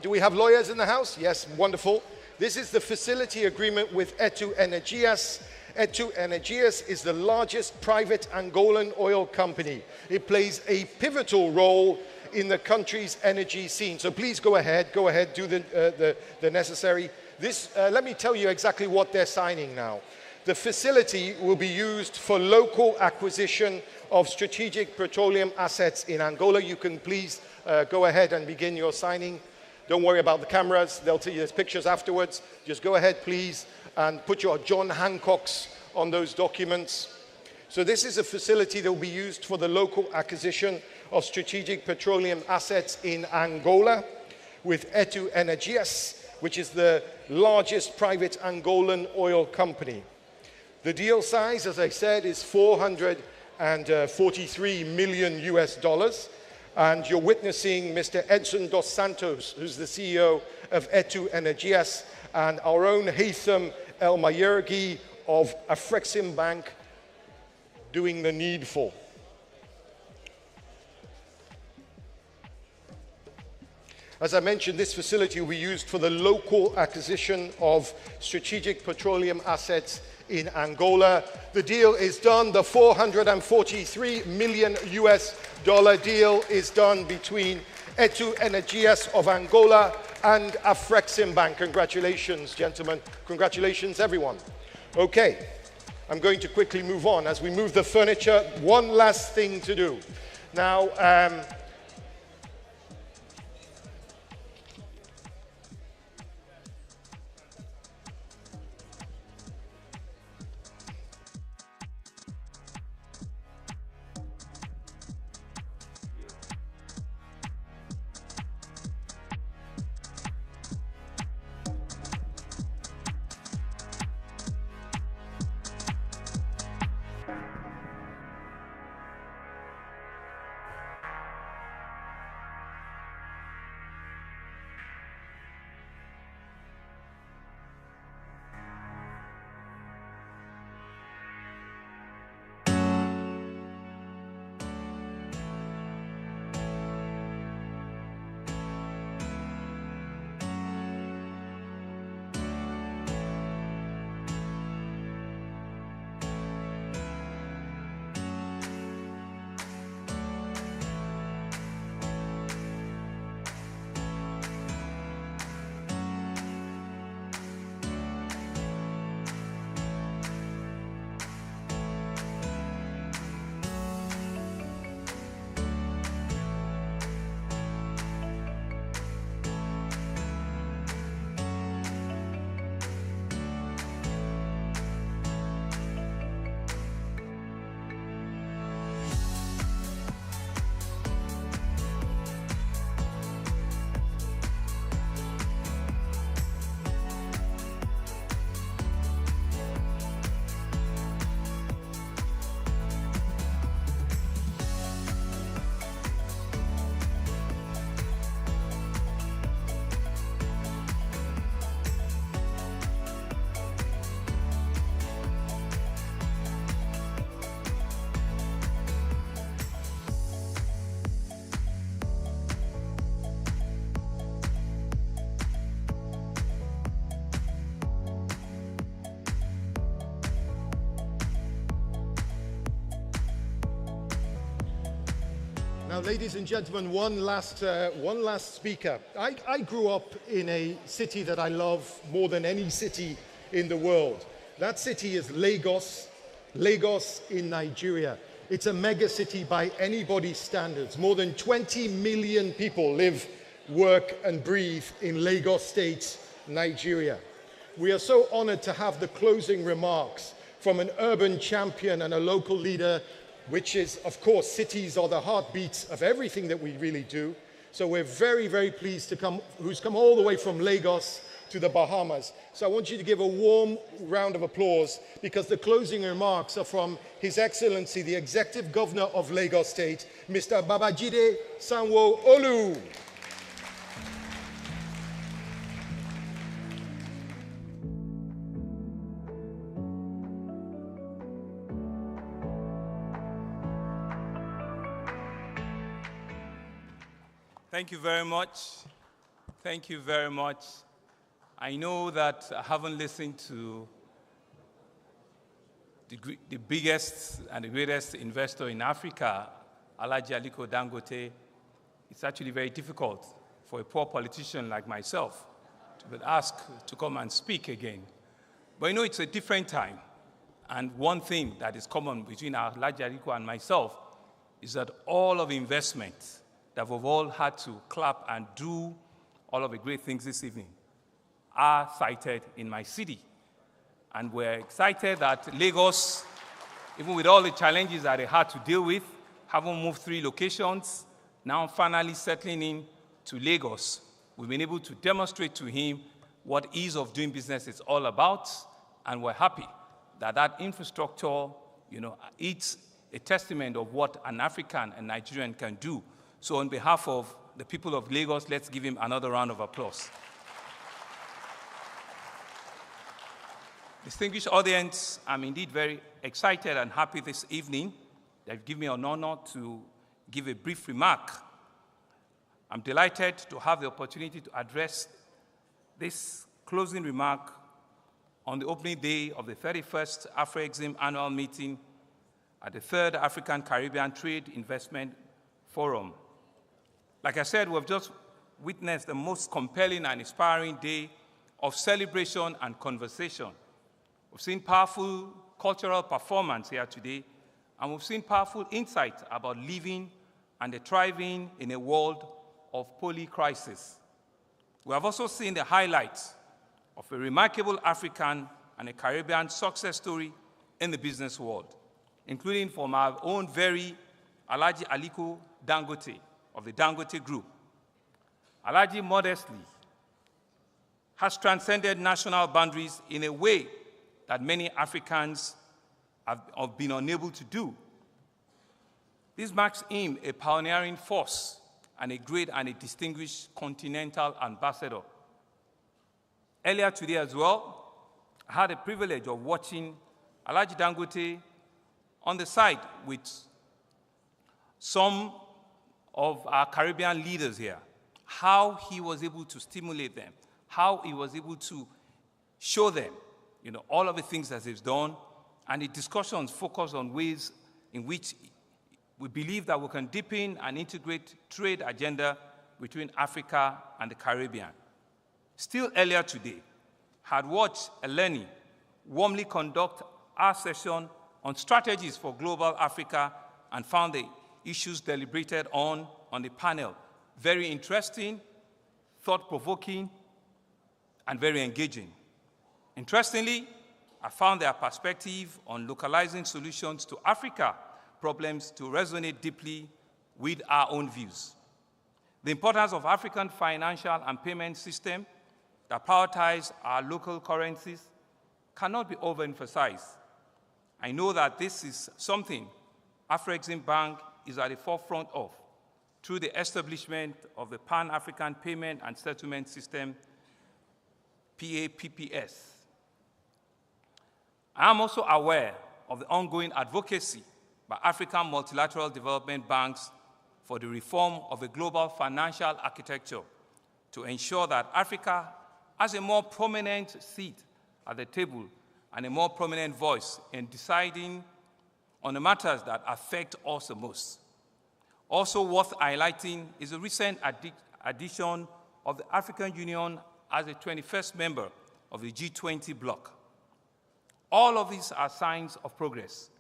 do we have lawyers in the house? Yes, wonderful. This is the facility agreement with Etu Energias. Etu Energias is the largest private Angolan oil company. It plays a pivotal role in the country's energy scene. So please go ahead, do the necessary. Let me tell you exactly what they're signing now. The facility will be used for local acquisition of strategic petroleum assets in Angola. You can please go ahead and begin your signing. Don't worry about the cameras. They'll tell you there's pictures afterwards. Just go ahead, please, and put your John Hancocks on those documents. So this is a facility that will be used for the local acquisition of strategic petroleum assets in Angola with Etu Energias, which is the largest private Angolan oil company. The deal size, as I said, is 443 million US dollars. And you're witnessing Mr. Edson dos Santos, who's the CEO of Etu Energias, and our own Haytham El Mayergi of Afreximbank doing the needful. As I mentioned, this facility will be used for the local acquisition of strategic petroleum assets in Angola. The deal is done. The 443 million US dollar deal is done between Etu Energias of Angola and Afreximbank. Congratulations, gentlemen. Congratulations, everyone. Okay, I'm going to quickly move on. As we move the furniture, one last thing to do. Now, Now, ladies and gentlemen, one last speaker. I grew up in a city that I love more than any city in the world. That city is Lagos, Lagos in Nigeria. It's a mega city by anybody's standards. More than 20 million people live, work, and breathe in Lagos State, Nigeria. We are so honored to have the closing remarks from an urban champion and a local leader, which is, of course, cities are the heartbeats of everything that we really do. So we're very, very pleased to come, who's come all the way from Lagos to the Bahamas. So I want you to give a warm round of applause because the closing remarks are from His Excellency, the Executive Governor of Lagos State, Mr. Babajide Sanwo-Olu. Thank you very much. Thank you very much. I know that I haven't listened to the biggest and the greatest investor in Africa, Alhaji Aliko Dangote. It's actually very difficult for a poor politician like myself to be asked to come and speak again. But you know, it's a different time. And one thing that is common between Alhaji Aliko and myself is that all of investment that we've all had to clap and do all of the great things this evening are cited in my city. And we're excited that Lagos, even with all the challenges that they had to deal with, having moved 3 locations, now finally settling in to Lagos, we've been able to demonstrate to him what ease of doing business is all about, and we're happy that that infrastructure, you know, it's a testament of what an African and Nigerian can do. So on behalf of the people of Lagos, let's give him another round of applause. Distinguished audience, I'm indeed very excited and happy this evening that you've given me an honor to give a brief remark. I'm delighted to have the opportunity to address this closing remark on the opening day of the 31st Afrexim annual meeting at the 3rd African Caribbean Trade Investment Forum. Like I said, we've just witnessed the most compelling and inspiring day of celebration and conversation. We've seen powerful cultural performance here today, and we've seen powerful insight about living and thriving in a world of polycrisis. We have also seen the highlights of a remarkable African and a Caribbean success story in the business world, including from our own very Alhaji Aliko Dangote of the Dangote Group. Alhaji modestly has transcended national boundaries in a way that many Africans have been unable to do. This makes him a pioneering force and a great and a distinguished Continental ambassador. Earlier today as well, I had the privilege of watching Alhaji Dangote on the side with some of our Caribbean leaders here, how he was able to stimulate them, how he was able to show them, you know, all of the things that he's done, and the discussions focus on ways in which we believe that we can deepen and integrate trade agenda between Africa and the Caribbean. Still earlier today, I had watched Eleni warmly conduct our session on strategies for global Africa and found the issues deliberated on the panel very interesting, thought-provoking, and very engaging. Interestingly, I found their perspective on localizing solutions to Africa problems to resonate deeply with our own views. The importance of African financial and payment systems that prioritize our local currencies cannot be overemphasized. I know that this is something Afreximbank is at the forefront of through the establishment of the Pan-African Payment and Settlement System, PAPPS. I am also aware of the ongoing advocacy by African multilateral development banks for the reform of a global financial architecture to ensure that Africa has a more prominent seat at the table and a more prominent voice in deciding on the matters that affect us the most. Also worth highlighting is the recent addition of the African Union as a 21st member of the G20 bloc. All of these are signs of progress,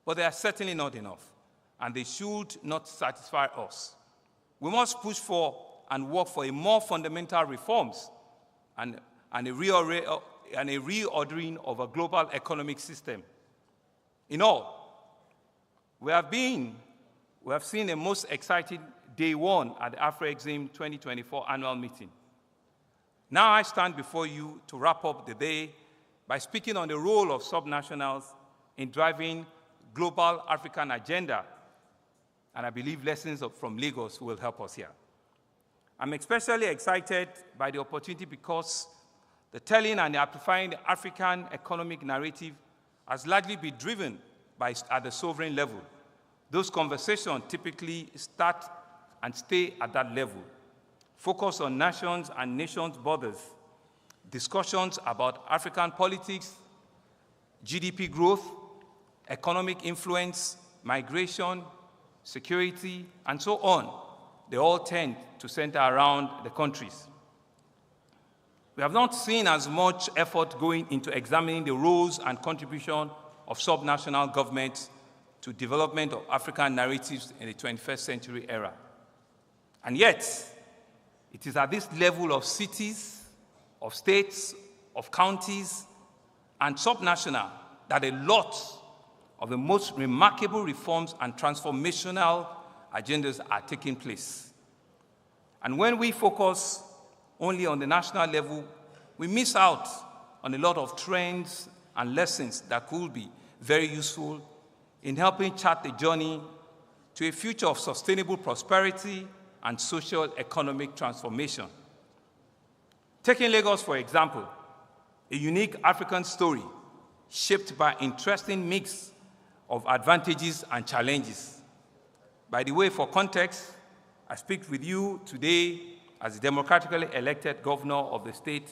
but they are certainly not enough, and they should not satisfy us. We must push for and work for a more fundamental reforms and a reordering of a global economic system. In all, we have seen the most exciting day one at the Afrexim 2024 annual meeting. Now I stand before you to wrap up the day by speaking on the role of subnationals in driving global African agenda, and I believe lessons from Lagos will help us here. I'm especially excited by the opportunity because the telling and amplifying the African economic narrative has largely been driven at the sovereign level. Those conversations typically start and stay at that level, focus on nations and nations' borders, discussions about African politics, GDP growth, economic influence, migration, security, and so on. They all tend to center around the countries. We have not seen as much effort going into examining the roles and contribution of subnational governments to development of African narratives in the 21st century era. And yet, it is at this level of cities, of states, of counties, and subnational that a lot of the most remarkable reforms and transformational agendas are taking place. And when we focus only on the national level, we miss out on a lot of trends and lessons that could be very useful in helping chart the journey to a future of sustainable prosperity and social economic transformation. Taking Lagos, for example, a unique African story shaped by an interesting mix of advantages and challenges. By the way, for context, I speak with you today as a democratically elected governor of the state,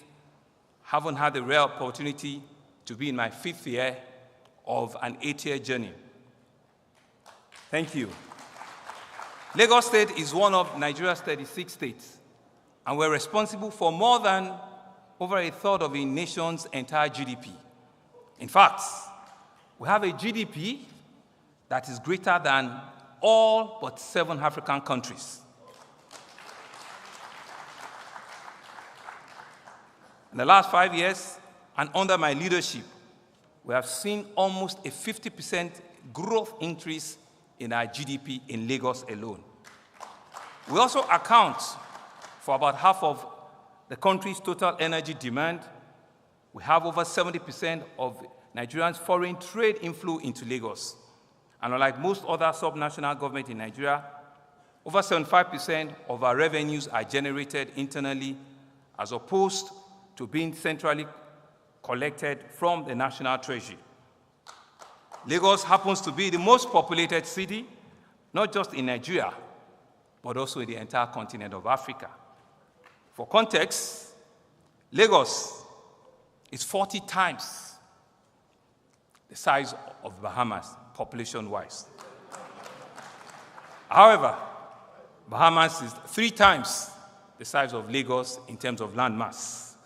having had the rare opportunity to be in my 5th year of an 8-year journey. Thank you. Lagos State is one of Nigeria's 36 states, and we're responsible for more than over a third of the nation's entire GDP. In fact, we have a GDP that is greater than all but 7 African countries. In the last 5 years, and under my leadership, we have seen almost a 50% growth increase in our GDP in Lagos alone. We also account for about half of the country's total energy demand. We have over 70% of Nigerians' foreign trade inflow into Lagos. And unlike most other subnational governments in Nigeria, over 75% of our revenues are generated internally as opposed to being centrally collected from the national treasury. Lagos happens to be the most populated city, not just in Nigeria, but also in the entire continent of Africa. For context, Lagos is 40 times the size of Bahamas, population-wise. However, Bahamas is 3 times the size of Lagos in terms of land mass.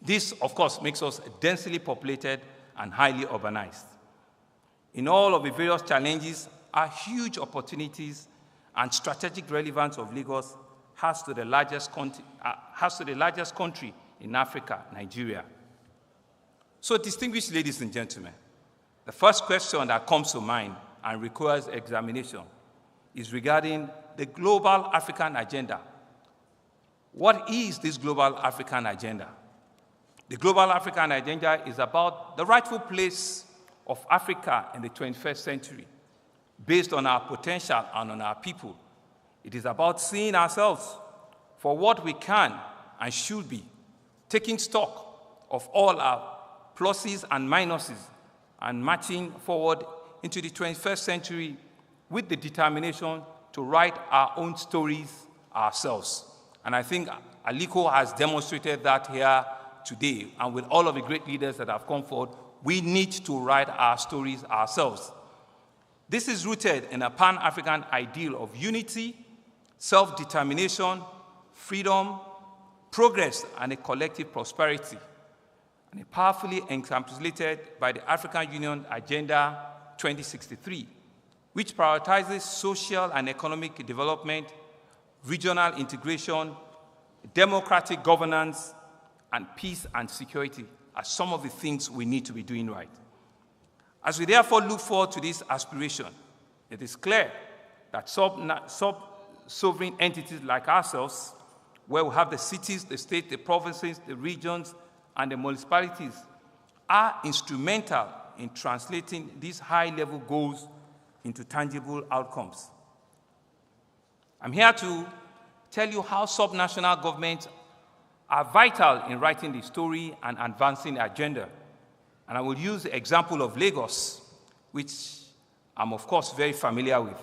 This, of course, makes us densely populated and highly urbanized. In all of the various challenges are huge opportunities, and strategic relevance of Lagos has to the largest country in Africa, Nigeria. So, distinguished ladies and gentlemen, the first question that comes to mind and requires examination is regarding the global African agenda. What is this global African agenda? The global African agenda is about the rightful place of Africa in the 21st century, based on our potential and on our people. It is about seeing ourselves for what we can and should be, taking stock of all our pluses and minuses, and marching forward into the 21st century with the determination to write our own stories ourselves. And I think Aliko has demonstrated that here today, and with all of the great leaders that have come forward, we need to write our stories ourselves. This is rooted in a Pan-African ideal of unity, self-determination, freedom, progress, and a collective prosperity, and powerfully encapsulated by the African Union Agenda 2063, which prioritizes social and economic development, regional integration, democratic governance, and peace and security are some of the things we need to be doing right. As we therefore look forward to this aspiration, it is clear that sub-sovereign entities like ourselves, where we have the cities, the states, the provinces, the regions, and the municipalities, are instrumental in translating these high-level goals into tangible outcomes. I'm here to tell you how subnational governments are vital in writing the story and advancing the agenda. And I will use the example of Lagos, which I'm, of course, very familiar with.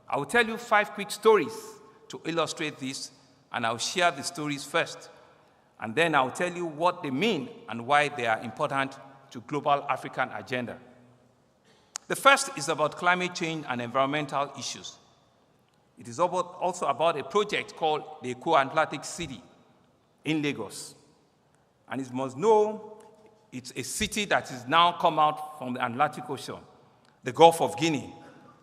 I will tell you 5 quick stories to illustrate this, and I'll share the stories first. And then I'll tell you what they mean and why they are important to global African agenda. The first is about climate change and environmental issues. It is also about a project called the Eco-Atlantic City in Lagos. And it must know it's a city that has now come out from the Atlantic Ocean, the Gulf of Guinea,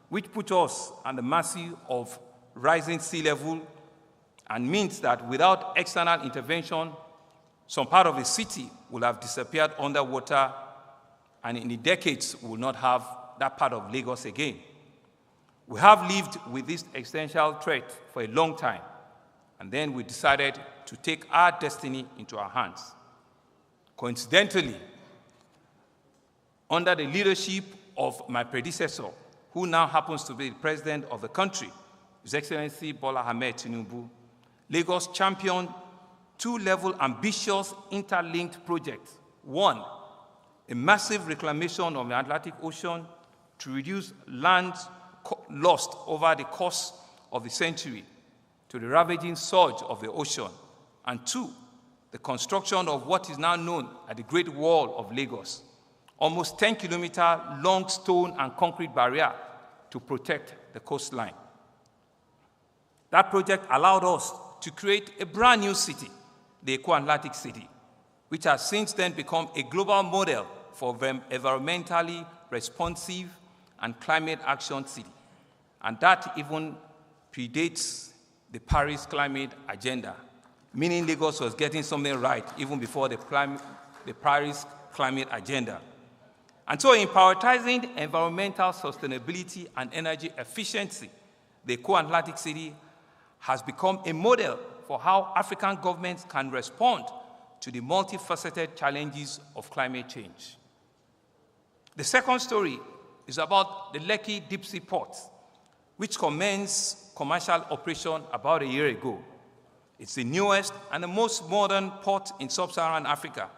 which put us at the mercy of rising sea level and means that without external intervention, some part of the city will have disappeared underwater, and in the decades, we will not have that part of Lagos again. We have lived with this existential threat for a long time, and then we decided to take our destiny into our hands. Coincidentally, under the leadership of my predecessor, who now happens to be the president of the country, His Excellency Bola Ahmed Tinubu, Lagos championed 2-level ambitious interlinked projects. One, a massive reclamation of the Atlantic Ocean to reduce land lost over the course of the century to the ravaging surge of the ocean. And 2, the construction of what is now known as the Great Wall of Lagos, almost 10-kilometer long stone and concrete barrier to protect the coastline. That project allowed us to create a brand new city, the Eco-Atlantic City, which has since then become a global model for environmentally responsive and climate action city. And that even predates the Paris climate agenda, meaning Lagos was getting something right even before the Paris climate agenda. And so in prioritizing environmental sustainability and energy efficiency, the Eco-Atlantic City has become a model for how African governments can respond to the multifaceted challenges of climate change. The second story is about the Lekki Deep-Sea Port, which commenced commercial operation about a year ago. It's the newest and the most modern port in sub-Saharan Africa,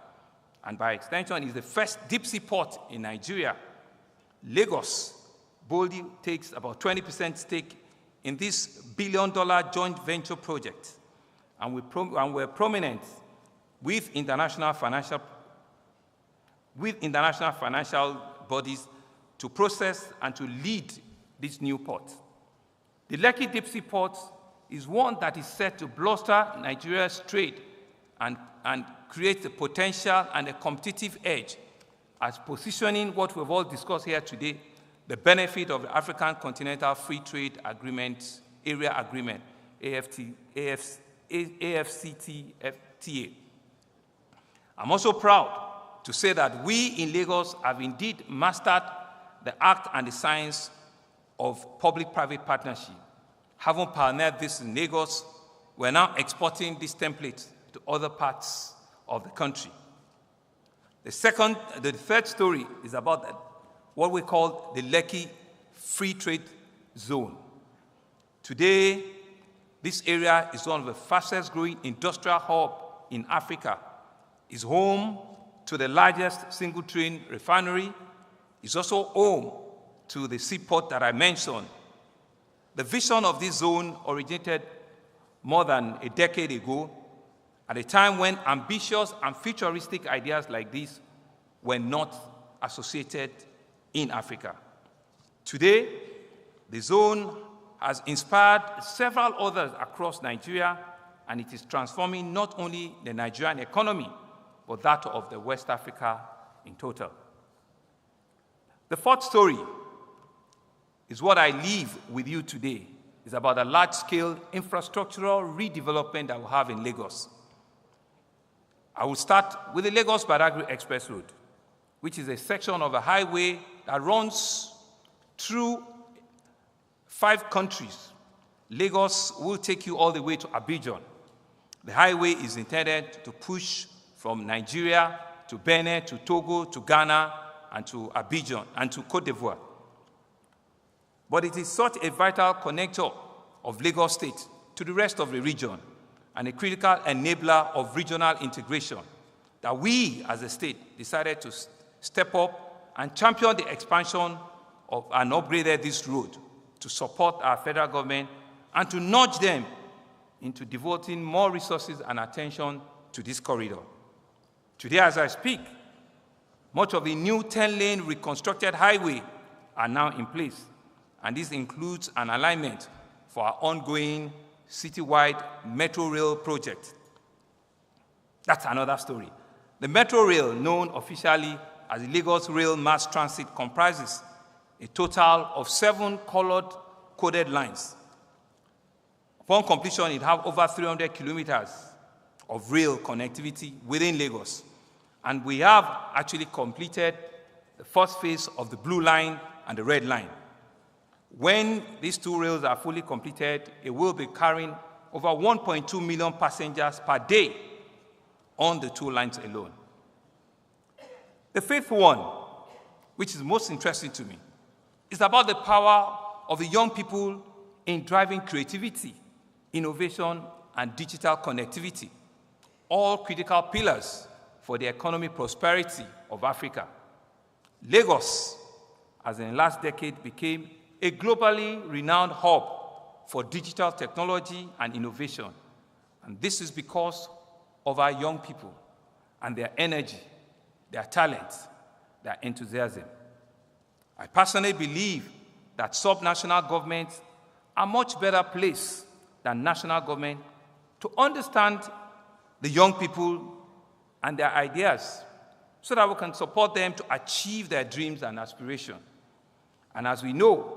and by extension is the first deep-sea port in Nigeria. Lagos boldly takes about 20% stake in this billion-dollar joint venture project, and we're prominent with international financial bodies to process and to lead this new port. The Lekki Deep-Sea Port is one that is set to bolster Nigeria's trade and create a potential and a competitive edge as positioning what we've all discussed here today, the benefit of the African Continental Free Trade Agreement, Area Agreement, AfCFTA. I'm also proud to say that we in Lagos have indeed mastered the art and the science of public-private partnership. Having pioneered this in Lagos, we're now exporting this template to other parts of the country. The third story is about what we call the Lekki Free Trade Zone. Today, this area is one of the fastest growing industrial hubs in Africa. It's home to the largest single train refinery. It's also home to the seaport that I mentioned. The vision of this zone originated more than a decade ago, at a time when ambitious and futuristic ideas like this were not associated in Africa. Today, The zone has inspired several others across Nigeria, and it is transforming not only the Nigerian economy, but that of the West Africa in total. The fourth story is what I leave with you today. It's about a large-scale infrastructural redevelopment that we have in Lagos. I will start with the Lagos-Badagry Express Road, which is a section of a highway that runs through 5 countries. Lagos will take you all the way to Abidjan. The highway is intended to push from Nigeria to Benin, to Togo, to Ghana, and to Abidjan, and to Côte d'Ivoire. But it is such a vital connector of Lagos State to the rest of the region and a critical enabler of regional integration that we as a state decided to step up and champion the expansion of and upgraded this road to support our federal government and to nudge them into devoting more resources and attention to this corridor. Today, as I speak, much of the new 10-lane reconstructed highway are now in place, and this includes an alignment for our ongoing citywide Metro Rail project. That's another story. The Metro Rail, known officially as the Lagos Rail Mass Transit, comprises a total of 7 colored-coded lines. Upon completion, it has over 300 kilometers of rail connectivity within Lagos. And we have actually completed the first phase of the blue line and the red line. When these 2 rails are fully completed, it will be carrying over 1.2 million passengers per day on the 2 lines alone. The 5th one, which is most interesting to me, is about the power of the young people in driving creativity, innovation, and digital connectivity, all critical pillars for the economic prosperity of Africa. Lagos, as in the last decade, became a globally renowned hub for digital technology and innovation. And this is because of our young people and their energy, their talent, their enthusiasm. I personally believe that subnational governments are much better placed than national government to understand the young people and their ideas so that we can support them to achieve their dreams and aspirations. And as we know,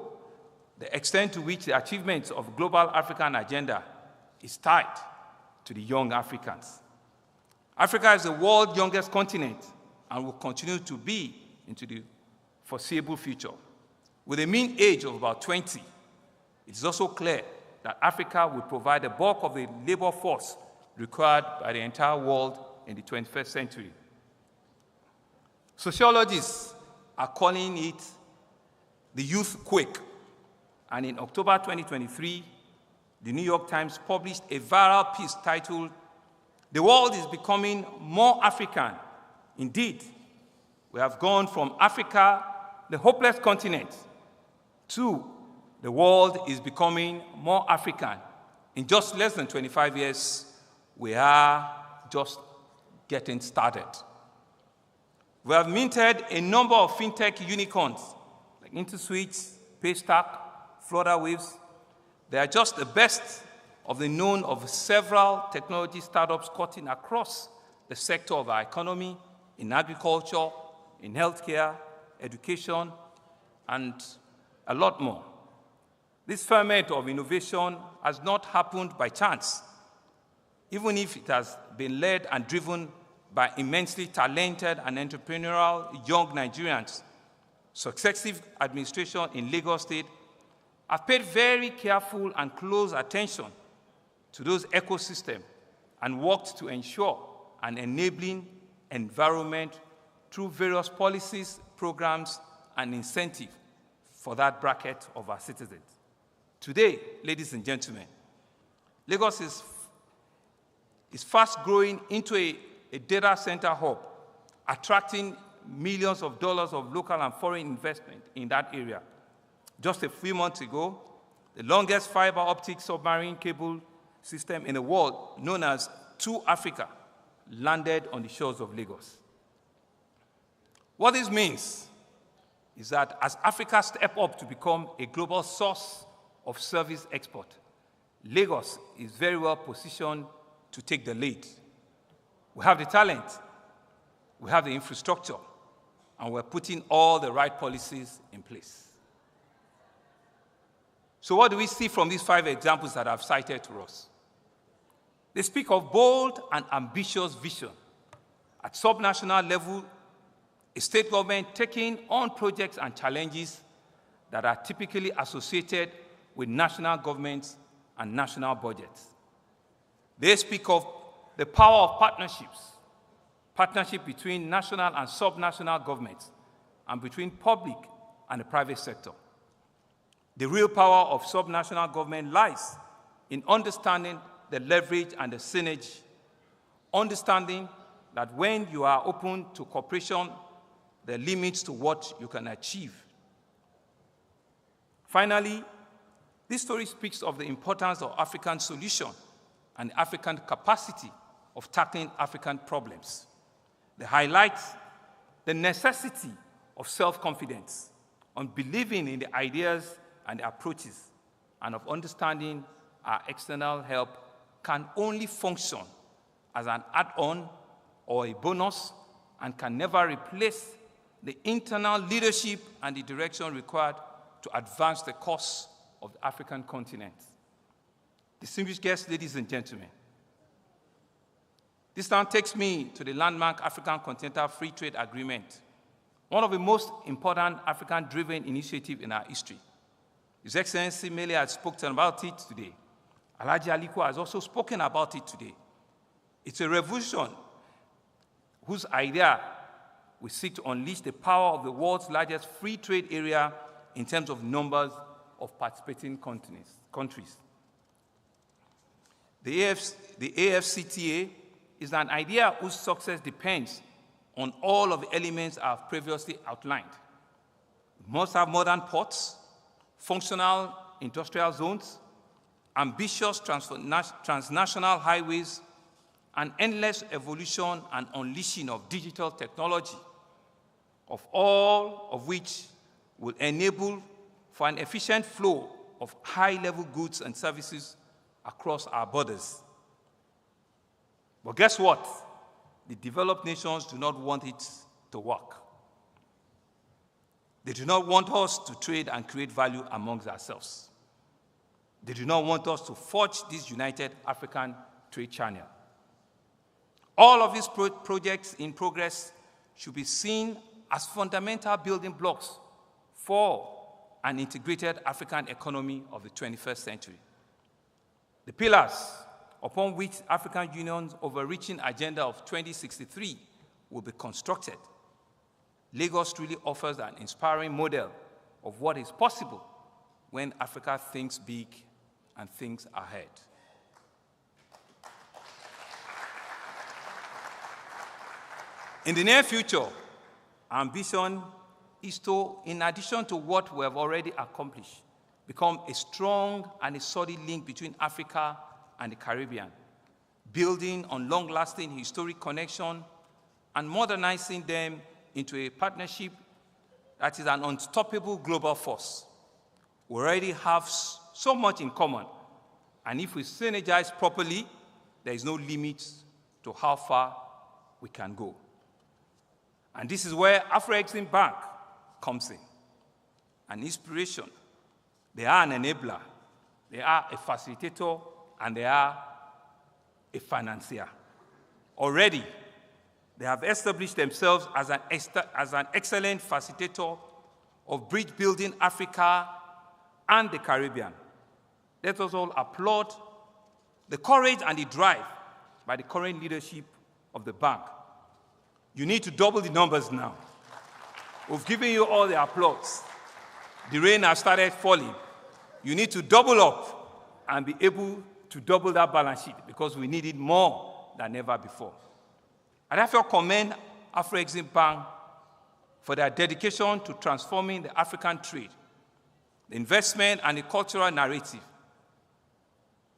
the extent to which the achievements of global African agenda is tied to the young Africans. Africa is the world's youngest continent and will continue to be into the foreseeable future. With a mean age of about 20, it is also clear that Africa will provide the bulk of the labor force required by the entire world in the 21st century. Sociologists are calling it the youth quake. And in October 2023, the New York Times published a viral piece titled, "The World is Becoming More African." Indeed, we have gone from Africa, the hopeless continent, to the world is becoming more African. In just less than 25 years, we are just getting started. We have minted a number of fintech unicorns, like InterSwitch, Paystack, Florida Waves. They are just the best of the known of several technology startups cutting across the sector of our economy, in agriculture, in healthcare, education, and a lot more. This ferment of innovation has not happened by chance, even if it has been led and driven by immensely talented and entrepreneurial young Nigerians. Successive administration in Lagos State have paid very careful and close attention to those ecosystems and worked to ensure an enabling environment through various policies, programs, and incentives for that bracket of our citizens. Today, ladies and gentlemen, Lagos is fast growing into a data center hub, attracting millions of dollars of local and foreign investment in that area. Just a few months ago, the longest fiber optic submarine cable system in the world, known as 2Africa, landed on the shores of Lagos. What this means is that as Africa steps up to become a global source of service export, Lagos is very well positioned to take the lead. We have the talent, we have the infrastructure, and we're putting all the right policies in place. So what do we see from these 5 examples that I've cited to us? They speak of bold and ambitious vision. At subnational level, a state government taking on projects and challenges that are typically associated with national governments and national budgets. They speak of the power of partnership between national and subnational governments, and between public and the private sector. The real power of subnational government lies in understanding the leverage and the synergy, understanding that when you are open to cooperation, there are limits to what you can achieve. Finally, this story speaks of the importance of African solution and African capacity of tackling African problems. They highlight the necessity of self-confidence, on believing in the ideas and the approaches, and of understanding our external help can only function as an add-on or a bonus and can never replace the internal leadership and the direction required to advance the cause of the African continent. Distinguished guests, ladies and gentlemen, this now takes me to the landmark African Continental Free Trade Agreement, one of the most important African-driven initiatives in our history. His Excellency Mele has spoken about it today. Alhaji Aliko has also spoken about it today. It's a revolution whose idea will seek to unleash the power of the world's largest free trade area in terms of numbers of participating countries. The AfCFTA is an idea whose success depends on all of the elements I've previously outlined. We must have modern ports, functional industrial zones, ambitious transnational highways, and endless evolution and unleashing of digital technology, of all of which will enable for an efficient flow of high-level goods and services across our borders. But guess what? The developed nations do not want it to work. They do not want us to trade and create value amongst ourselves. They do not want us to forge this united African trade channel. All of these projects in progress should be seen as fundamental building blocks for an integrated African economy of the 21st century. The pillars upon which African Union's overreaching agenda of 2063 will be constructed. Lagos truly offers an inspiring model of what is possible when Africa thinks big and thinks ahead. In the near future, our ambition is to, in addition to what we have already accomplished, become a strong and a solid link between Africa and the Caribbean, building on long-lasting historic connection and modernizing them into a partnership that is an unstoppable global force. We already have so much in common, and if we synergize properly, there is no limit to how far we can go. And this is where Afreximbank comes in, an inspiration. They are an enabler, they are a facilitator, and they are a financier. Already, they have established themselves as an excellent facilitator of bridge building Africa and the Caribbean. Let us all applaud the courage and the drive by the current leadership of the bank. You need to double the numbers now. We've given you all the applause. The rain has started falling. You need to double up and be able to double that balance sheet because we need it more than ever before. I therefore commend Afreximbank for their dedication to transforming the African trade, the investment and the cultural narrative.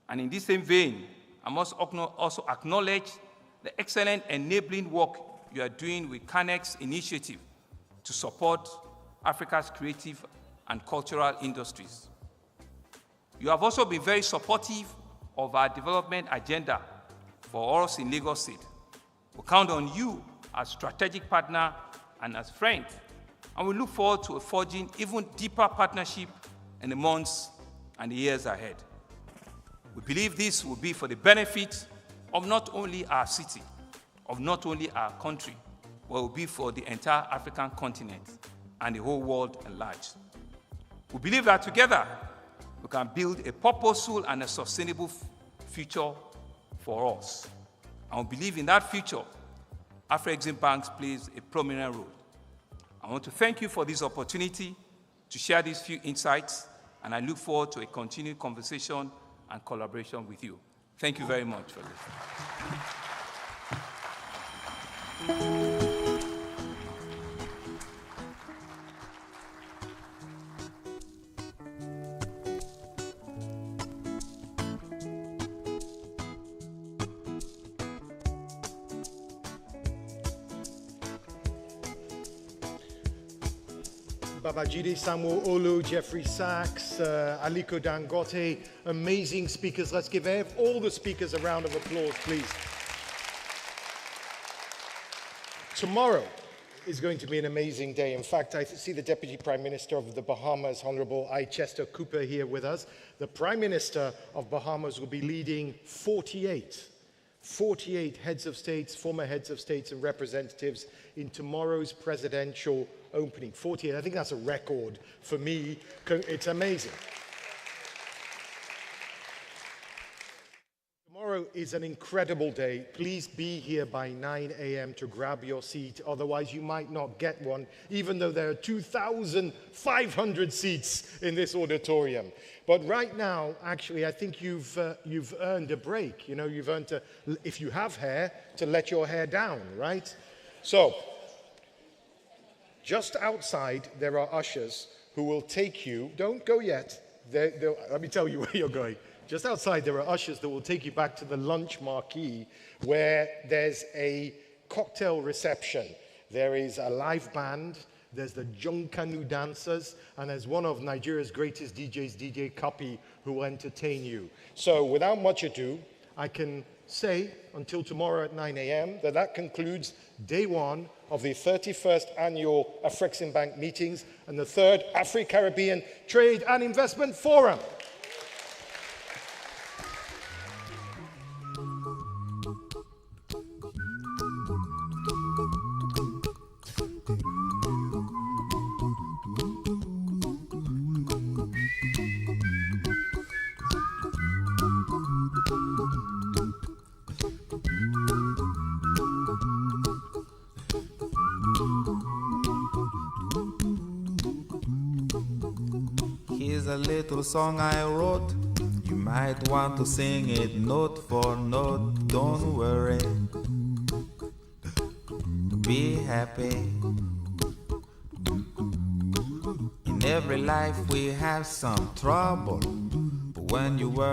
And in this same vein, I must also acknowledge the excellent enabling work you are doing with CANEX initiative to support Africa's creative and cultural industries. You have also been very supportive of our development agenda for us in Lagos State. We count on you as strategic partner and as friend, and we look forward to forging even deeper partnership in the months and the years ahead. We believe this will be for the benefit of not only our city, of not only our country, but will be for the entire African continent and the whole world at large. We believe that together we can build a purposeful and a sustainable future for us. And we believe in that future, Afreximbank plays a prominent role. I want to thank you for this opportunity to share these few insights, and I look forward to a continued conversation and collaboration with you. Thank you very much for listening. Babajide Samuel Olu, Jeffrey Sachs, Aliko Dangote, amazing speakers. Let's give all the speakers a round of applause, please. Tomorrow is going to be an amazing day. In fact, I see the Deputy Prime Minister of the Bahamas, Honorable I. Chester Cooper, here with us. The Prime Minister of Bahamas will be leading 48 heads of states, former heads of states and representatives in tomorrow's presidential opening. 48, I think that's a record for me. It's amazing. Tomorrow is an incredible day. Please be here by 9 a.m. to grab your seat. Otherwise, you might not get one, even though there are 2,500 seats in this auditorium. But right now, actually, I think you've earned a break. You know, you've earned to, if you have hair, to let your hair down, right? So, just outside, there are ushers who will take you. Don't go yet. Let me tell you where you're going. Just outside, there are ushers that will take you back to the lunch marquee where there's a cocktail reception. There is a live band, there's the Jonkanu dancers, and there's one of Nigeria's greatest DJs, DJ Kapi, who will entertain you. So without much ado, I can say until tomorrow at 9 a.m. that concludes day one of the 31st annual Afreximbank meetings and the third AfriCaribbean Trade and Investment Forum. Here's a little song I wrote. You might want to sing it note for note. Don't worry. Be happy. In every life we have some trouble. But when you worry,